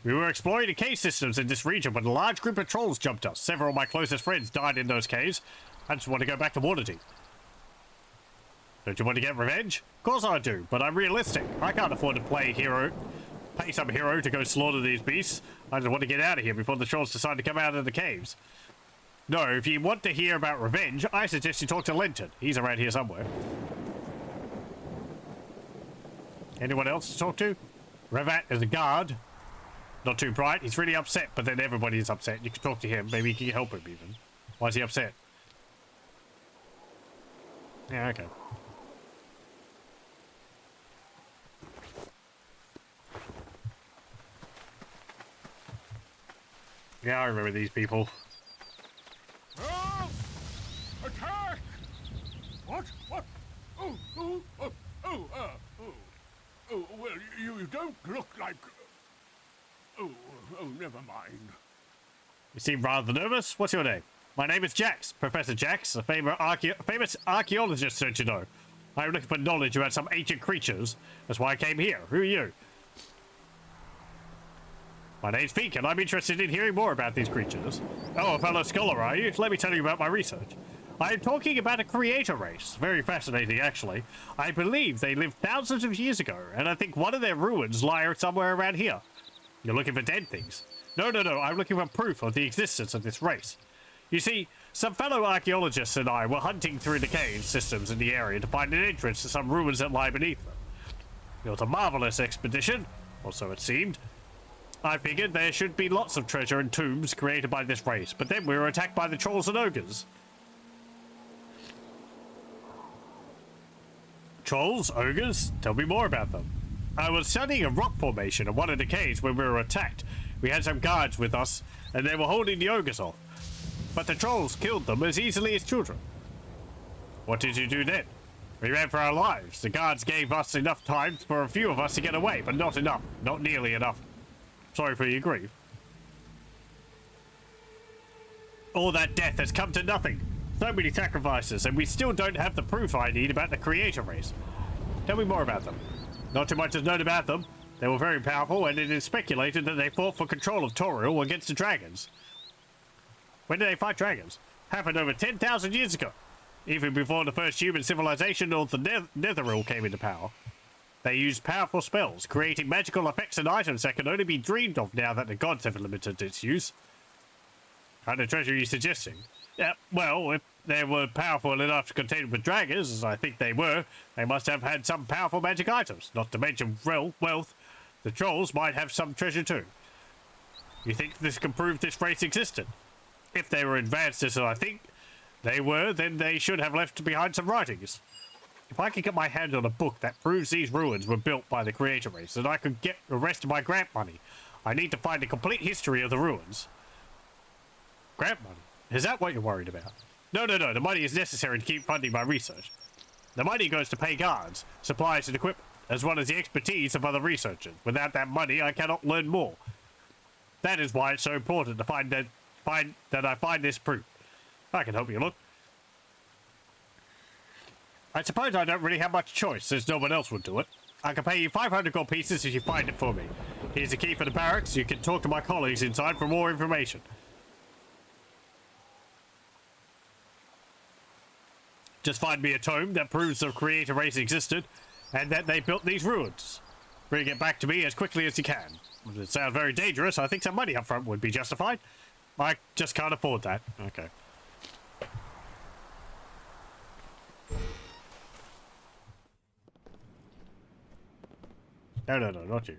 Speaker 1: We were exploring the cave systems in this region when a large group of trolls jumped us. Several of my closest friends died in those caves. I just want to go back to Waterdeep. Don't you want to get revenge? Of course I do, but I'm realistic. I can't afford to pay some hero to go slaughter these beasts. I just want to get out of here before the trolls decide to come out of the caves. No, if you want to hear about revenge, I suggest you talk to Linton. He's around here somewhere. Anyone else to talk to? Revat is a guard. Not too bright. He's really upset, but then everybody is upset. You can talk to him. Maybe you can help him even. Why is he upset? Yeah, okay. Yeah, I remember these people.
Speaker 3: Oh! Attack! What? What? Oh, well, you don't look like... Oh, never mind.
Speaker 1: You seem rather nervous. What's your name? My name is Jax, Professor Jax, a famous archaeologist, don't you know? I'm looking for knowledge about some ancient creatures. That's why I came here. Who are you? My name's Feek, and I'm interested in hearing more about these creatures. Oh, a fellow scholar, are you? Let me tell you about my research. I am talking about a creator race. Very fascinating, actually. I believe they lived thousands of years ago, and I think one of their ruins lie somewhere around here. You're looking for dead things? No, I'm looking for proof of the existence of this race. You see, some fellow archaeologists and I were hunting through the cave systems in the area to find an entrance to some ruins that lie beneath them. It was a marvelous expedition, or so it seemed. I figured there should be lots of treasure and tombs created by this race, but then we were attacked by the trolls and ogres. Trolls? Ogres? Tell me more about them. I was studying a rock formation in one of the caves when we were attacked. We had some guards with us, and they were holding the ogres off. But the trolls killed them as easily as children. What did you do then? We ran for our lives. The guards gave us enough time for a few of us to get away, but not enough. Not nearly enough. Sorry for your grief. All that death has come to nothing. So many sacrifices, and we still don't have the proof I need about the creator race. Tell me more about them. Not too much is known about them. They were very powerful, and it is speculated that they fought for control of Toriel against the dragons. When did they fight dragons? Happened over 10,000 years ago. Even before the first human civilization or the Netheril came into power. They used powerful spells, creating magical effects and items that can only be dreamed of now that the gods have limited its use. Kind of treasure are you suggesting? Yeah, well, if they were powerful enough to contend with dragons, as I think they were, they must have had some powerful magic items. Not to mention wealth. The trolls might have some treasure too. You think this can prove this race existed? If they were advanced as I think they were, then they should have left behind some writings. If I could get my hand on a book that proves these ruins were built by the creator race, then I could get the rest of my grant money. I need to find a complete history of the ruins. Grant money? Is that what you're worried about? No. The money is necessary to keep funding my research. The money goes to pay guards, supplies and equipment, as well as the expertise of other researchers. Without that money, I cannot learn more. That is why it's so important to find this proof. I can help you look. I suppose I don't really have much choice, since no one else would do it. I can pay you 500 gold pieces if you find it for me. Here's the key for the barracks. You can talk to my colleagues inside for more information. Just find me a tome that proves the creator race existed, and that they built these ruins. Bring it back to me as quickly as you can. It sounds very dangerous. I think some money up front would be justified. I just can't afford that. Okay. No, not you.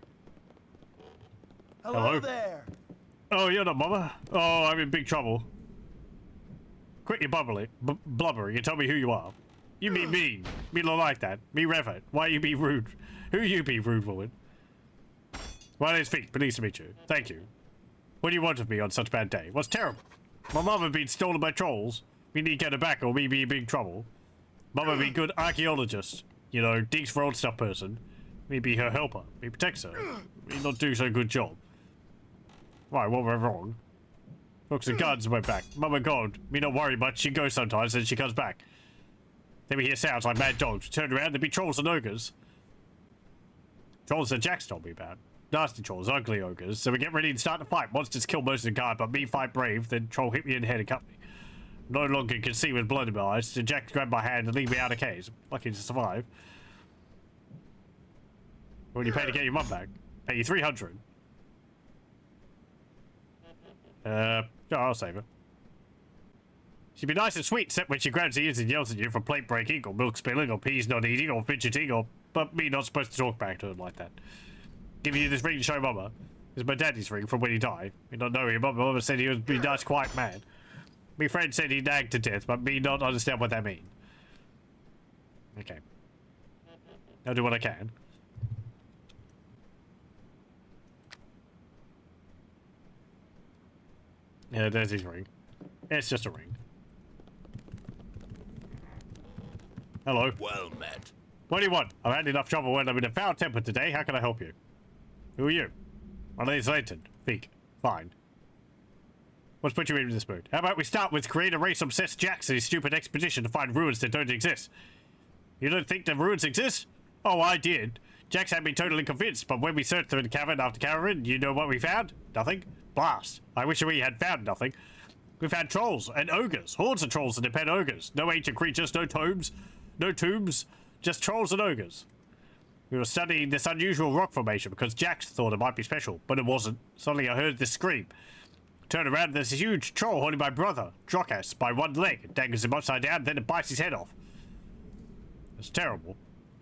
Speaker 7: Hello there.
Speaker 1: Oh, you're not Mama? Oh, I'm in big trouble. Quit your blubbering and tell me who you are. You be mean. Me not like that. Me Reverend. Why you be rude? Who you be, rude woman? My name's Feet. Pleased to meet you. Thank you. What do you want of me on such bad day? What's terrible? My mama been stolen by trolls. We need to get her back or me be in big trouble. Mama be good archaeologist. You know, digs for old stuff person. Me be her helper. Me protects her. Me not do so good job. Right, what went wrong? Books and guns went back. Mama gone. Me not worry much. She goes sometimes, then she comes back. Then we hear sounds like mad dogs. Turn around, there be trolls and ogres. Trolls that Jack's told me about. Nasty trolls, ugly ogres. So we get ready and start to fight. Monsters kill most of the guard, but me fight brave. Then troll hit me in the head and cut me. No longer can see with blood in my eyes. So Jack grabbed my hand and lead me out of caves. Lucky to survive. What do you pay to get your mum back? Pay you 300. Oh, I'll save her. She'd be nice and sweet, except when she grabs the ears and yells at you for plate breaking, or milk spilling, or peas not eating, or fidgeting, or... But me not supposed to talk back to him like that. Giving you this ring to show Mama. It's my daddy's ring from when he died. Me not know him, but Mama said he was a nice, quiet man. Me friend said he nagged to death, but me not understand what that mean. Okay. I'll do what I can. Yeah, there's his ring. It's just a ring. Hello.
Speaker 3: Well met.
Speaker 1: What do you want? I've had enough trouble when I'm in a foul temper today. How can I help you? Who are you? My name's Leighton. Feek. Fine. What's put you in this mood? How about we start with create a race obsessed Jacks and his stupid expedition to find ruins that don't exist? You don't think the ruins exist? Oh, I did. Jax had me totally convinced, but when we searched through the cavern after cavern, you know what we found? Nothing. Blast. I wish we had found nothing. We found trolls and ogres. Hordes of trolls and their pet ogres. No ancient creatures, no tombs, just trolls and ogres. We were studying this unusual rock formation because Jax thought it might be special, but it wasn't. Suddenly I heard this scream. Turned around, there's a huge troll holding my brother, Drokas, by one leg. It dangles him upside down, then it bites his head off. It's terrible.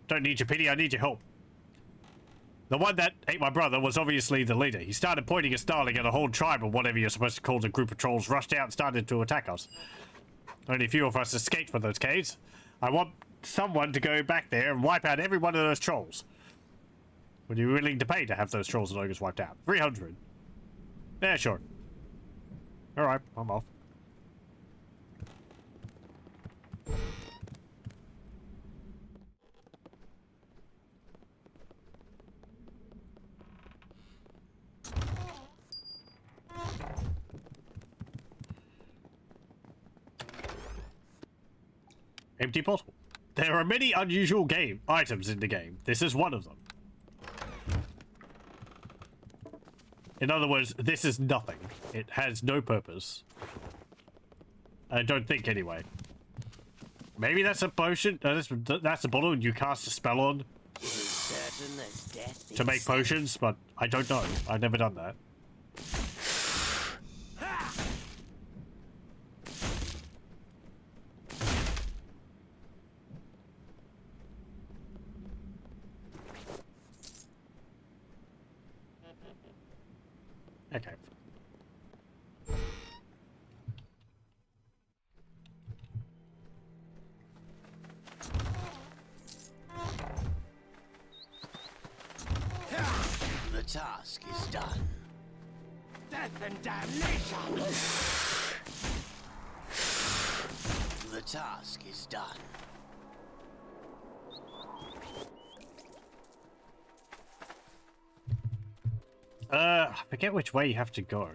Speaker 1: Don't need your pity, I need your help. The one that ate my brother was obviously the leader. He started pointing and snarling at a whole tribe, or whatever you're supposed to call the group of trolls, rushed out and started to attack us. Only a few of us escaped from those caves. I want someone to go back there and wipe out every one of those trolls. Would you be willing to pay to have those trolls and ogres wiped out? 300. Yeah, sure. Alright, I'm off. Empty bottle. There are many unusual items in the game. This is one of them. In other words, this is nothing. It has no purpose. I don't think, anyway. Maybe that's a potion. That's a bottle you cast a spell on to make potions, but I don't know. I've never done that. Okay.
Speaker 3: The task is done. Death and damnation! The task is done.
Speaker 1: I forget which way you have to go.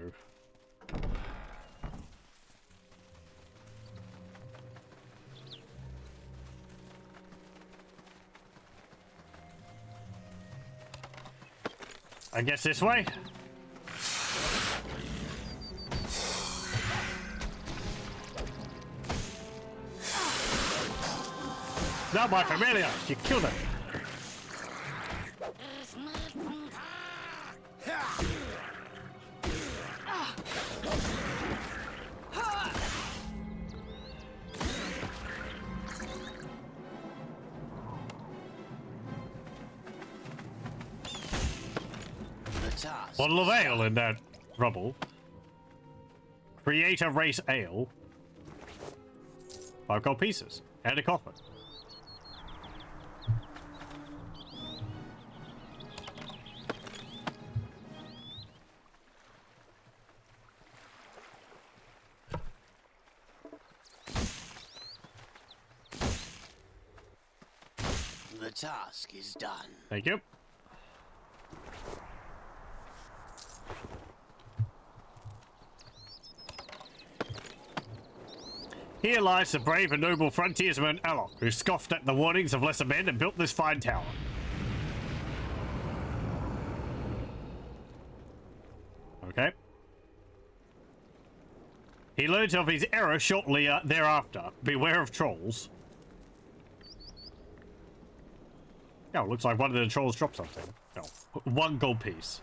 Speaker 1: I guess this way? Not my familiar! You killed him! Bottle of ale in that rubble. Create a race ale. 5 gold pieces. And a coffin.
Speaker 4: The task is done.
Speaker 1: Thank you. Here lies the brave and noble frontiersman Alok, who scoffed at the warnings of lesser men and built this fine tower. Okay. He learned of his error shortly thereafter. Beware of trolls. Oh, looks like one of the trolls dropped something. Oh, 1 gold piece.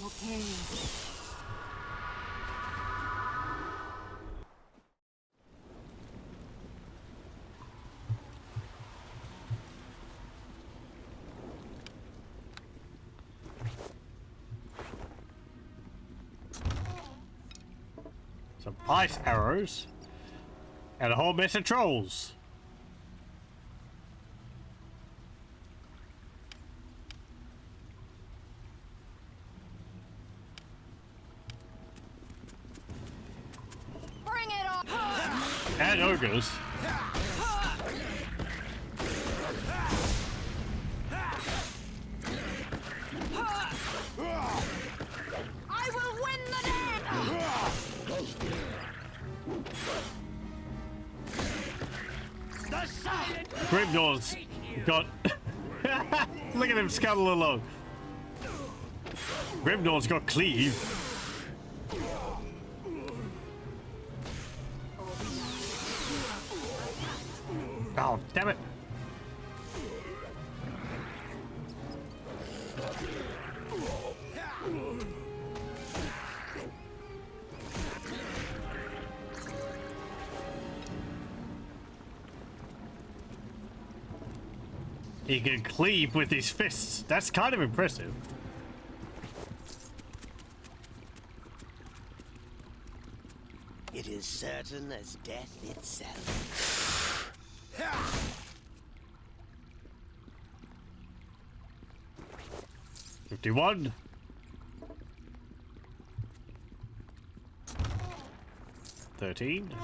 Speaker 6: Okay.
Speaker 1: Some ice arrows. And a whole mess of trolls.
Speaker 6: Bring it on!
Speaker 1: And ogres.
Speaker 6: I will win the day!
Speaker 3: The silent
Speaker 1: Grimnor's got... Look at him scuttle along. Grimnor's got cleave. Oh, damn it. He can cleave with his fists. That's kind of impressive.
Speaker 4: It is certain as death itself.
Speaker 1: 51. 13.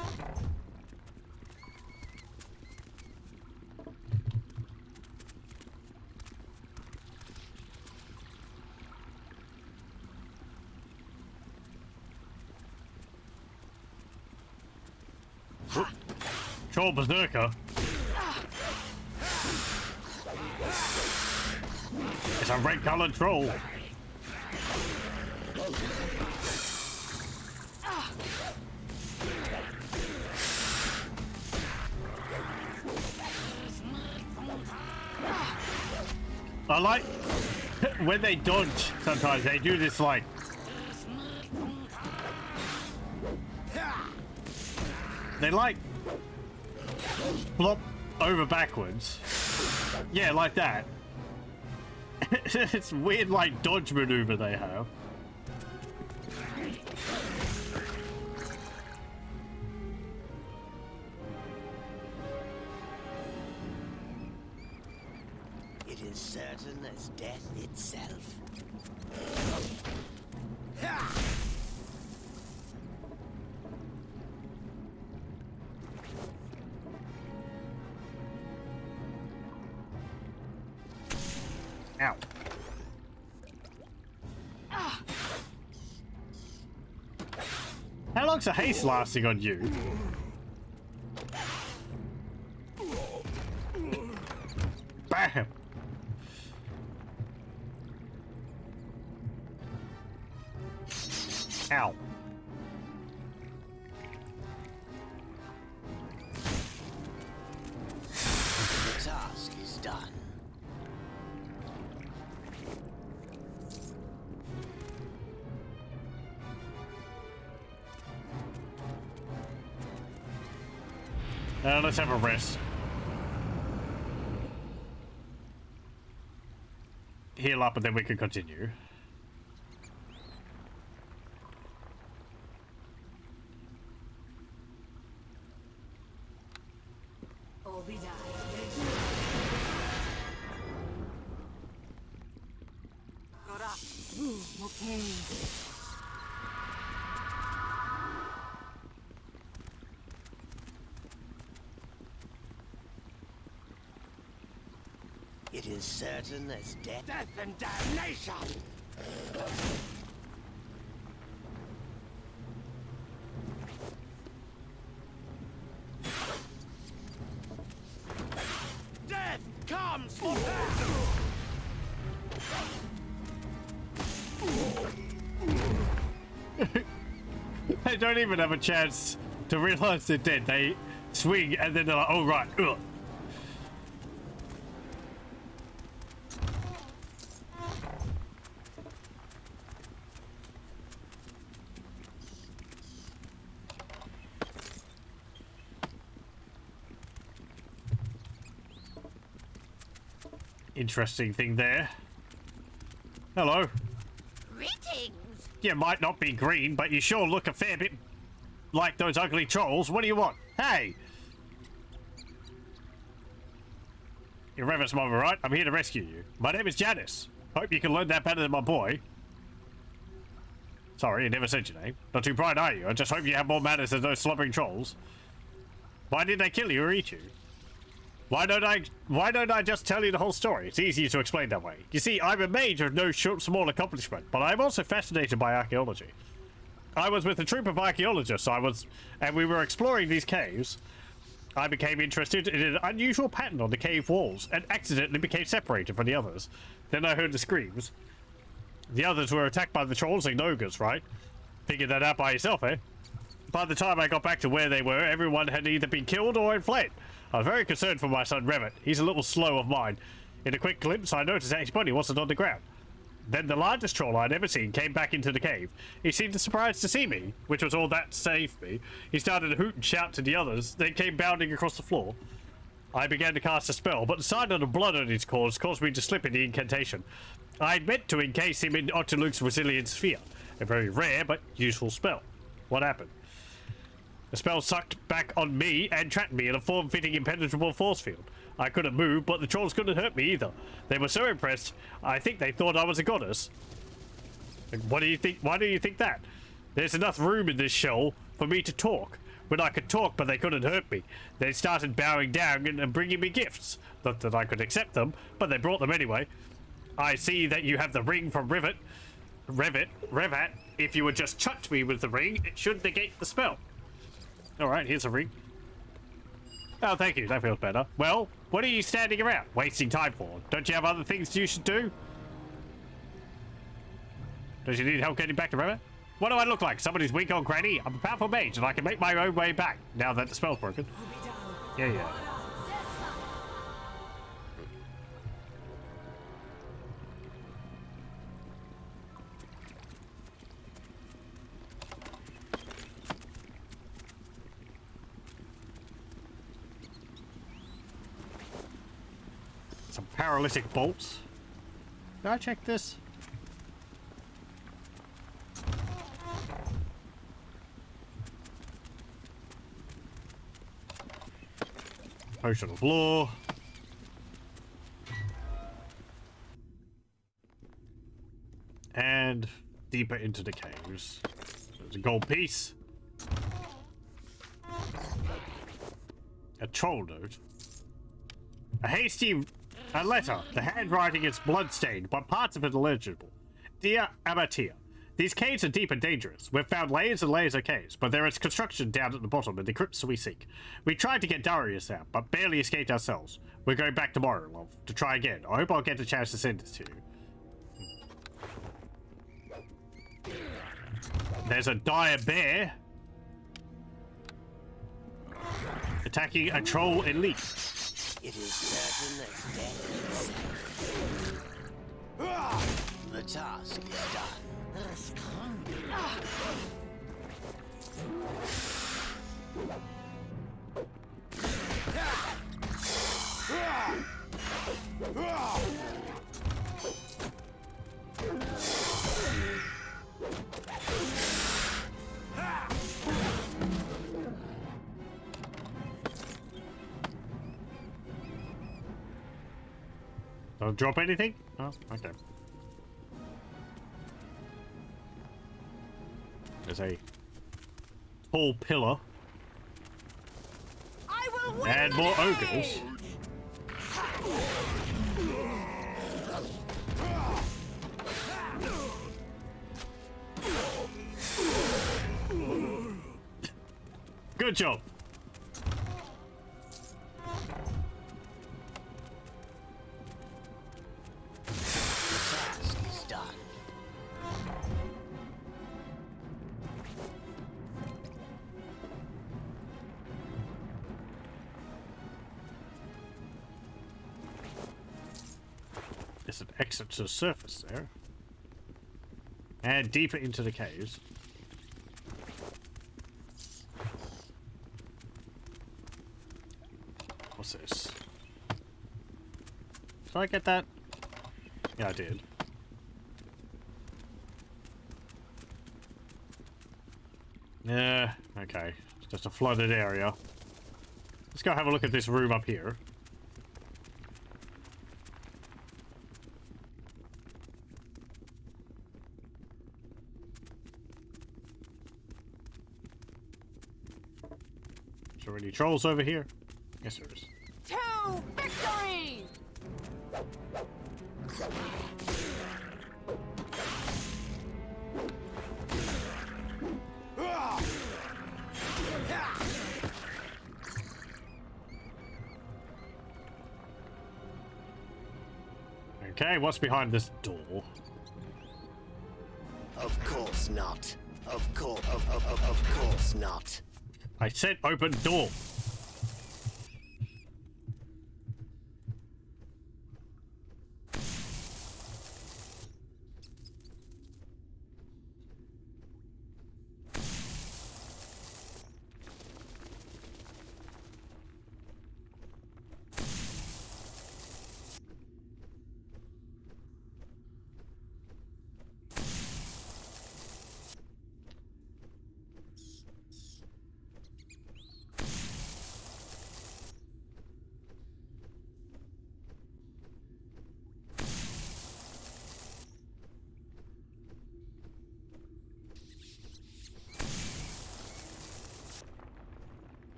Speaker 1: Troll Berserker. It's a red-colored troll. I like when they dodge, sometimes they do this like they like flop over backwards. Yeah, like that. It's weird like dodge maneuver they have.
Speaker 4: It is certain as death itself.
Speaker 1: Ow. How long's a haste lasting on you? Bam! Ow.
Speaker 4: The task is done.
Speaker 1: Let's have a rest. Heal up and then we can continue.
Speaker 6: Okay.
Speaker 4: It is certain as death.
Speaker 3: Death and damnation! Death comes for that!
Speaker 1: They don't even have a chance to realize they're dead. They swing and then they're like, oh right. Ugh. Interesting thing there. Hello.
Speaker 6: Greetings.
Speaker 1: You might not be green, but you sure look a fair bit like those ugly trolls. What do you want? Hey! You're Reverend's mom, right? I'm here to rescue you. My name is Janice. Hope you can learn that better than my boy. Sorry, I never said your name. Not too bright, are you? I just hope you have more manners than those slobbering trolls. Why did they kill you or eat you? Why don't I just tell you the whole story? It's easier to explain that way. You see, I'm a mage of no small accomplishment, but I'm also fascinated by archaeology. I was with a troop of archaeologists, and we were exploring these caves. I became interested in an unusual pattern on the cave walls, and accidentally became separated from the others. Then I heard the screams. The others were attacked by the trolls and ogres, right? Figured that out by yourself, eh? By the time I got back to where they were, everyone had either been killed or had fled. I was very concerned for my son Revit. He's a little slow of mind. In a quick glimpse, I noticed that his body wasn't on the ground. Then the largest troll I'd ever seen came back into the cave. He seemed surprised to see me, which was all that saved me. He started to hoot and shout to the others, then came bounding across the floor. I began to cast a spell, but the sight of the blood on his cords caused me to slip in the incantation. I had meant to encase him in Otterluke's Resilient Sphere, a very rare but useful spell. What happened? The spell sucked back on me and trapped me in a form-fitting impenetrable force field. I couldn't move, but the trolls couldn't hurt me either. They were so impressed, I think they thought I was a goddess. What do you think? Why do you think that? There's enough room in this shell for me to talk. When I could talk, but they couldn't hurt me. They started bowing down and bringing me gifts. Not that I could accept them, but they brought them anyway. I see that you have the ring from Revat. If you would just touch me with the ring, it should negate the spell. Alright, here's a ring. Oh, thank you. That feels better. Well, what are you standing around wasting time for? Don't you have other things you should do? Don't you need help getting back to Revat? What do I look like? Somebody's weak on granny? I'm a powerful mage and I can make my own way back now that the spell's broken. Yeah. Some paralytic bolts. Did I check this? Potion of Law. And deeper into the caves. There's a gold piece. A troll note. A letter. The handwriting is bloodstained, but parts of it are legible. Dear Amatia, these caves are deep and dangerous. We've found layers and layers of caves, but there is construction down at the bottom in the crypts we seek. We tried to get Darius out, but barely escaped ourselves. We're going back tomorrow, love, to try again. I hope I'll get a chance to send this to you. There's a dire bear attacking a troll elite.
Speaker 4: It is certain as death. The task is done.
Speaker 1: Don't drop anything? Oh, okay. There's a tall pillar.
Speaker 6: I will win
Speaker 1: And
Speaker 6: the
Speaker 1: more
Speaker 6: day!
Speaker 1: ogres. Good job.
Speaker 4: Task is done.
Speaker 1: There's an exit to the surface there. And deeper into the caves. What's this? Did I get that? Yeah, I did. Yeah, okay. It's just a flooded area. Let's go have a look at this room up here. Is there any trolls over here? Yes, there is.
Speaker 6: To victory!
Speaker 1: Okay, what's behind this door?
Speaker 4: Of course not. Of course not.
Speaker 1: I said open door.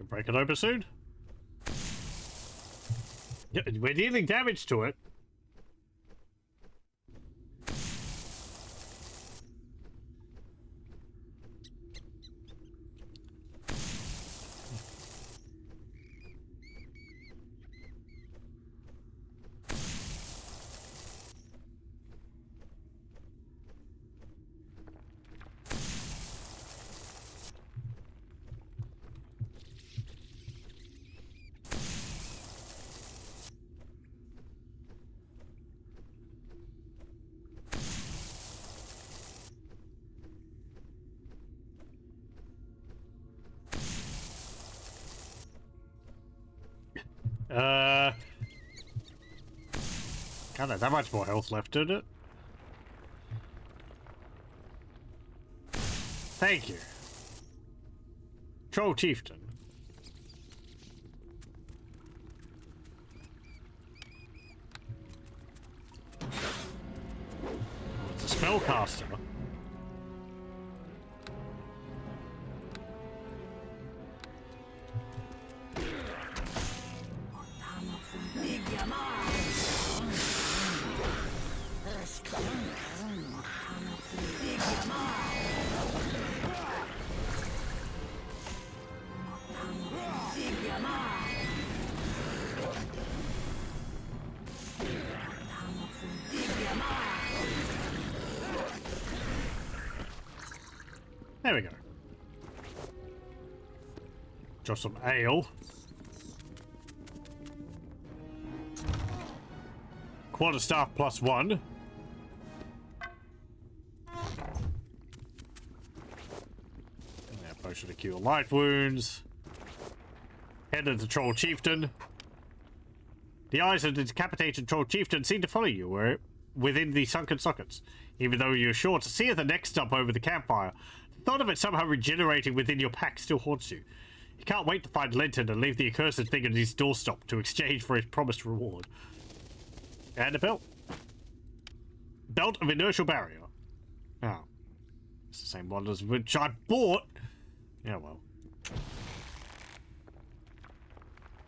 Speaker 1: Break it open soon. Yeah, we're dealing damage to it. Can't have that much more health left in it. Thank you. Troll Chieftain. Oh, it's a spellcaster. There we go. Just some ale. Quarterstaff +1. Potion to cure light wounds. Head of the Troll Chieftain. The eyes of the decapitated Troll Chieftain seem to follow you within the sunken sockets. Even though you're sure to see the next stump over the campfire, the thought of it somehow regenerating within your pack still haunts you. You can't wait to find Linton and leave the accursed thing at his doorstep to exchange for his promised reward. And a belt. Belt of Inertial Barrier. Oh. It's the same one as which I bought. Yeah, well.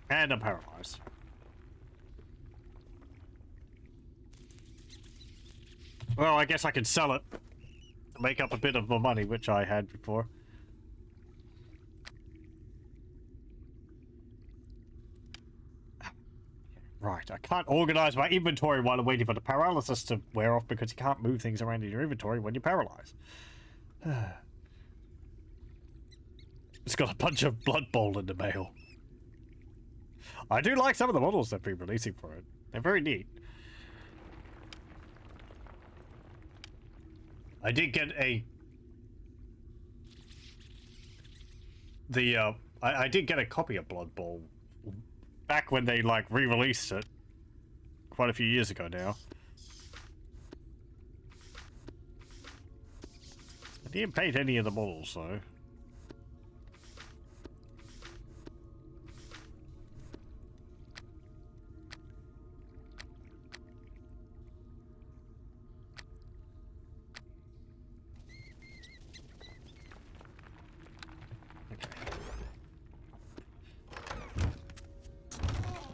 Speaker 1: And I'm paralyzed. Well, I guess I can sell it to make up a bit of the money which I had before. Right, I can't organize my inventory while I'm waiting for the paralysis to wear off because you can't move things around in your inventory when you're paralyzed. It's got a bunch of Blood Bowl in the mail. I do like some of the models they've been releasing for it. They're very neat. I did get I did get a copy of Blood Bowl back when they like re-released it quite a few years ago now. I didn't paint any of the models though.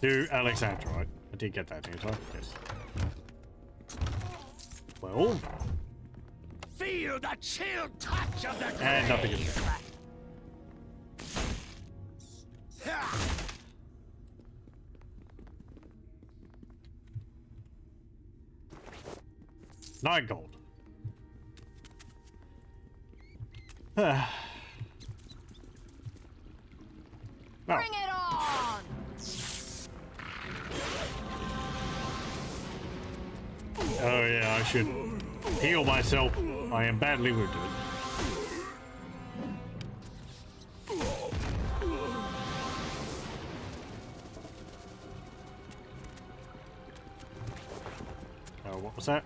Speaker 1: To Alexandrite. I did get that news, yes. Well.
Speaker 3: Feel the chill touch of the
Speaker 1: And nothing in there. 9 gold. No.
Speaker 6: Bring it on!
Speaker 1: Oh yeah, I should heal myself. I am badly wounded. Oh, what was that?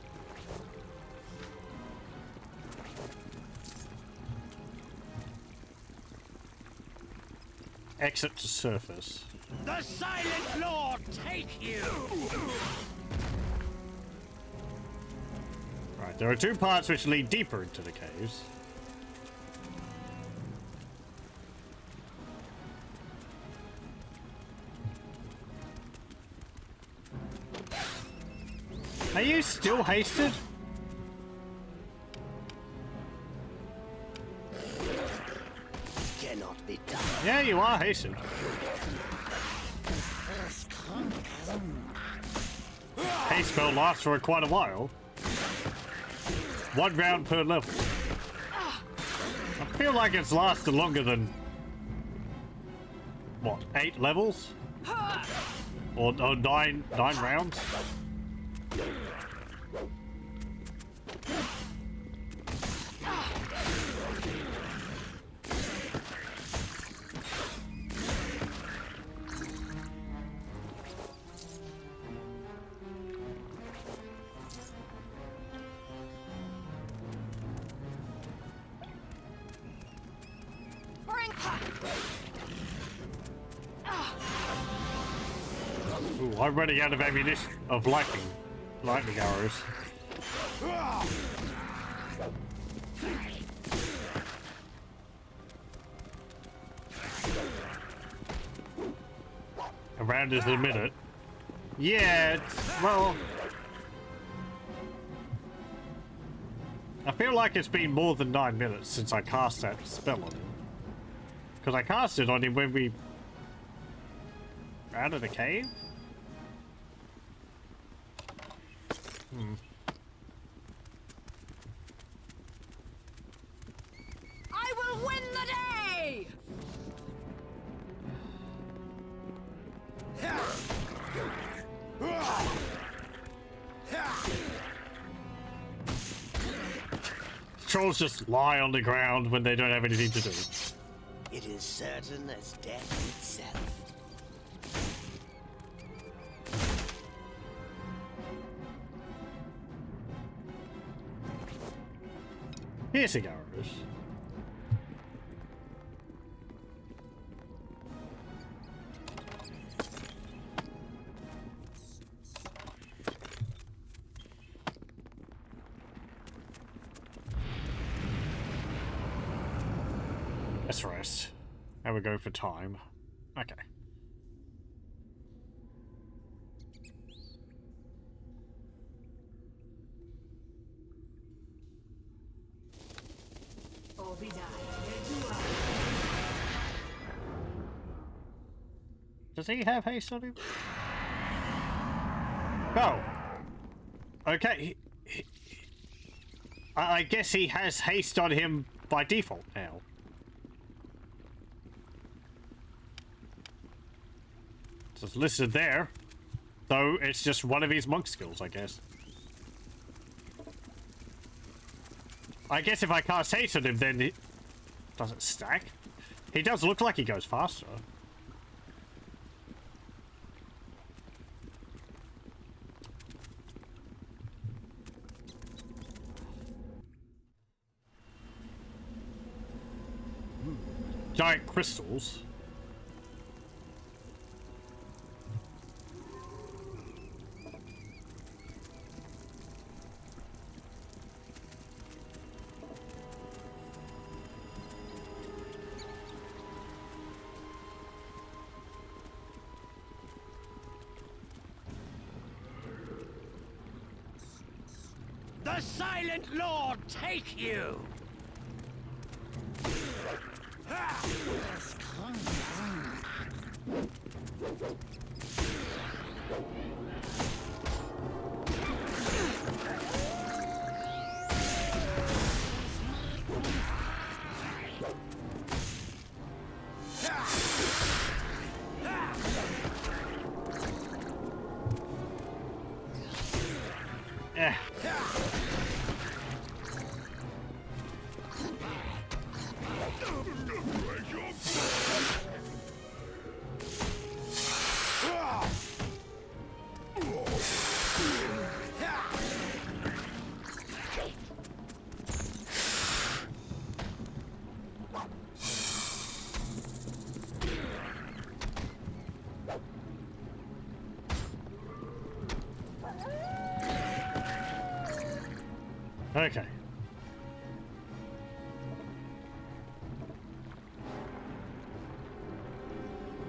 Speaker 1: Exit to surface.
Speaker 3: The Silent Lord take you!
Speaker 1: Right, there are 2 parts which lead deeper into the caves. Are you still hasted?
Speaker 4: Cannot be done.
Speaker 1: Yeah, you are hasted. Haste spell lasts for quite a while. 1 round per level. I feel like it's lasted longer than what, 8 levels? Or 9 rounds? Ooh, I'm running out of ammunition of lightning arrows. A round is a minute. Yeah, well, I feel like it's been more than 9 minutes since I cast that spell on him. Because I cast it on him when we out of the cave?
Speaker 6: I will win the day!
Speaker 1: Trolls just lie on the ground when they don't have anything to do.
Speaker 4: It is certain as death itself.
Speaker 1: Piercing arrows. Let's rest. How we go for time? Okay. Does he have haste on him? Oh. Okay. I guess he has haste on him by default now. It's listed there. Though it's just one of his monk skills, I guess. I guess if I cast haste on him, then it doesn't stack. He does look like he goes faster. Giant crystals.
Speaker 3: The Silent Lord take you!
Speaker 1: Eh. Okay.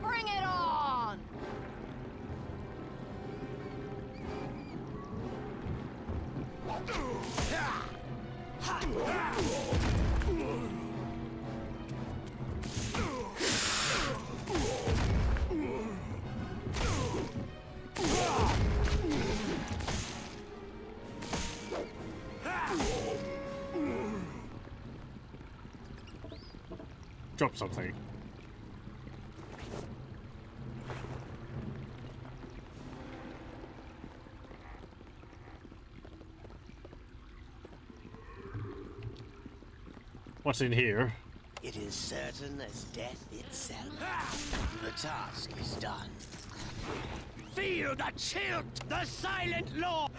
Speaker 6: Bring it on!
Speaker 1: Drop something. What's in here?
Speaker 4: It is certain as death itself. The task is done.
Speaker 3: Feel the chill! The Silent Lord!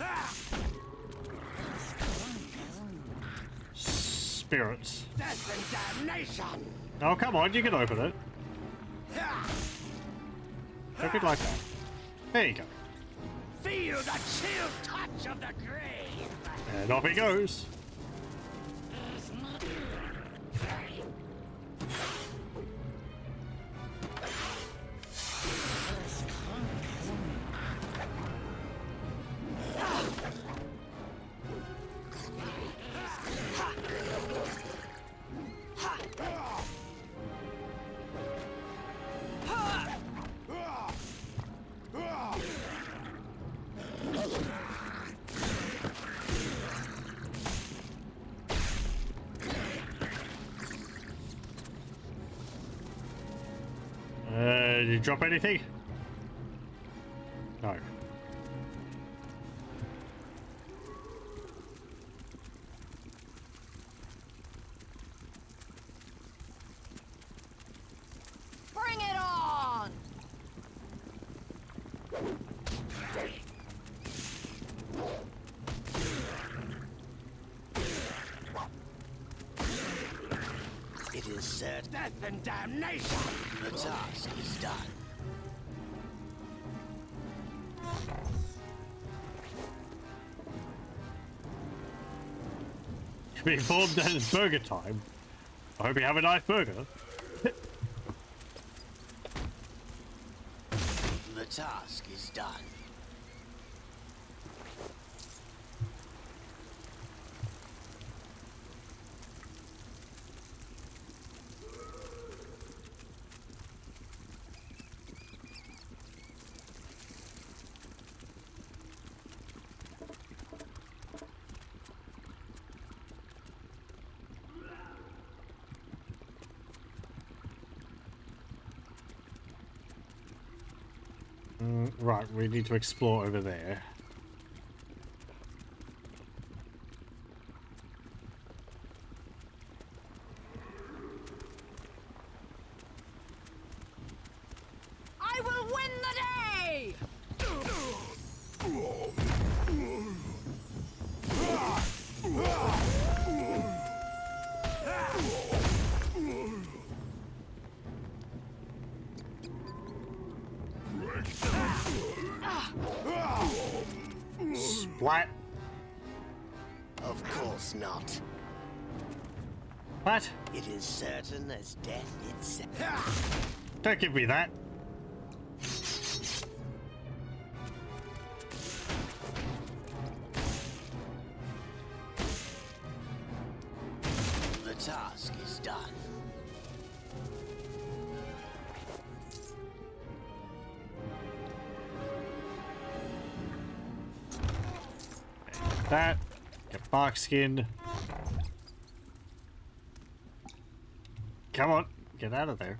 Speaker 1: Spirits.
Speaker 3: Death and damnation!
Speaker 1: Oh, come on, you can open it. Open it like that. There you go.
Speaker 3: Feel the chill touch of the grave!
Speaker 1: And off he goes. Did you drop anything? No.
Speaker 3: death and damnation!
Speaker 4: The task is done.
Speaker 1: Be informed that it's burger time. I hope you have a nice burger.
Speaker 4: The task is done.
Speaker 1: Right, we need to explore over there.
Speaker 6: I will win the day!
Speaker 1: Splat.
Speaker 4: Of course not.
Speaker 1: What?
Speaker 4: It is certain as death itself.
Speaker 1: Don't give me that.
Speaker 4: The task is done.
Speaker 1: That. Get bark skin. Come on, get out of there.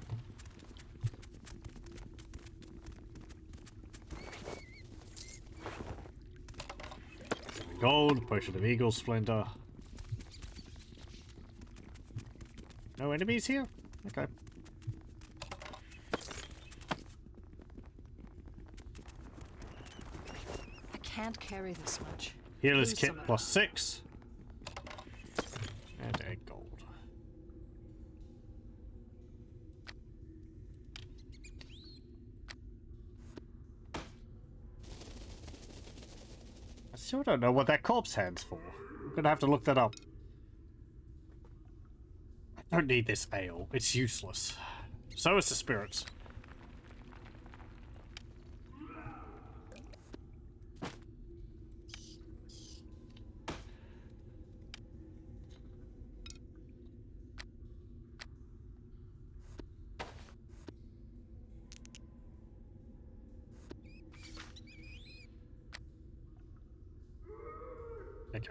Speaker 1: Gold, potion of eagle splendor. No enemies here? Okay.
Speaker 2: I can't carry this much.
Speaker 1: Healer's
Speaker 2: Lose
Speaker 1: kit
Speaker 2: some of
Speaker 1: plus 6. And a gold. I still don't know what that corpse stands for. I'm gonna have to look that up. I don't need this ale. It's useless. So is the spirits. Okay.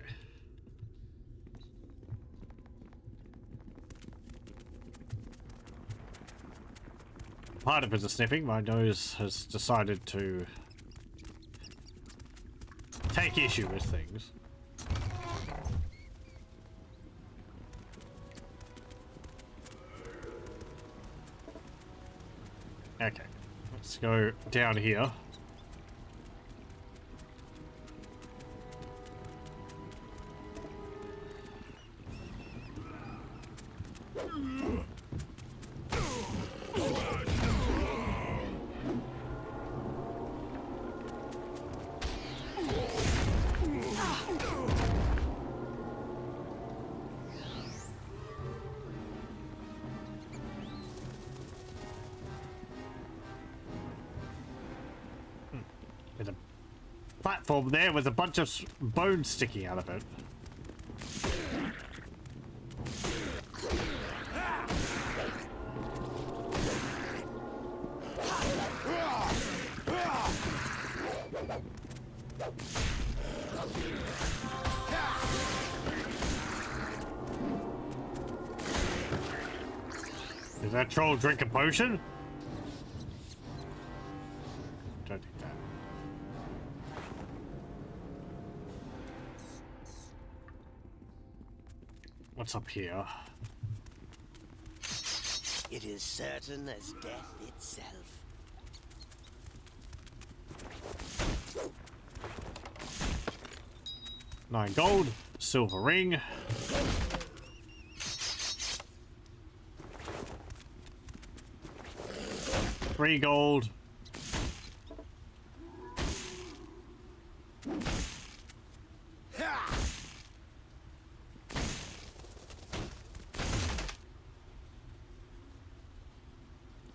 Speaker 1: Part of it is sniffing. My nose has decided to take issue with things. Okay, let's go down here. There's a platform there with a bunch of bones sticking out of it. Does that troll drink a potion? Don't think that. What's up here?
Speaker 4: It is certain as death itself.
Speaker 1: Nine gold, silver ring. 3 gold.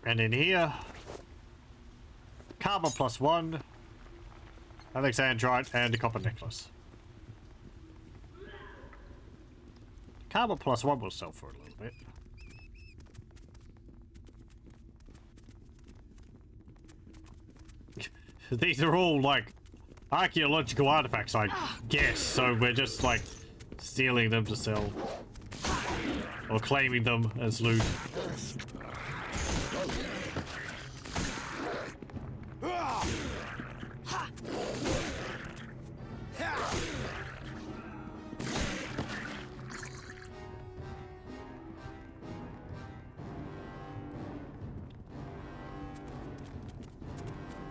Speaker 1: And in here, karma +1, Alexandrite, and a copper necklace. Karma +1 will sell for a little bit. These are all like archaeological artifacts, I guess, so we're just like stealing them to sell or claiming them as loot.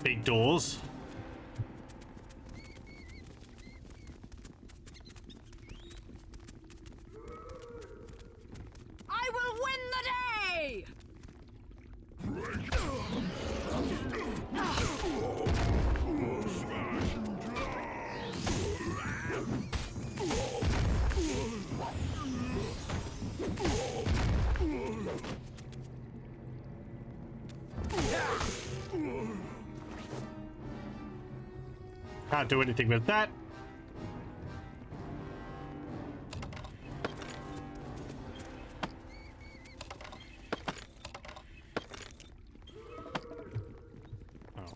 Speaker 1: Big doors.
Speaker 6: I will win the day!
Speaker 1: Can't do anything with that. Oh.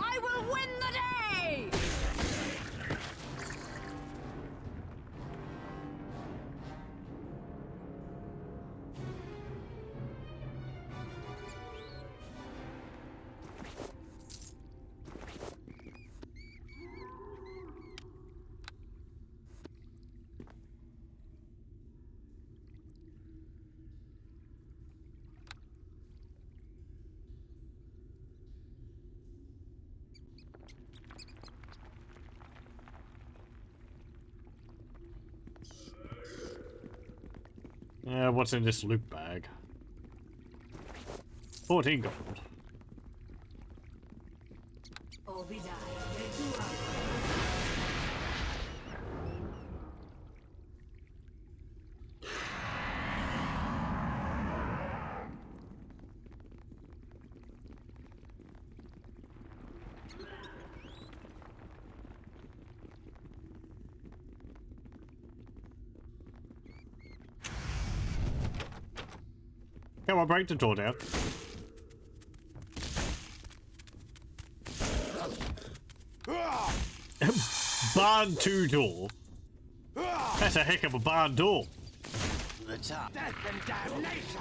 Speaker 6: I will win the day!
Speaker 1: What's in this loot bag? 14 gold. Come on, break the door down. Barn 2 door. That's a heck of a barn door.
Speaker 3: The top. Death and damnation!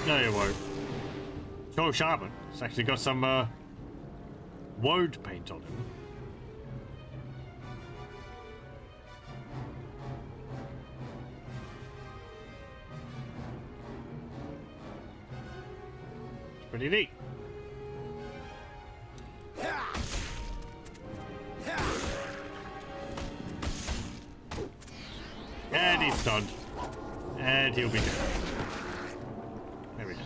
Speaker 1: No, you won't. So Shaman. It's actually got some woad paint on him. It's pretty neat. And he's stunned. And he'll be dead. There we go.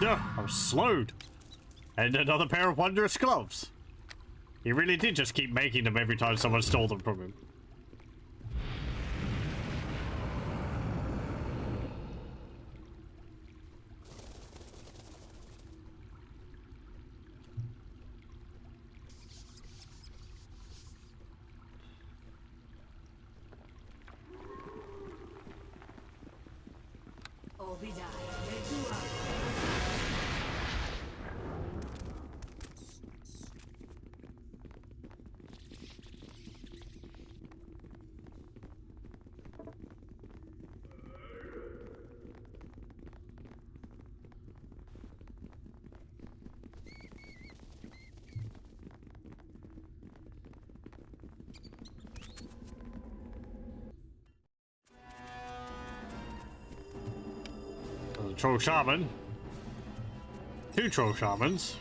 Speaker 1: No, I was slowed. And another pair of wondrous gloves. He really did just keep making them every time someone stole them from him. The troll shaman. 2 troll shamans.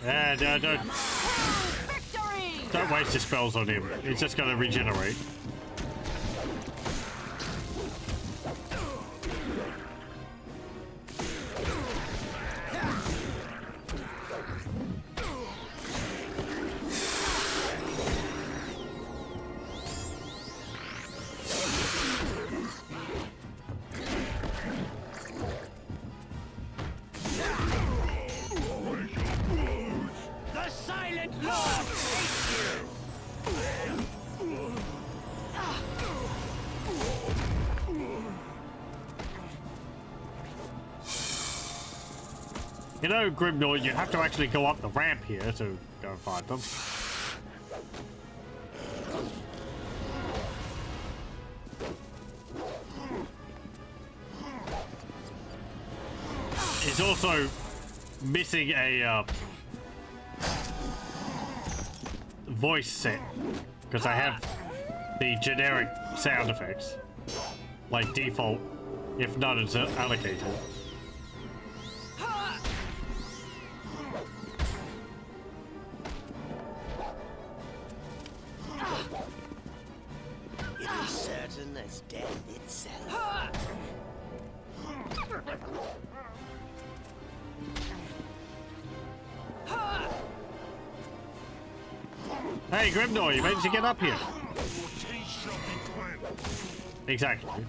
Speaker 1: And don't waste your spells on him. He's just gonna regenerate. You know, Grimnor, you have to actually go up the ramp here to go and find them. He's also missing a voice set because I have the generic sound effects, like default, if none is allocated.
Speaker 4: As death itself.
Speaker 1: Hey, Grimnor, you managed to get up here. Exactly.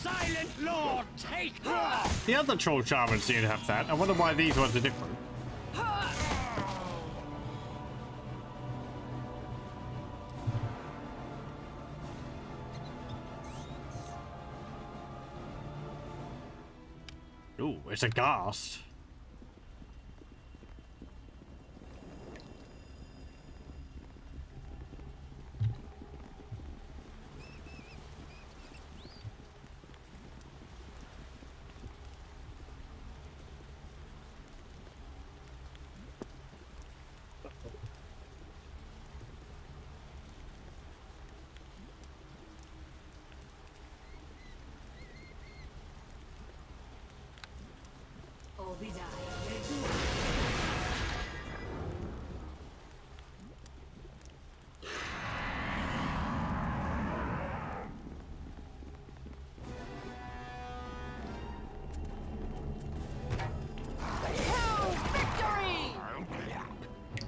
Speaker 3: Silent Lord, take her!
Speaker 1: The other troll shamans seem to have that. I wonder why these ones are different. Ooh, it's a ghast.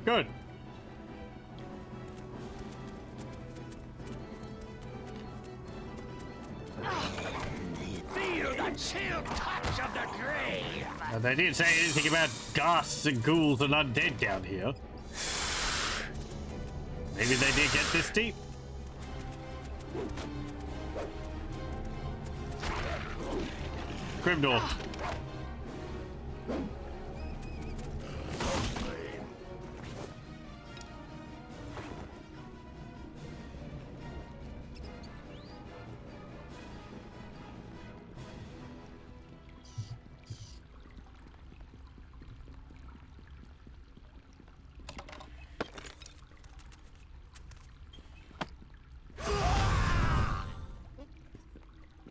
Speaker 1: Good.
Speaker 3: Feel the chill touch of the grave!
Speaker 1: They didn't say anything about ghasts and ghouls and undead down here. Maybe they did get this deep. Grimnor.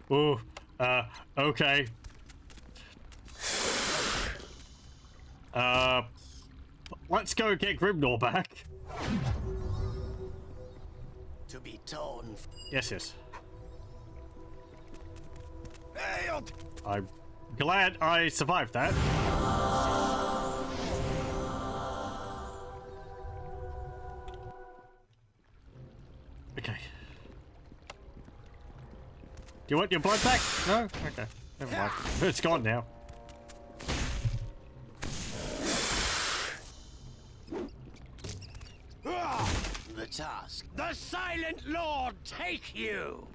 Speaker 1: Ooh, okay. Let's go get Grimnor back.
Speaker 4: To be torn.
Speaker 1: Yes, yes.
Speaker 3: Hey,
Speaker 1: I'm glad I survived that. Do you want your blood back? No? Okay. Never mind. It's gone now.
Speaker 4: The task.
Speaker 3: The Silent Lord take you!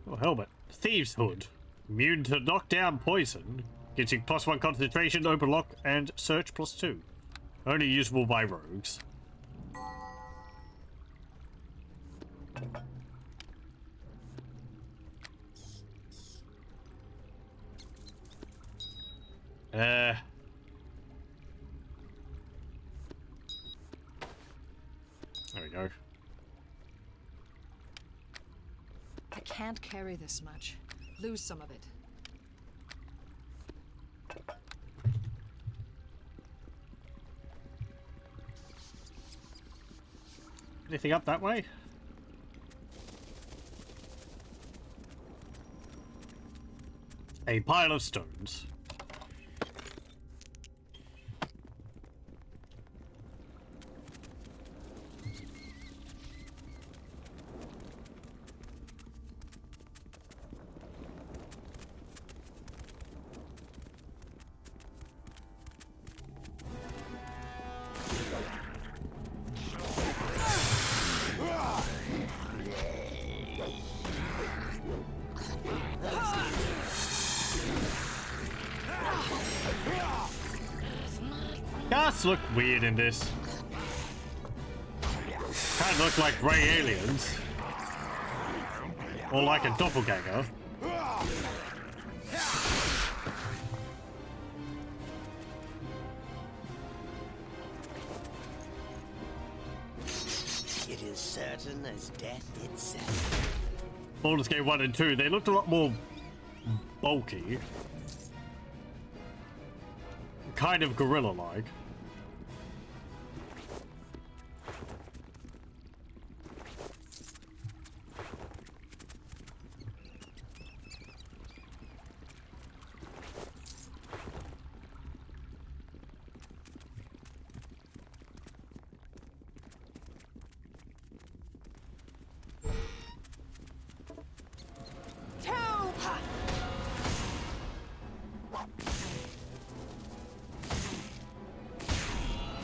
Speaker 1: Oh, helmet. Thieves' Hood. Immune to knockdown poison. Gives you +1 concentration, open lock, and search +2. Only usable by rogues. There we go.
Speaker 2: I can't carry this much. Lose some of it.
Speaker 1: Anything up that way? A pile of stones. Casts look weird in this. Kind of look like grey aliens. Or like a doppelganger.
Speaker 4: It is certain as death itself.
Speaker 1: Baldur's Gate 1 and 2, they looked a lot more bulky. Kind of gorilla-like.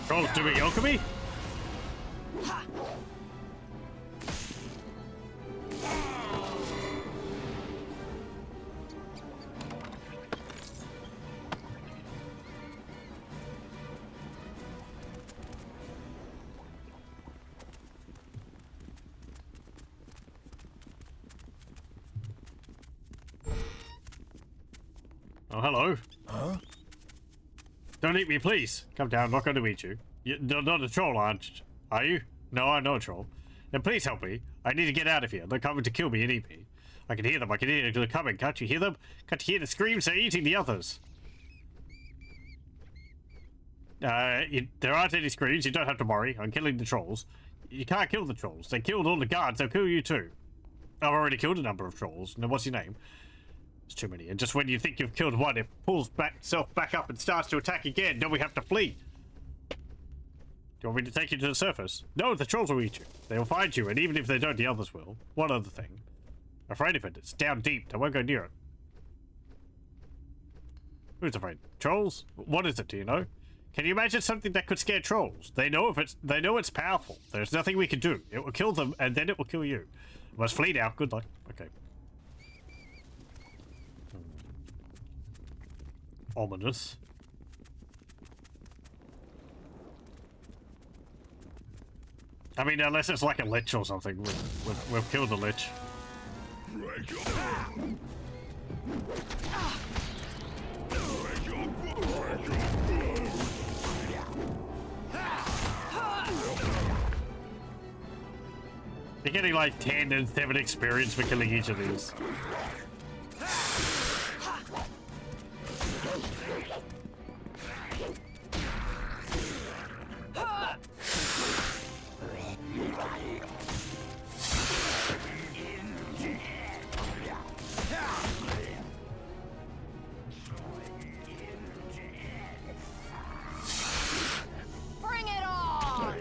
Speaker 1: Trolls doing alchemy? Oh, hello.
Speaker 7: Huh?
Speaker 1: Don't eat me, please. Come down, I'm not going to eat you. You're not a troll, are you? No, I'm not a troll. Then please help me. I need to get out of here. They're coming to kill me and eat me. I can hear them. I can hear them coming. Can't you hear them? Can't you hear the screams? They're eating the others. There aren't any screams. You don't have to worry. I'm killing the trolls. You can't kill the trolls. They killed all the guards. They'll kill you too. I've already killed a number of trolls. Now, what's your name? It's too many. And just when you think you've killed one, it pulls itself back up and starts to attack again. Then we have to flee. Do you want me to take you to the surface? No, the trolls will eat you. They will find you, and even if they don't, the others will. One other thing. I'm afraid of it. It's down deep. I won't go near it. Who's afraid? Trolls? What is it, do you know? Can you imagine something that could scare trolls? They know it's powerful. There's nothing we can do. It will kill them, and then it will kill you. Must flee now. Good luck. Okay. Ominous. I mean, unless it's like a lich or something, we've killed the lich. You're getting like 10 and 7 experience for killing each of these.
Speaker 6: Bring it on!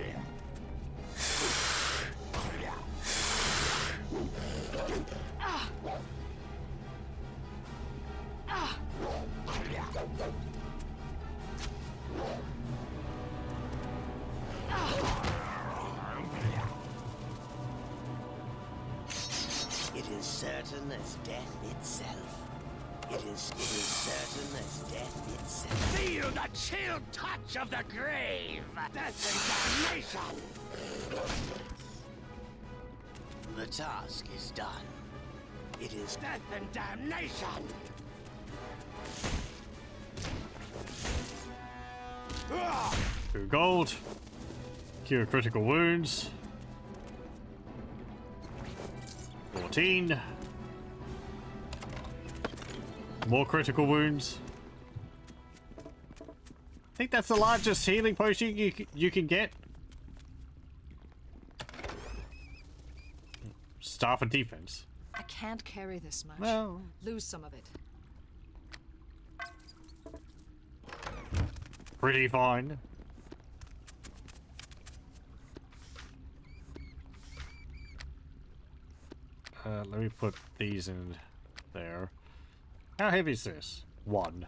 Speaker 4: It is certain as death itself. It is certain as death itself.
Speaker 3: Feel the chill touch of the grave! Death and damnation!
Speaker 4: The task is done. It is
Speaker 3: Death and damnation!
Speaker 1: 2 gold. Cure critical wounds. 14. More critical wounds. I think that's the largest healing potion you can get. Staff of defense.
Speaker 2: I can't carry this much.
Speaker 1: Well.
Speaker 2: Lose some of it.
Speaker 1: Pretty fine. Let me put these in there. How heavy is this? 1.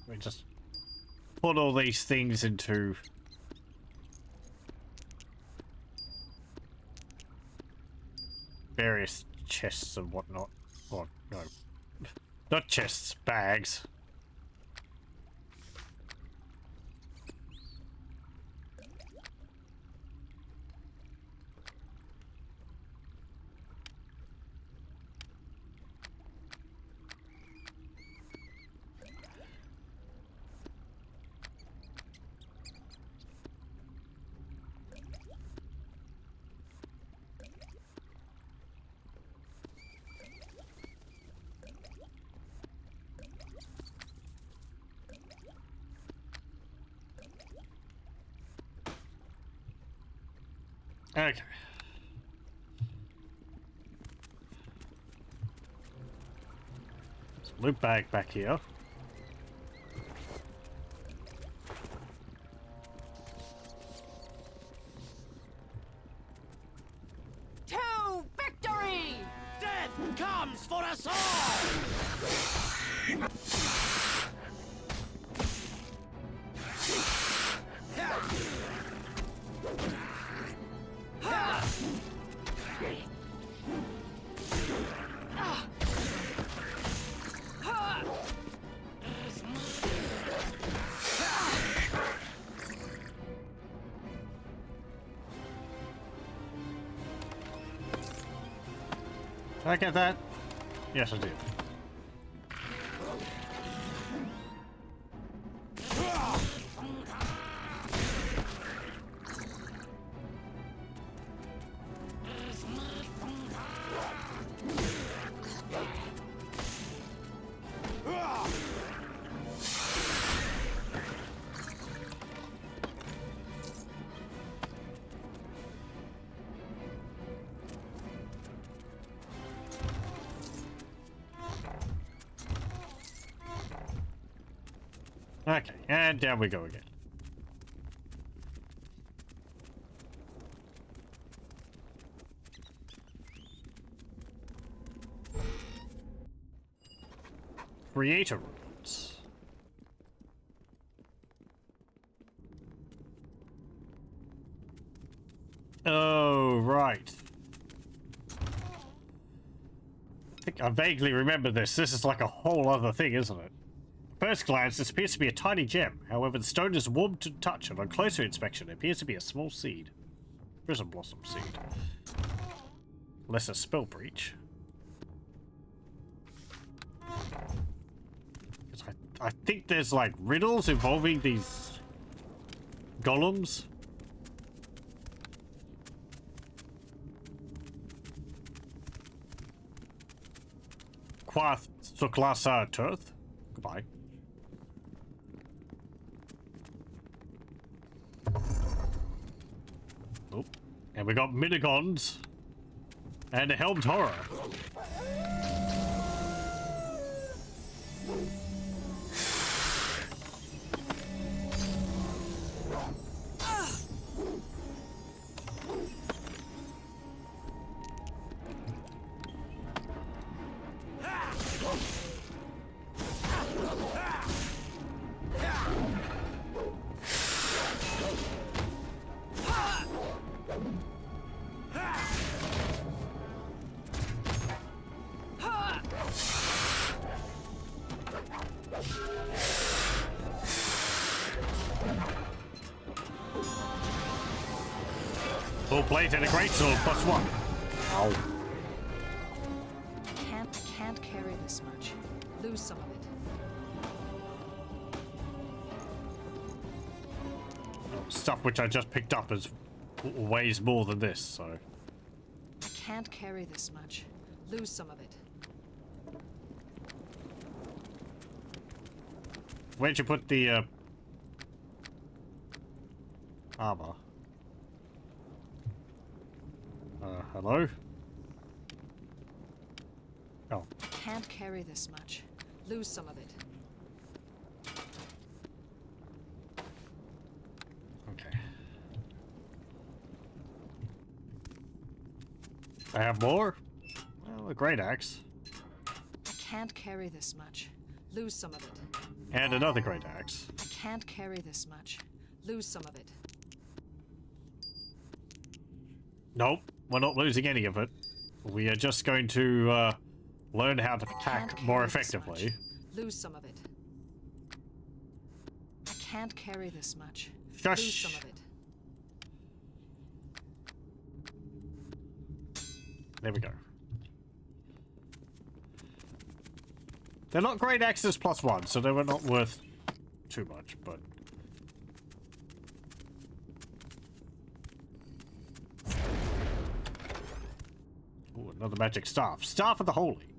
Speaker 1: Let me just put all these things into various chests and whatnot. Or no, not chests, bags. Okay. There's a loot bag back here.
Speaker 6: To victory!
Speaker 3: Death comes for us all!
Speaker 1: Did I get that? Yes, I did. Okay, and down we go again. Creator rules. Oh, right. I think I vaguely remember this. This is like a whole other thing, isn't it? First glance, this appears to be a tiny gem. However, the stone is warm to touch, and on closer inspection, it appears to be a small seed. Prism blossom seed. Lesser spell breach. I think there's like riddles involving these golems. Quath Suklasa Turth. Goodbye. Oh, and we got Minigons and a Helmed Horror. Full plate and a greatsword +1. Ow.
Speaker 2: Can't carry this much. Lose some of it.
Speaker 1: Stuff which I just picked up is weighs more than this, so.
Speaker 2: I can't carry this much. Lose some of it.
Speaker 1: Where'd you put the armor? Hello? Oh.
Speaker 2: Can't carry this much. Lose some of it.
Speaker 1: Okay. I have more? Well, a great axe.
Speaker 2: I can't carry this much. Lose some of it.
Speaker 1: And another great axe.
Speaker 2: I can't carry this much. Lose some of it.
Speaker 1: Nope, we're not losing any of it. We are just going to learn how to attack more effectively.
Speaker 2: Lose some of it. I can't carry this much.
Speaker 1: Shush.
Speaker 2: Lose some of it.
Speaker 1: There we go. They're not great axes +1, so they were not worth too much, but... Ooh, another magic staff. Staff of the Holy.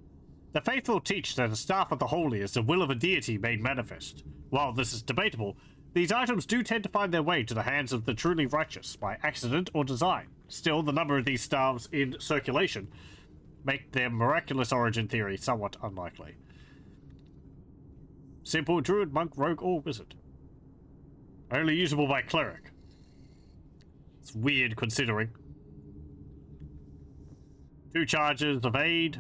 Speaker 1: The faithful teach that a staff of the Holy is the will of a deity made manifest. While this is debatable, these items do tend to find their way to the hands of the truly righteous by accident or design. Still, the number of these staves in circulation make their miraculous origin theory somewhat unlikely. Simple druid, monk, rogue, or wizard. Only usable by cleric. It's weird considering. 2 charges of aid,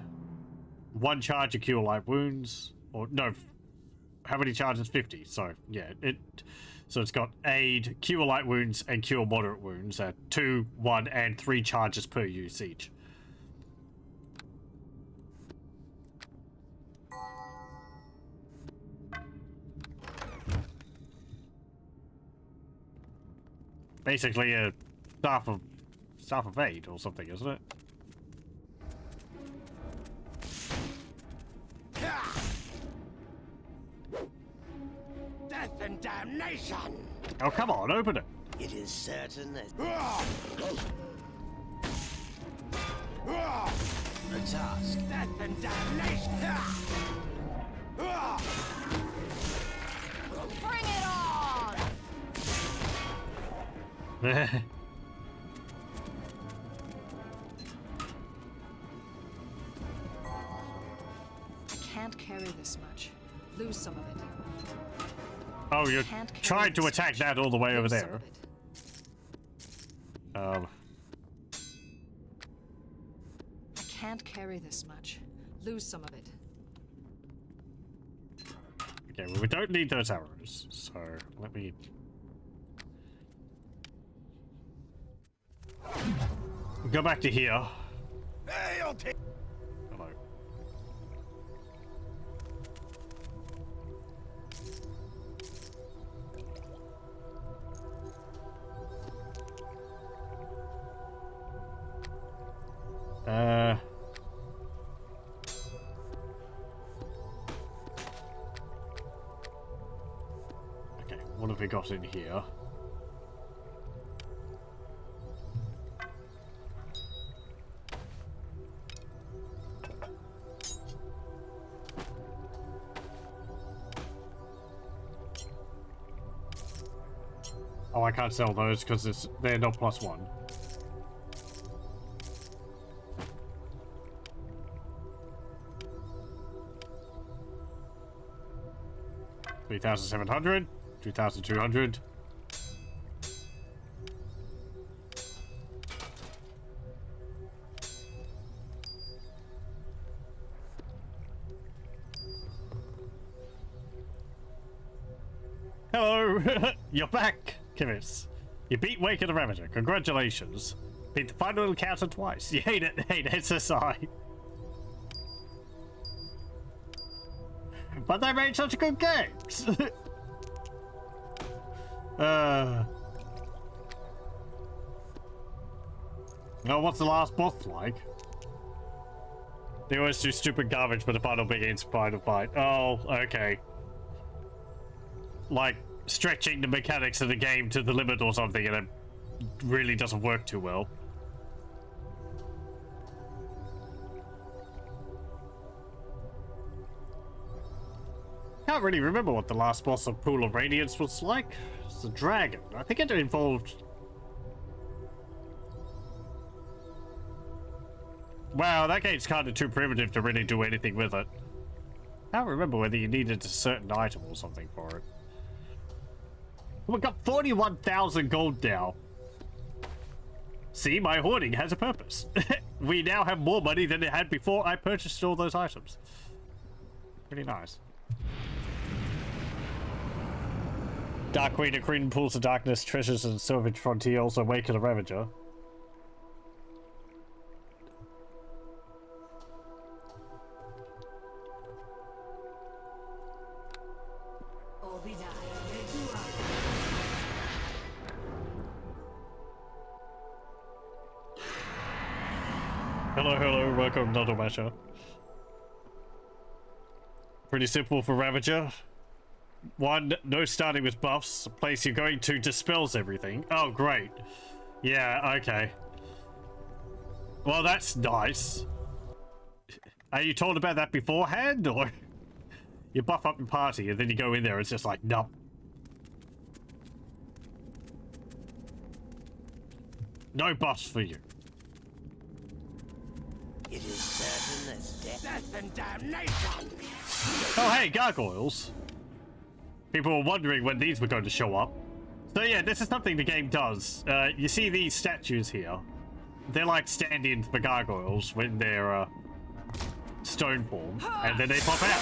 Speaker 1: 1 charge of cure light wounds, or no, how many charges? 50. So yeah, so it's got aid, cure light wounds, and cure moderate wounds at 2, 1, and 3 charges per use each. Basically a staff of aid or something, isn't it?
Speaker 3: Death and damnation!
Speaker 1: Oh, come on, open it.
Speaker 4: It is certain that
Speaker 3: The task. Death and damnation!
Speaker 6: Bring it on!
Speaker 2: Can't carry this much. Lose some of it.
Speaker 1: Oh, you're
Speaker 2: Can't carry
Speaker 1: trying to
Speaker 2: this
Speaker 1: attack
Speaker 2: much.
Speaker 1: that all the way over
Speaker 2: Lose some
Speaker 1: there.
Speaker 2: of it. Can't carry this much. Lose some of it.
Speaker 1: Okay, well, we don't need those arrows, so let me... Go back to here.
Speaker 3: Hey, I'll take.
Speaker 1: Hello. Okay, what have we got in here? Oh, I can't sell those because they're not +1. $3,700, $2,200. Hello, you're back, Kivis. You beat Wake of the Ravager. Congratulations. Beat the final encounter twice. You hate it, SSI. But they made such good games. Oh, what's the last boss like? They always do stupid garbage, but the final begins final fight. Oh, okay. Like stretching the mechanics of the game to the limit or something, and it really doesn't work too well. Can't really remember what the last boss of Pool of Radiance was like. It's a dragon. I think it involved... Wow, that game's kind of too primitive to really do anything with it. I don't remember whether you needed a certain item or something for it. We've got 41,000 gold now. See, my hoarding has a purpose. We now have more money than it had before I purchased all those items. Pretty nice. Dark Queen of Queen, Pools of Darkness, Treasures and Salvage Frontier, also Wake of the Ravager. Hello, welcome, Nodomasha. Pretty simple for Ravager. 1, no starting with buffs. A place you're going to dispels everything. Oh, great. Yeah, okay. Well, that's nice. Are you told about that beforehand, or you buff up your party and then you go in there, it's just like, nope. No buffs for you.
Speaker 4: It is certain as death and damnation.
Speaker 1: Oh, hey, gargoyles. People were wondering when these were going to show up. So yeah, this is something the game does. You see these statues here. They're like stand-ins for gargoyles when they're stone form. And then they pop out.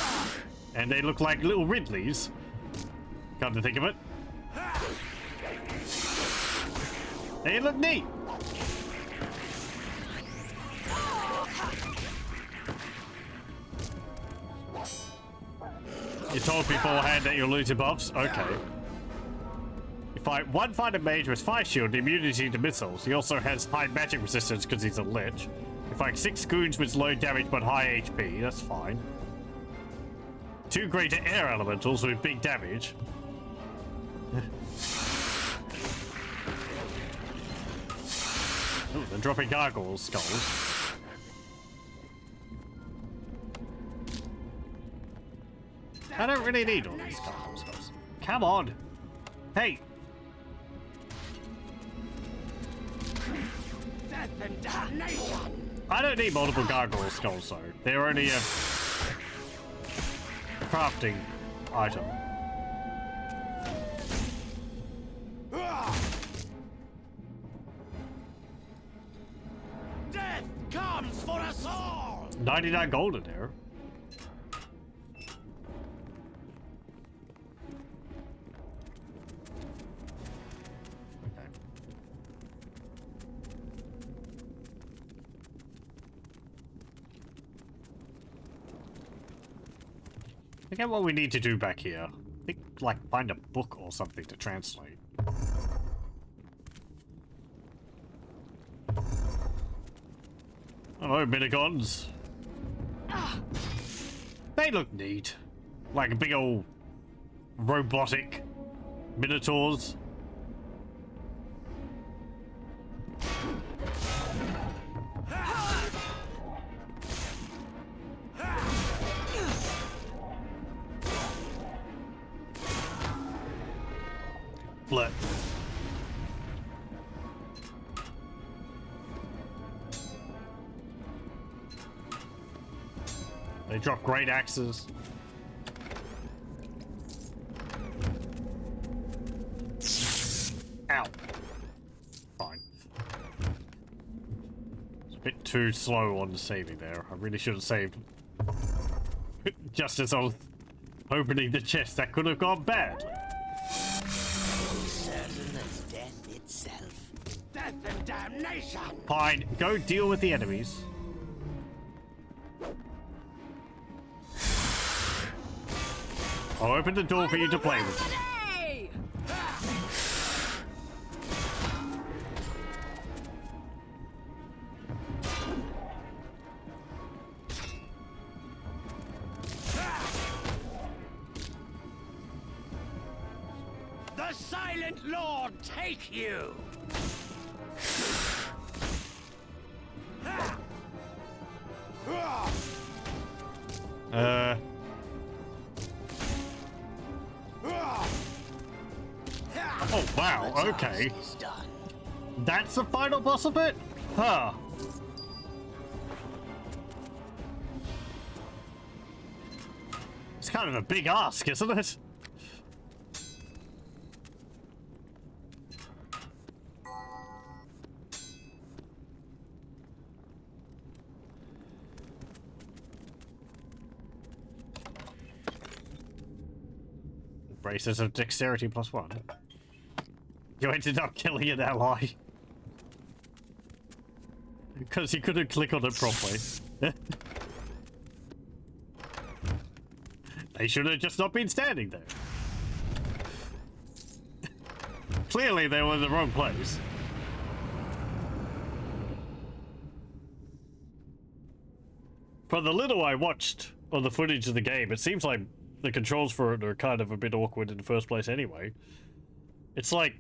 Speaker 1: And they look like little Ridleys. Come to think of it. They look neat. You're told beforehand that you'll lose your buffs? Okay. You fight one fighter mage with fire shield, immunity to missiles. He also has high magic resistance because he's a lich. You fight 6 goons with low damage but high HP. That's fine. 2 greater air elementals with big damage. Ooh, they're dropping gargoyle skulls. I don't really need all these gargoyle skulls. Come on! Hey!
Speaker 3: Death and damnation!
Speaker 1: I don't need multiple gargoyle skulls though. They're only a crafting item.
Speaker 3: Death comes for us all!
Speaker 1: 99 gold in there. Forget what we need to do back here. I think, like, find a book or something to translate. Hello, Minigons. They look neat. Like big old robotic minotaurs. Flip. They drop great axes. Ow. Fine. It's a bit too slow on saving there. I really should have saved. Just as I was opening the chest, that could have gone bad.
Speaker 4: Certain as death itself.
Speaker 3: Death and damnation!
Speaker 1: Fine, go deal with the enemies. I'll open the door for you to play with.
Speaker 6: Today!
Speaker 3: The Silent Lord take you!
Speaker 1: Oh wow, okay. That's the final boss of it? Huh. It's kind of a big ask, isn't it? Braces of dexterity +1. You ended up killing an ally. Because you couldn't click on it properly. They should have just not been standing there. Clearly they were in the wrong place. From the little I watched on the footage of the game, it seems like the controls for it are kind of a bit awkward in the first place anyway. It's like,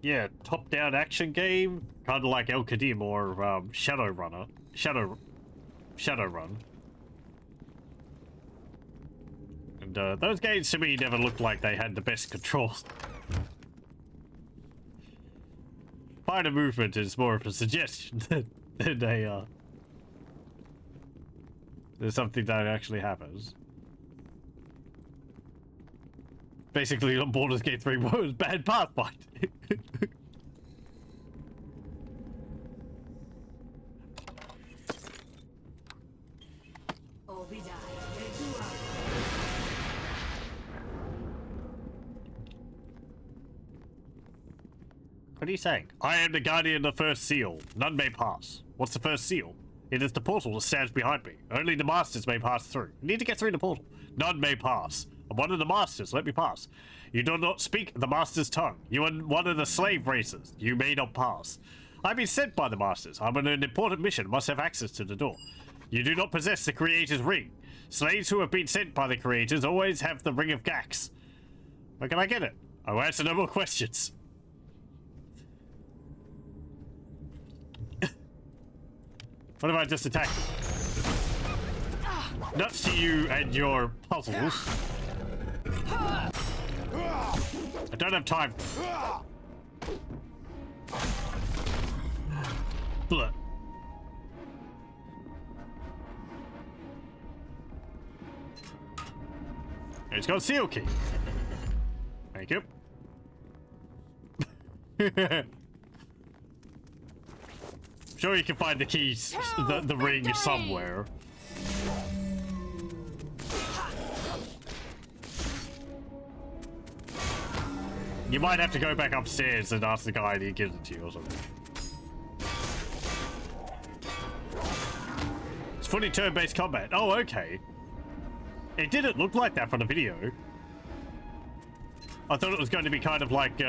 Speaker 1: yeah, top-down action game, kind of like El Qadim or Shadowrun. And those games to me never looked like they had the best controls. Fighter movement is more of a suggestion than a there's something that actually happens. Basically, on Baldur's Gate 3 was bad pathfind. What are you saying? I am the guardian of the first seal. None may pass. What's the first seal? It is the portal that stands behind me. Only the masters may pass through. You need to get through the portal. None may pass. I'm one of the masters. Let me pass. You do not speak the master's tongue. You are one of the slave races. You may not pass. I've been sent by the masters. I'm on an important mission. Must have access to the door. You do not possess the creator's ring. Slaves who have been sent by the creators always have the ring of Gax. Where can I get it? I will answer no more questions. What if I just attack you? Nuts to you and your puzzles. I don't have time. Blah. It's got a seal key. Thank you. Sure you can find the keys, the ring somewhere. You might have to go back upstairs and ask the guy and he gives it to you or something. It's fully turn-based combat. Oh, okay. It didn't look like that from the video. I thought it was going to be kind of like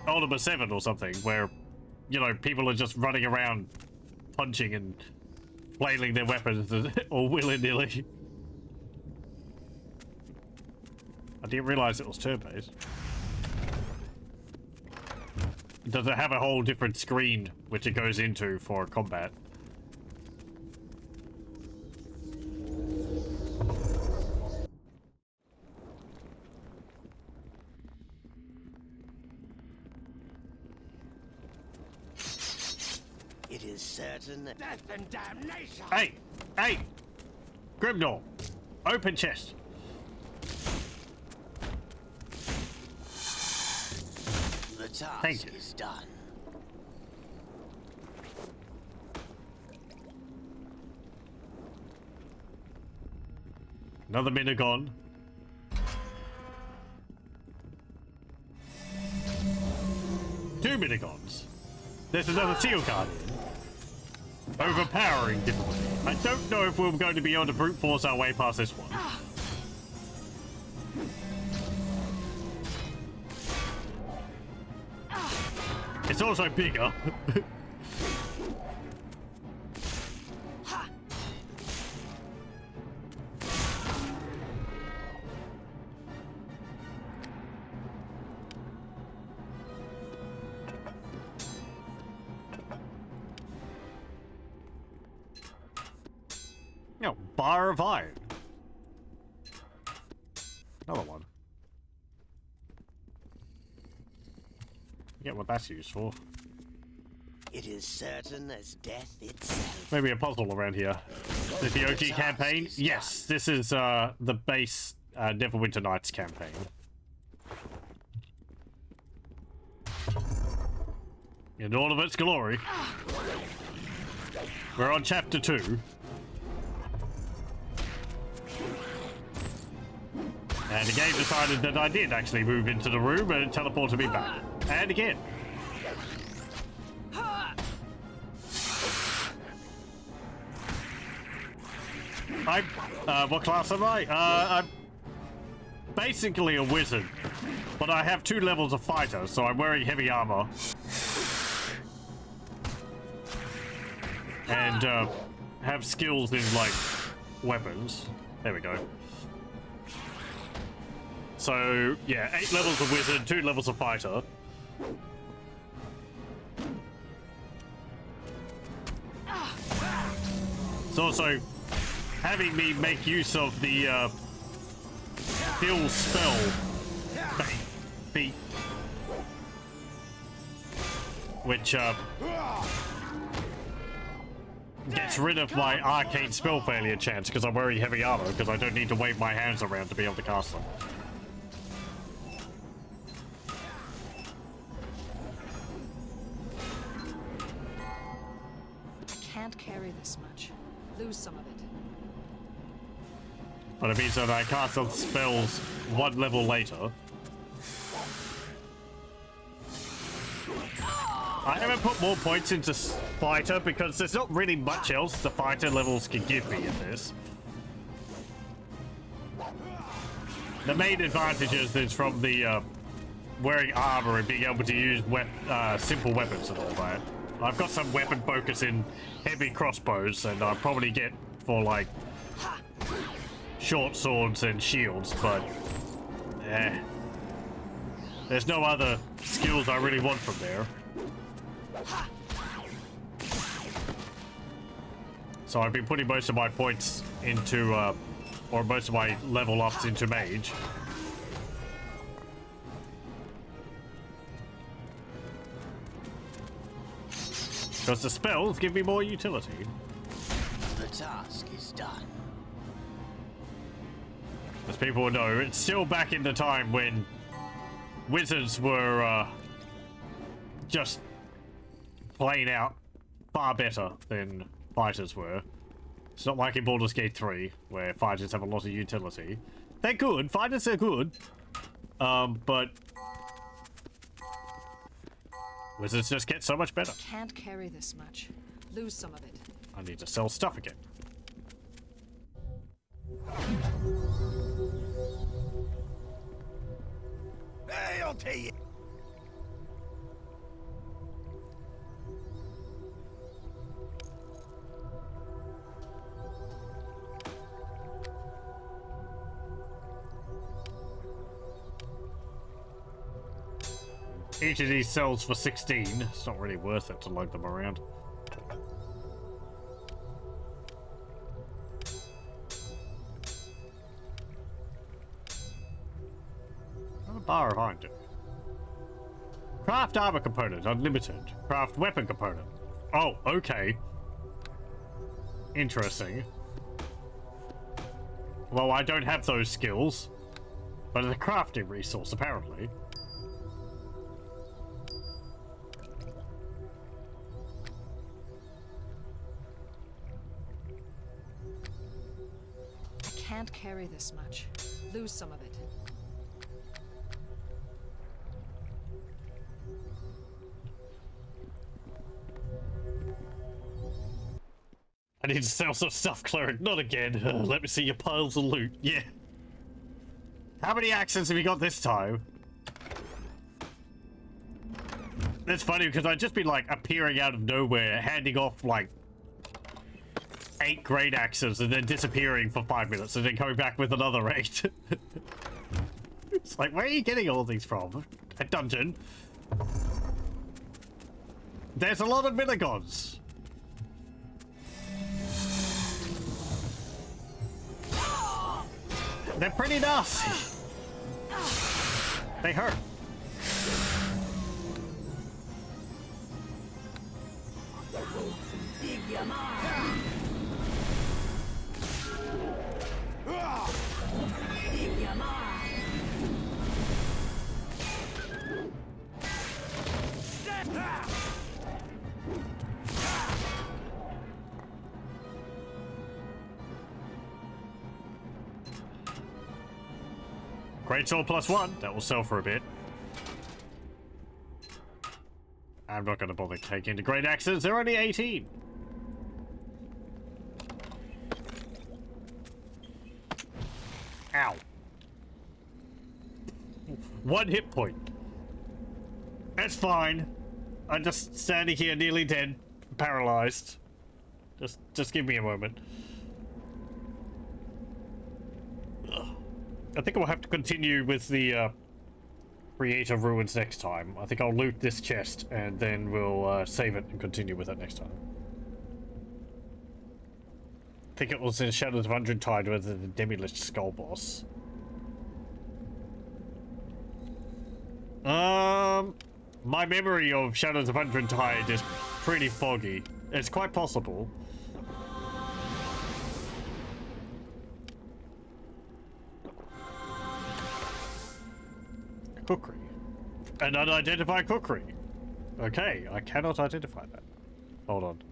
Speaker 1: Ultima 7 or something, where, you know, people are just running around punching and flailing their weapons all willy-nilly. I didn't realize it was turn-based. Does it have a whole different screen which it goes into for combat?
Speaker 4: It is certain that
Speaker 3: Death and damnation!
Speaker 1: Hey! Hey! Grimnor! Open chest!
Speaker 4: the task
Speaker 1: Thank you.
Speaker 4: is done.
Speaker 1: Another minute gone. Two minigons. There's another seal card in. Overpowering difficulty. I don't know if we're going to be able to brute force our way past this one. It's also bigger. No, bar of iron. Another one. Forget what that's used for.
Speaker 4: It is certain as death itself.
Speaker 1: Maybe a puzzle around here. Is the OG campaign? Yes, this is the base Neverwinter Nights campaign. In all of its glory. We're on chapter 2. And the game decided that I did actually move into the room and it teleported me back. And again. What class am I? I'm basically a wizard, but I have 2 levels of fighter, so I'm wearing heavy armor. And have skills in, like, weapons. There we go. So, yeah, 8 levels of wizard, 2 levels of fighter. It's also having me make use of the fill spell feat, which gets rid of my arcane spell failure chance because I'm wearing heavy armor because I don't need to wave my hands around to be able to cast them.
Speaker 2: Can't carry this much. Lose some of it.
Speaker 1: But it means that I cast the spells 1 level later. I haven't put more points into fighter because there's not really much else the fighter levels can give me in this. The main advantages is from the wearing armor and being able to use simple weapons and all that. I've got some weapon focus in heavy crossbows, and I'll probably get for like short swords and shields, but there's no other skills I really want from there. So I've been putting most of my points into, or most of my level ups into mage. Because the spells give me more utility.
Speaker 4: The task is done.
Speaker 1: As people will know, it's still back in the time when wizards were just plain out far better than fighters were. It's not like in Baldur's Gate 3, where fighters have a lot of utility. They're good, fighters are good, but wizards just get so much better.
Speaker 2: Can't carry this much. Lose some of it.
Speaker 1: I need to sell stuff again.
Speaker 3: Hail to you!
Speaker 1: Each of these sells for 16. It's not really worth it to lug them around. What a bar of iron do? Craft armor component, unlimited. Craft weapon component. Oh, okay. Interesting. Well, I don't have those skills, but it's a crafting resource, apparently.
Speaker 2: I can't carry this much. Lose some of it.
Speaker 1: I need to sell some stuff, cleric. Not again. Let me see your piles of loot. Yeah. How many accents have you got this time? That's funny because I'd just been like appearing out of nowhere, handing off like 8 great axes and then disappearing for 5 minutes and then coming back with another 8. It's like, where are you getting all these from? A dungeon? There's a lot of minigons. They're pretty nasty. They hurt. Great sword +1. That will sell for a bit. I'm not going to bother taking the great axes. They're only 18. Ow. 1 hit point. That's fine. I'm just standing here nearly dead, paralyzed. Just give me a moment. I think we'll have to continue with the Creative Ruins next time. I think I'll loot this chest and then we'll save it and continue with it next time. I think it was in Shadows of Undrentide with the Demi-Lich Skull boss. My memory of Shadows of Undrentide is pretty foggy. It's quite possible. Cookery. An unidentified cookery. Okay, I cannot identify that. Hold on.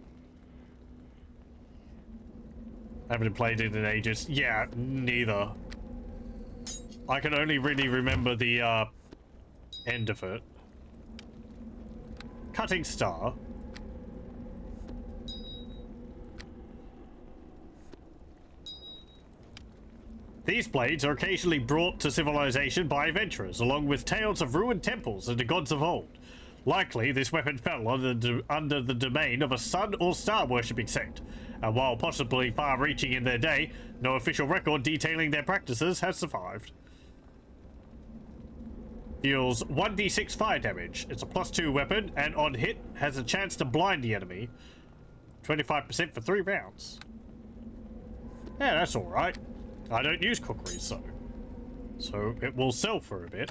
Speaker 1: Haven't played it in ages. Yeah, neither. I can only really remember the end of it. Cutting star. These blades are occasionally brought to civilization by adventurers, along with tales of ruined temples and the gods of old. Likely, this weapon fell under the domain of a sun or star worshipping sect, and while possibly far-reaching in their day, no official record detailing their practices has survived. Deals 1d6 fire damage. It's a +2 weapon, and on hit, has a chance to blind the enemy. 25% for 3 rounds. Yeah, that's alright. I don't use cookery, so it will sell for a bit.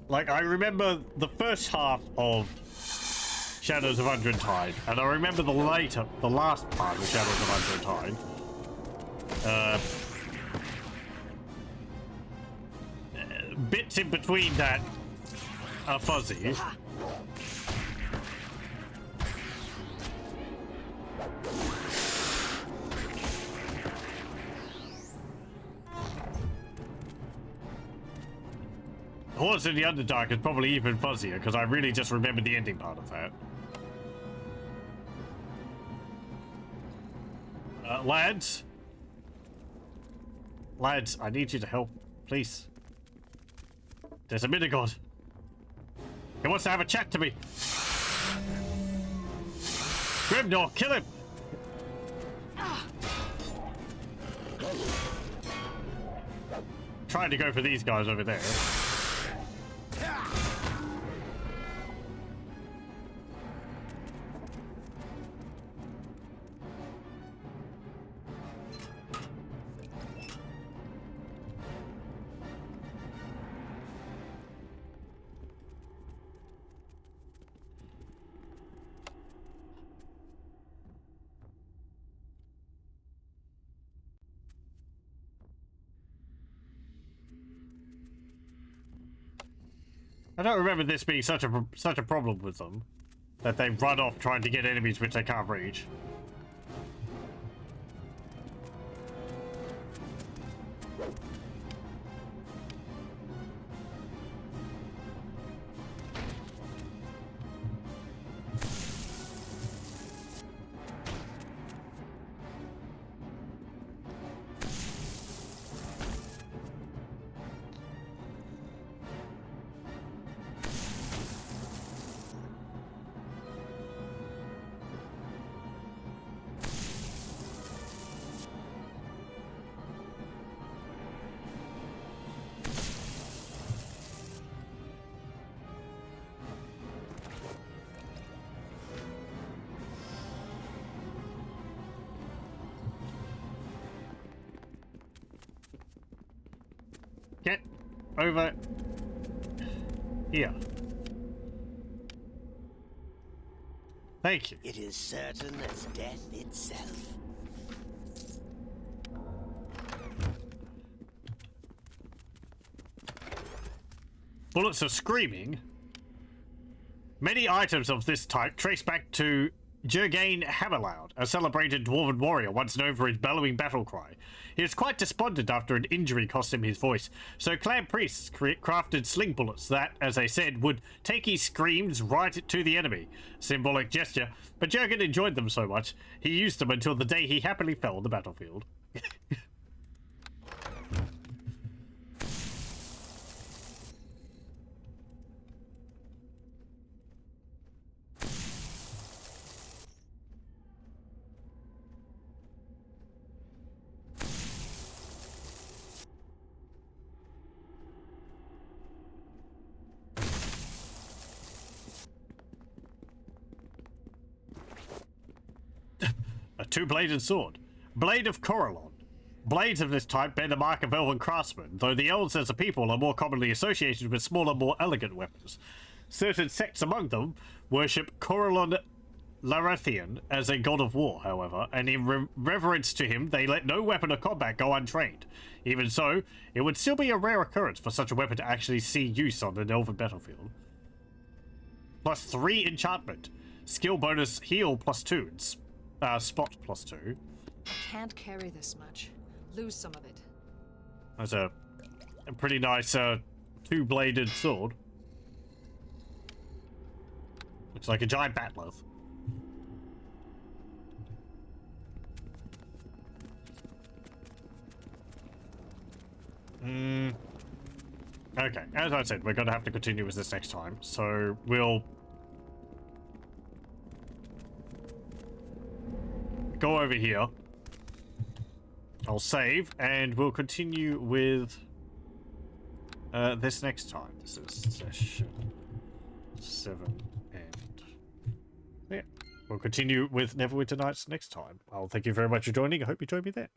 Speaker 1: Like, I remember the first half of Shadows of Undrentide, and I remember the last part of Shadows of Undrentide. Bits in between that are fuzzy. Horse in the Underdark is probably even fuzzier because I really just remember the ending part of that. Lads, I need you to help, please. There's a minigod. He wants to have a chat to me. Grimnor, kill him! Trying to go for these guys over there. I don't remember this being such a problem with them, that they run off trying to get enemies which they can't reach. Get over here. Thank you.
Speaker 4: It is certain as death itself.
Speaker 1: Bullets are screaming. Many items of this type trace back to Jurgain Hammerloud, a celebrated dwarven warrior once known for his bellowing battle cry. He was quite despondent after an injury cost him his voice, so clan priests crafted sling bullets that, as they said, would take his screams right to the enemy. Symbolic gesture, but Jurgen enjoyed them so much, he used them until the day he happily fell on the battlefield. A two-bladed sword. Blade of Corallon. Blades of this type bear the mark of elven craftsmen, though the elves as a people are more commonly associated with smaller, more elegant weapons. Certain sects among them worship Corallon Larathian as a god of war, however, and in reverence to him, they let no weapon of combat go untrained. Even so, it would still be a rare occurrence for such a weapon to actually see use on an elven battlefield. Plus 3 enchantment. Skill bonus heal plus 2. Spot plus 2.
Speaker 2: I can't carry this much. Lose some of it.
Speaker 1: That's a pretty nice two-bladed sword. Looks like a giant bat'leth. Okay, as I said, we're going to have to continue with this next time, so we'll go over here. I'll save, and we'll continue with this next time. This is session 7, and yeah, we'll continue with Neverwinter Nights next time. I'll thank you very much for joining. I hope you join me then.